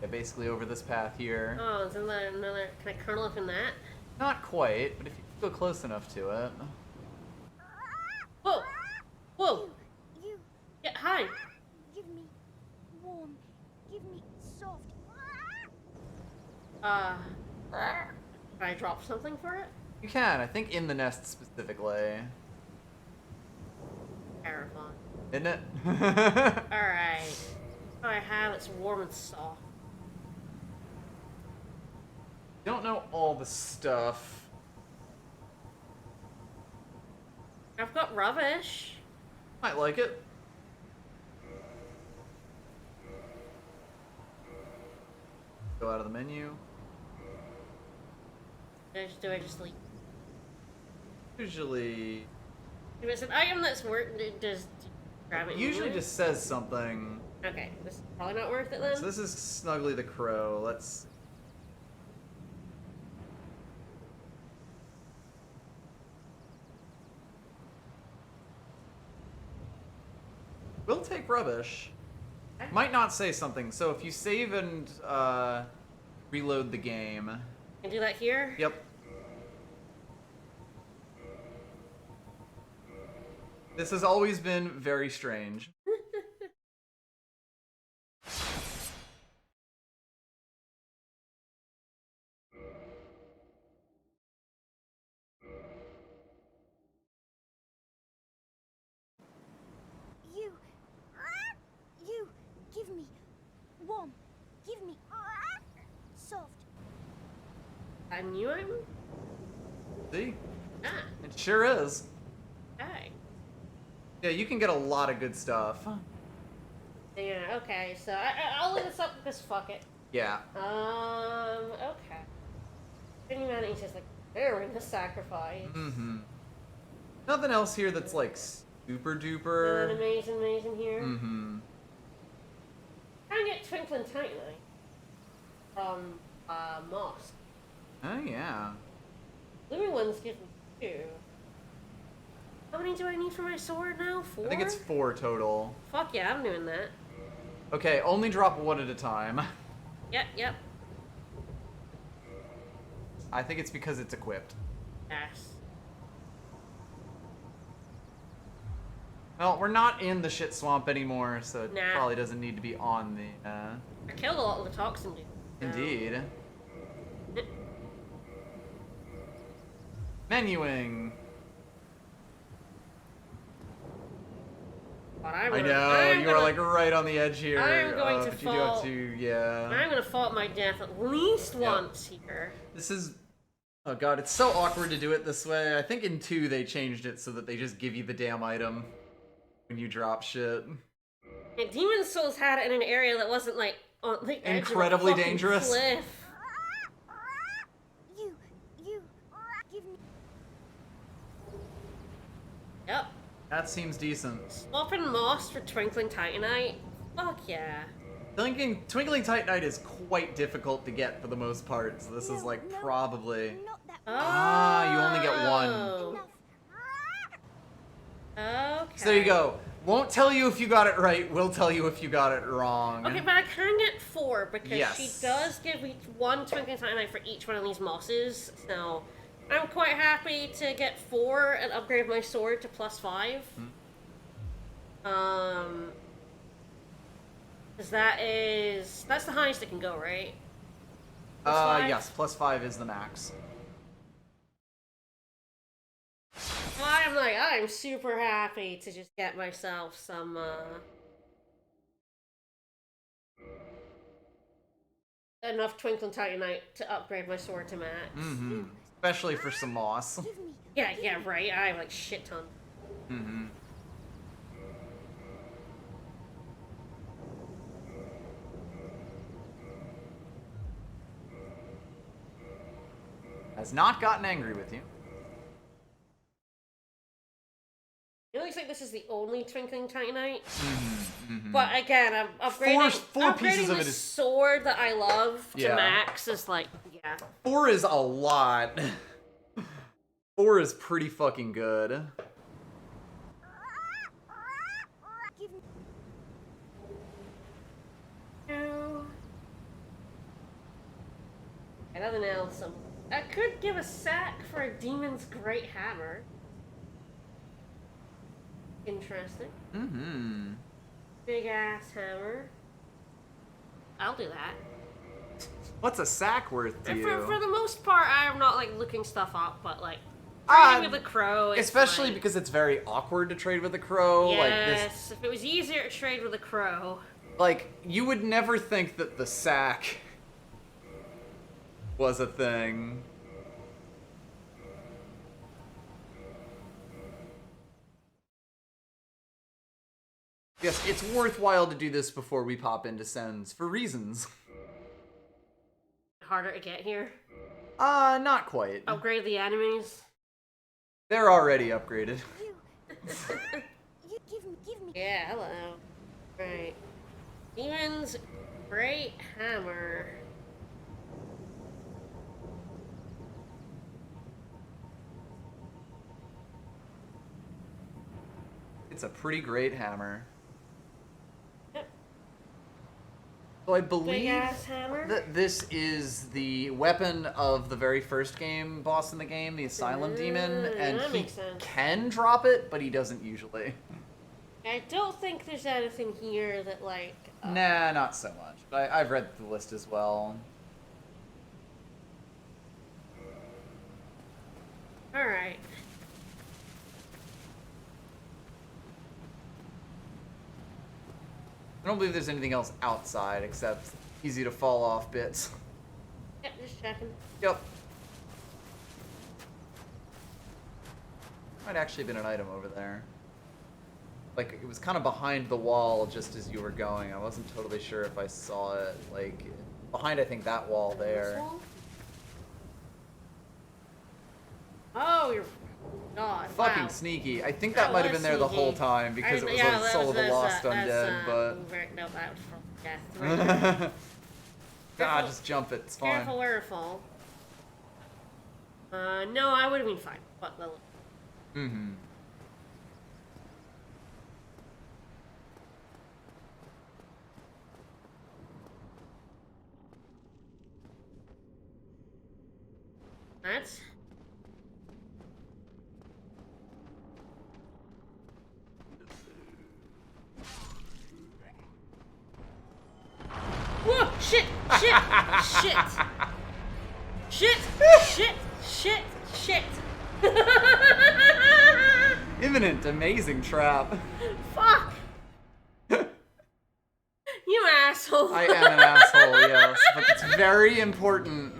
Yeah, basically over this path here. Oh, is there another... Can I curl up in that? Not quite, but if you go close enough to it. Whoa! Whoa! You Yeah, hi! give me warm, give me soft. Can I drop something for it? You can, I think in the nest specifically. Terrifying. Isn't it? Alright. What I have, it's warm and soft. Don't know all the stuff. I've got rubbish. Might like it. Go out of the menu. Do I just leave? Usually... If it's an item that's worth, does grab it. Usually anyway? just says something. Okay, this is probably not worth it then. So this is Snuggly the Crow. Let's. We'll take rubbish. Okay. Might not say something. So if you save and reload the game. Can do that here? Yep. This has always been very strange. You, give me warm, give me soft. A new item? See? Ah, It sure is. okay. Yeah, you can get a lot of good stuff. Yeah, okay, so I'll leave this up because fuck it. Yeah. Okay. Humanity's just like, they're in the sacrifice. Mm-hmm. Nothing else here that's like super Nothing duper. amazing here. Mm-hmm. I get Twinkling Titanite from Moss. Oh yeah. Blue ones give me 2. How many do I need for my sword now? 4? I think it's 4 total. Fuck yeah, I'm doing that. Okay, only drop 1 at a time. Yep. I think it's because it's equipped. Yes. Well, we're not in the shit swamp anymore, so it Nah. probably doesn't need to be on the, I killed a lot of the toxin dudes. Indeed. Menuing. But I know, you are like right on the edge here. I'm going to but you do have fall. to, yeah. I'm gonna fall at my death at least Yep. once here. This is... Oh god, it's so awkward to do it this way. I think in 2 they changed it so that they just give you the damn item when you drop shit. And Demon Souls had it in an area that wasn't like on the edge Incredibly of a fucking dangerous. cliff. You, give me. Yep. That seems decent. Swapping Moss for Twinkling Titanite. Fuck yeah. Twinkling Titanite is quite difficult to get for the most part, so this is like probably... Not that Ah, you only get 1. Oh. Okay. So there you go. Won't tell you if you got it right, will tell you if you got it wrong. Okay, but I can get 4 because Yes. she does give me 1 Twinkling Titanite for each one of these mosses. So I'm quite happy to get 4 and upgrade my sword to +5. Because that's the highest it can go, right? +5? Yes, +5 is the max. I'm super happy to just get myself some, enough Twinkling Titanite to upgrade my sword to max. Mm-hmm. Especially for some moss. Yeah, right. I have like shit ton. Mm-hmm. Has not gotten angry with you. It looks like this is the only Twinkling Titanite. Mm-hmm. But again, I'm upgrading, Four pieces upgrading of the it is... sword that I love to Yeah. max is like, yeah. 4 is a lot. 4 is pretty fucking good. Nothing else. I could give a sack for a demon's great hammer. Interesting. Mm-hmm. Big ass hammer. I'll do that. What's a sack worth to And you? for the most part, I'm not like looking stuff up, but like Ah, trading with a crow. It's Especially like, because it's very awkward to trade with a crow. yes, Like this, if it was easier to trade with a crow. like you would never think that the sack was a thing. Yes, it's worthwhile to do this before we pop into Sens for reasons. Harder to get here. Not quite. Upgrade the enemies. They're already upgraded. Give me. Yeah, hello. Right. Demon's Great Hammer. It's a pretty great hammer. Yep. So I Big believe ass hammer. that this is the weapon of the very first game boss in the game, the Asylum Demon, and that he makes sense. can drop it, but he doesn't usually. I don't think there's anything here that, like... Nah, not so much. But I've read the list as well. Alright. I don't believe there's anything else outside except easy to fall off bits. Yep, just checking. Yep. Might actually have been an item over there. Like, it was kind of behind the wall just as you were going. I wasn't totally sure if I saw it. Like, behind, I think, that wall there. Oh, you're... God, Fucking wow. sneaky. I think that might have been there the whole time because it was a Soul of the Lost Undead, but... No, that was from death. Right. Nah, just jump it. It's fine. Careful where it fall. No, I would have been fine. But the... Mm-hmm. That's... Whoa! Shit! Shit! Shit! Shit! Shit! Shit! Shit! Imminent, amazing trap. Fuck! You asshole! I am an asshole, yes, but it's very important.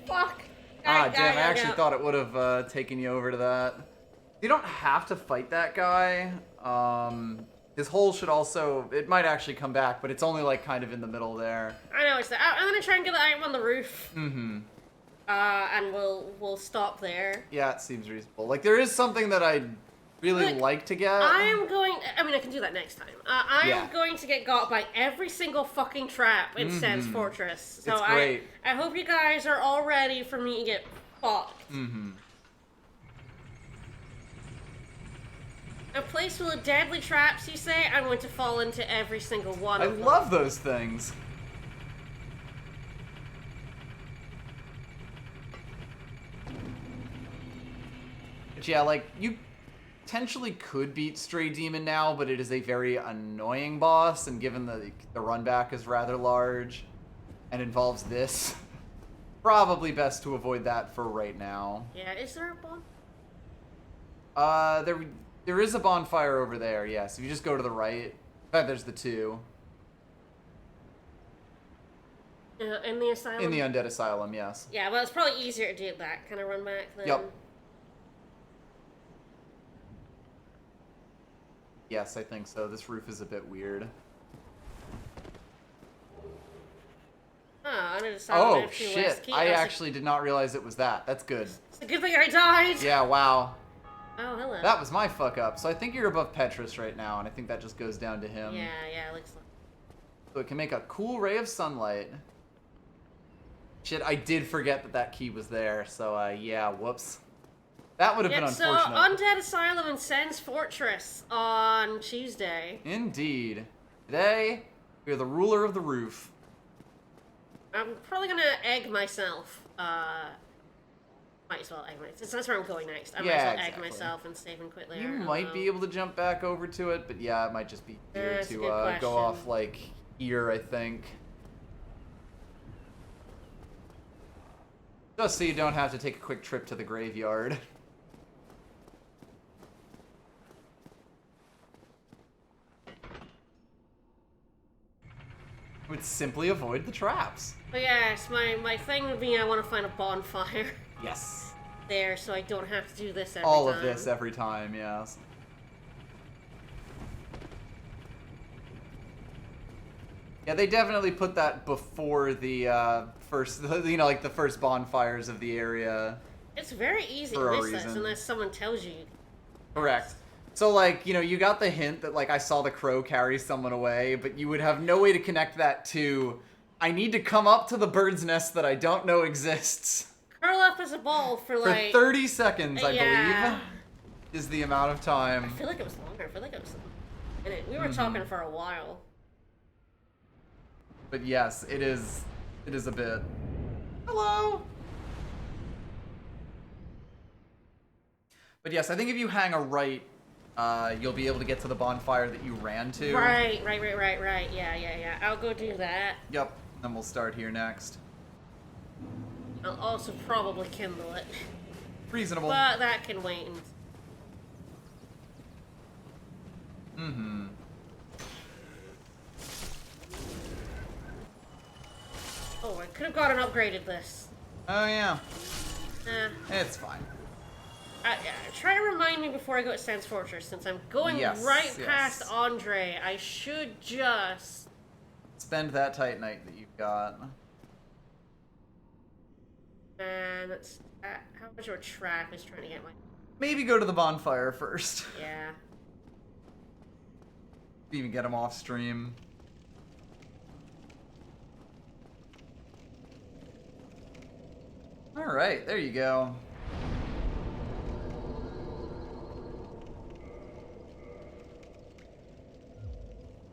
Fuck! Ah, damn, I actually thought it would have taken you over to that. You don't have to fight that guy. His hole should also... It might actually come back, but it's only, like, kind of in the middle there. I know it's there. I'm gonna try and get the item on the roof. Mm-hmm. And we'll stop there. Yeah, it seems reasonable. Like, there is something that I'd really Look, like to get. I am going... I mean, I can do that next time. I Yeah. am going to get got by every single fucking trap in Sen's Fortress. So It's great. I hope you guys are all ready for me to get fucked. Mm-hmm. A place full of deadly traps, you say? I'm going to fall into every single one I of them. love those things. But yeah, like, you potentially could beat Stray Demon now, but it is a very annoying boss, and given the run back is rather large and involves this, probably best to avoid that for right now. Yeah, is there a bomb? There is a bonfire over there, yes. If you just go to the right, in fact, there's the two. In the asylum? In the Undead Asylum, yes. Yeah, well, it's probably easier to do that kind of run back than... Yep. Yes, I think so. This roof is a bit weird. Oh, under asylum, Oh, shit. I actually did not realize it was that. That's good. It's a good thing I died! Yeah, wow. Oh, hello. That was my fuck up. So I think you're above Petrus right now, and I think that just goes down to him. Yeah, it looks like... So it can make a cool ray of sunlight. Shit, I did forget that that key was there, so yeah, whoops. That would have been unfortunate. So, Undead Asylum and Sen's Fortress on Tuesday. Indeed. Today, we are the ruler of the roof. I'm probably gonna egg myself. Might as well egg myself. That's where I'm going next. I might as well exactly. egg myself and save and quit there. You might be able to jump back over to it, but yeah, it might just be easier That's a to good go question. off, like, here, I think. Just so you don't have to take a quick trip to the graveyard. Would simply avoid the traps. But yes, my thing would be I want to find a bonfire Yes. there so I don't have to do this every All time. of this every time, yes. Yeah, they definitely put that before the first, you know, like the first bonfires of the area. It's very easy For to a miss this reason. unless someone tells you. Correct. So, like, you know, you got the hint that, like, I saw the crow carry someone away, but you would have no way to connect that to, I need to come up to the bird's nest that I don't know exists. Curl up as a ball for like... 30 seconds, I Yeah. believe, is the amount of time. I feel like it was longer. I feel like it was a minute. We were talking for a while. But yes, it is a bit. Hello! But yes, I think if you hang a right, you'll be able to get to the bonfire that you ran to. Right. Yeah. I'll go do that. Yep, then we'll start here next. I'll also probably kindle it. Reasonable. But that can wait. Oh, I could have gone and upgraded this. Oh yeah, Eh. it's fine. Try to remind me before I go to Sans Fortress, since I'm going right past Andre. I should just... Spend that Titanite that you've got. And that's... how much of a trap is trying to get my... Maybe go to the bonfire first. Yeah. Even get him off stream. Alright, there you go.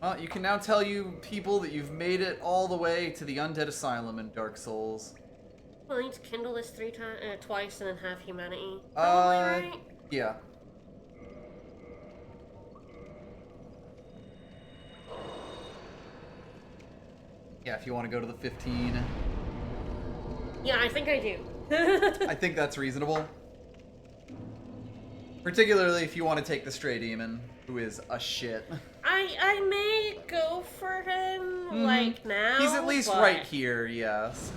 Well, you can now tell you people that you've made it all the way to the Undead Asylum in Dark Souls. Well, I need to kindle this twice and then have humanity. Probably, right? Yeah. Yeah, if you want to go to the 15. Yeah, I think I do. I think that's reasonable. Particularly if you want to take the Stray Demon, who is a shit. I may go for him, like, now, He's at least right here, yes.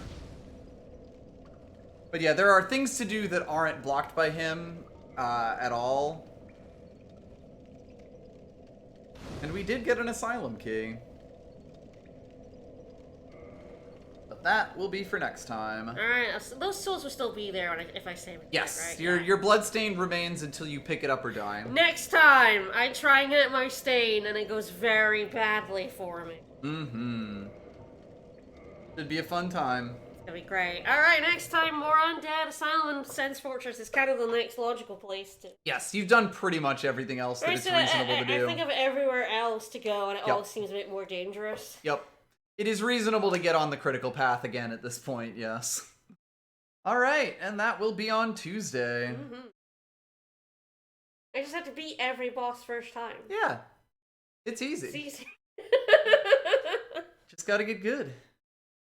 But yeah, there are things to do that aren't blocked by him at all. And we did get an Asylum key. But that will be for next time. Alright, so those souls will still be there if I save it. Yes, right? your bloodstained remains until you pick it up or die. Next time, I try and get my stain and it goes very badly for me. Should be a fun time. It's gonna be great. Alright, next time, more Undead Asylum and Sans Fortress is kind of the next logical place to... Yes, you've done pretty much everything else that it's reasonable to do. I think of everywhere else to go and it all seems a bit more dangerous. Yep. It is reasonable to get on the critical path again at this point, yes. Alright, and that will be on Tuesday. I just have to beat every boss first time. Yeah. It's easy. It's easy. Just gotta get good.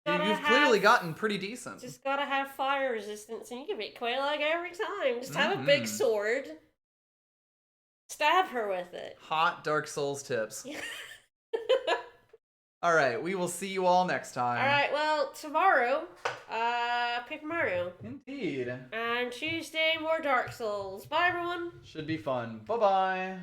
You've clearly gotten pretty decent. Just gotta have fire resistance and you can beat Quelaag every time. Just have a big sword. Stab her with it. Hot Dark Souls tips. Alright, we will see you all next time. Alright, well, tomorrow, Paper Mario. Indeed. And Tuesday, more Dark Souls. Bye, everyone. Should be fun. Bye-bye.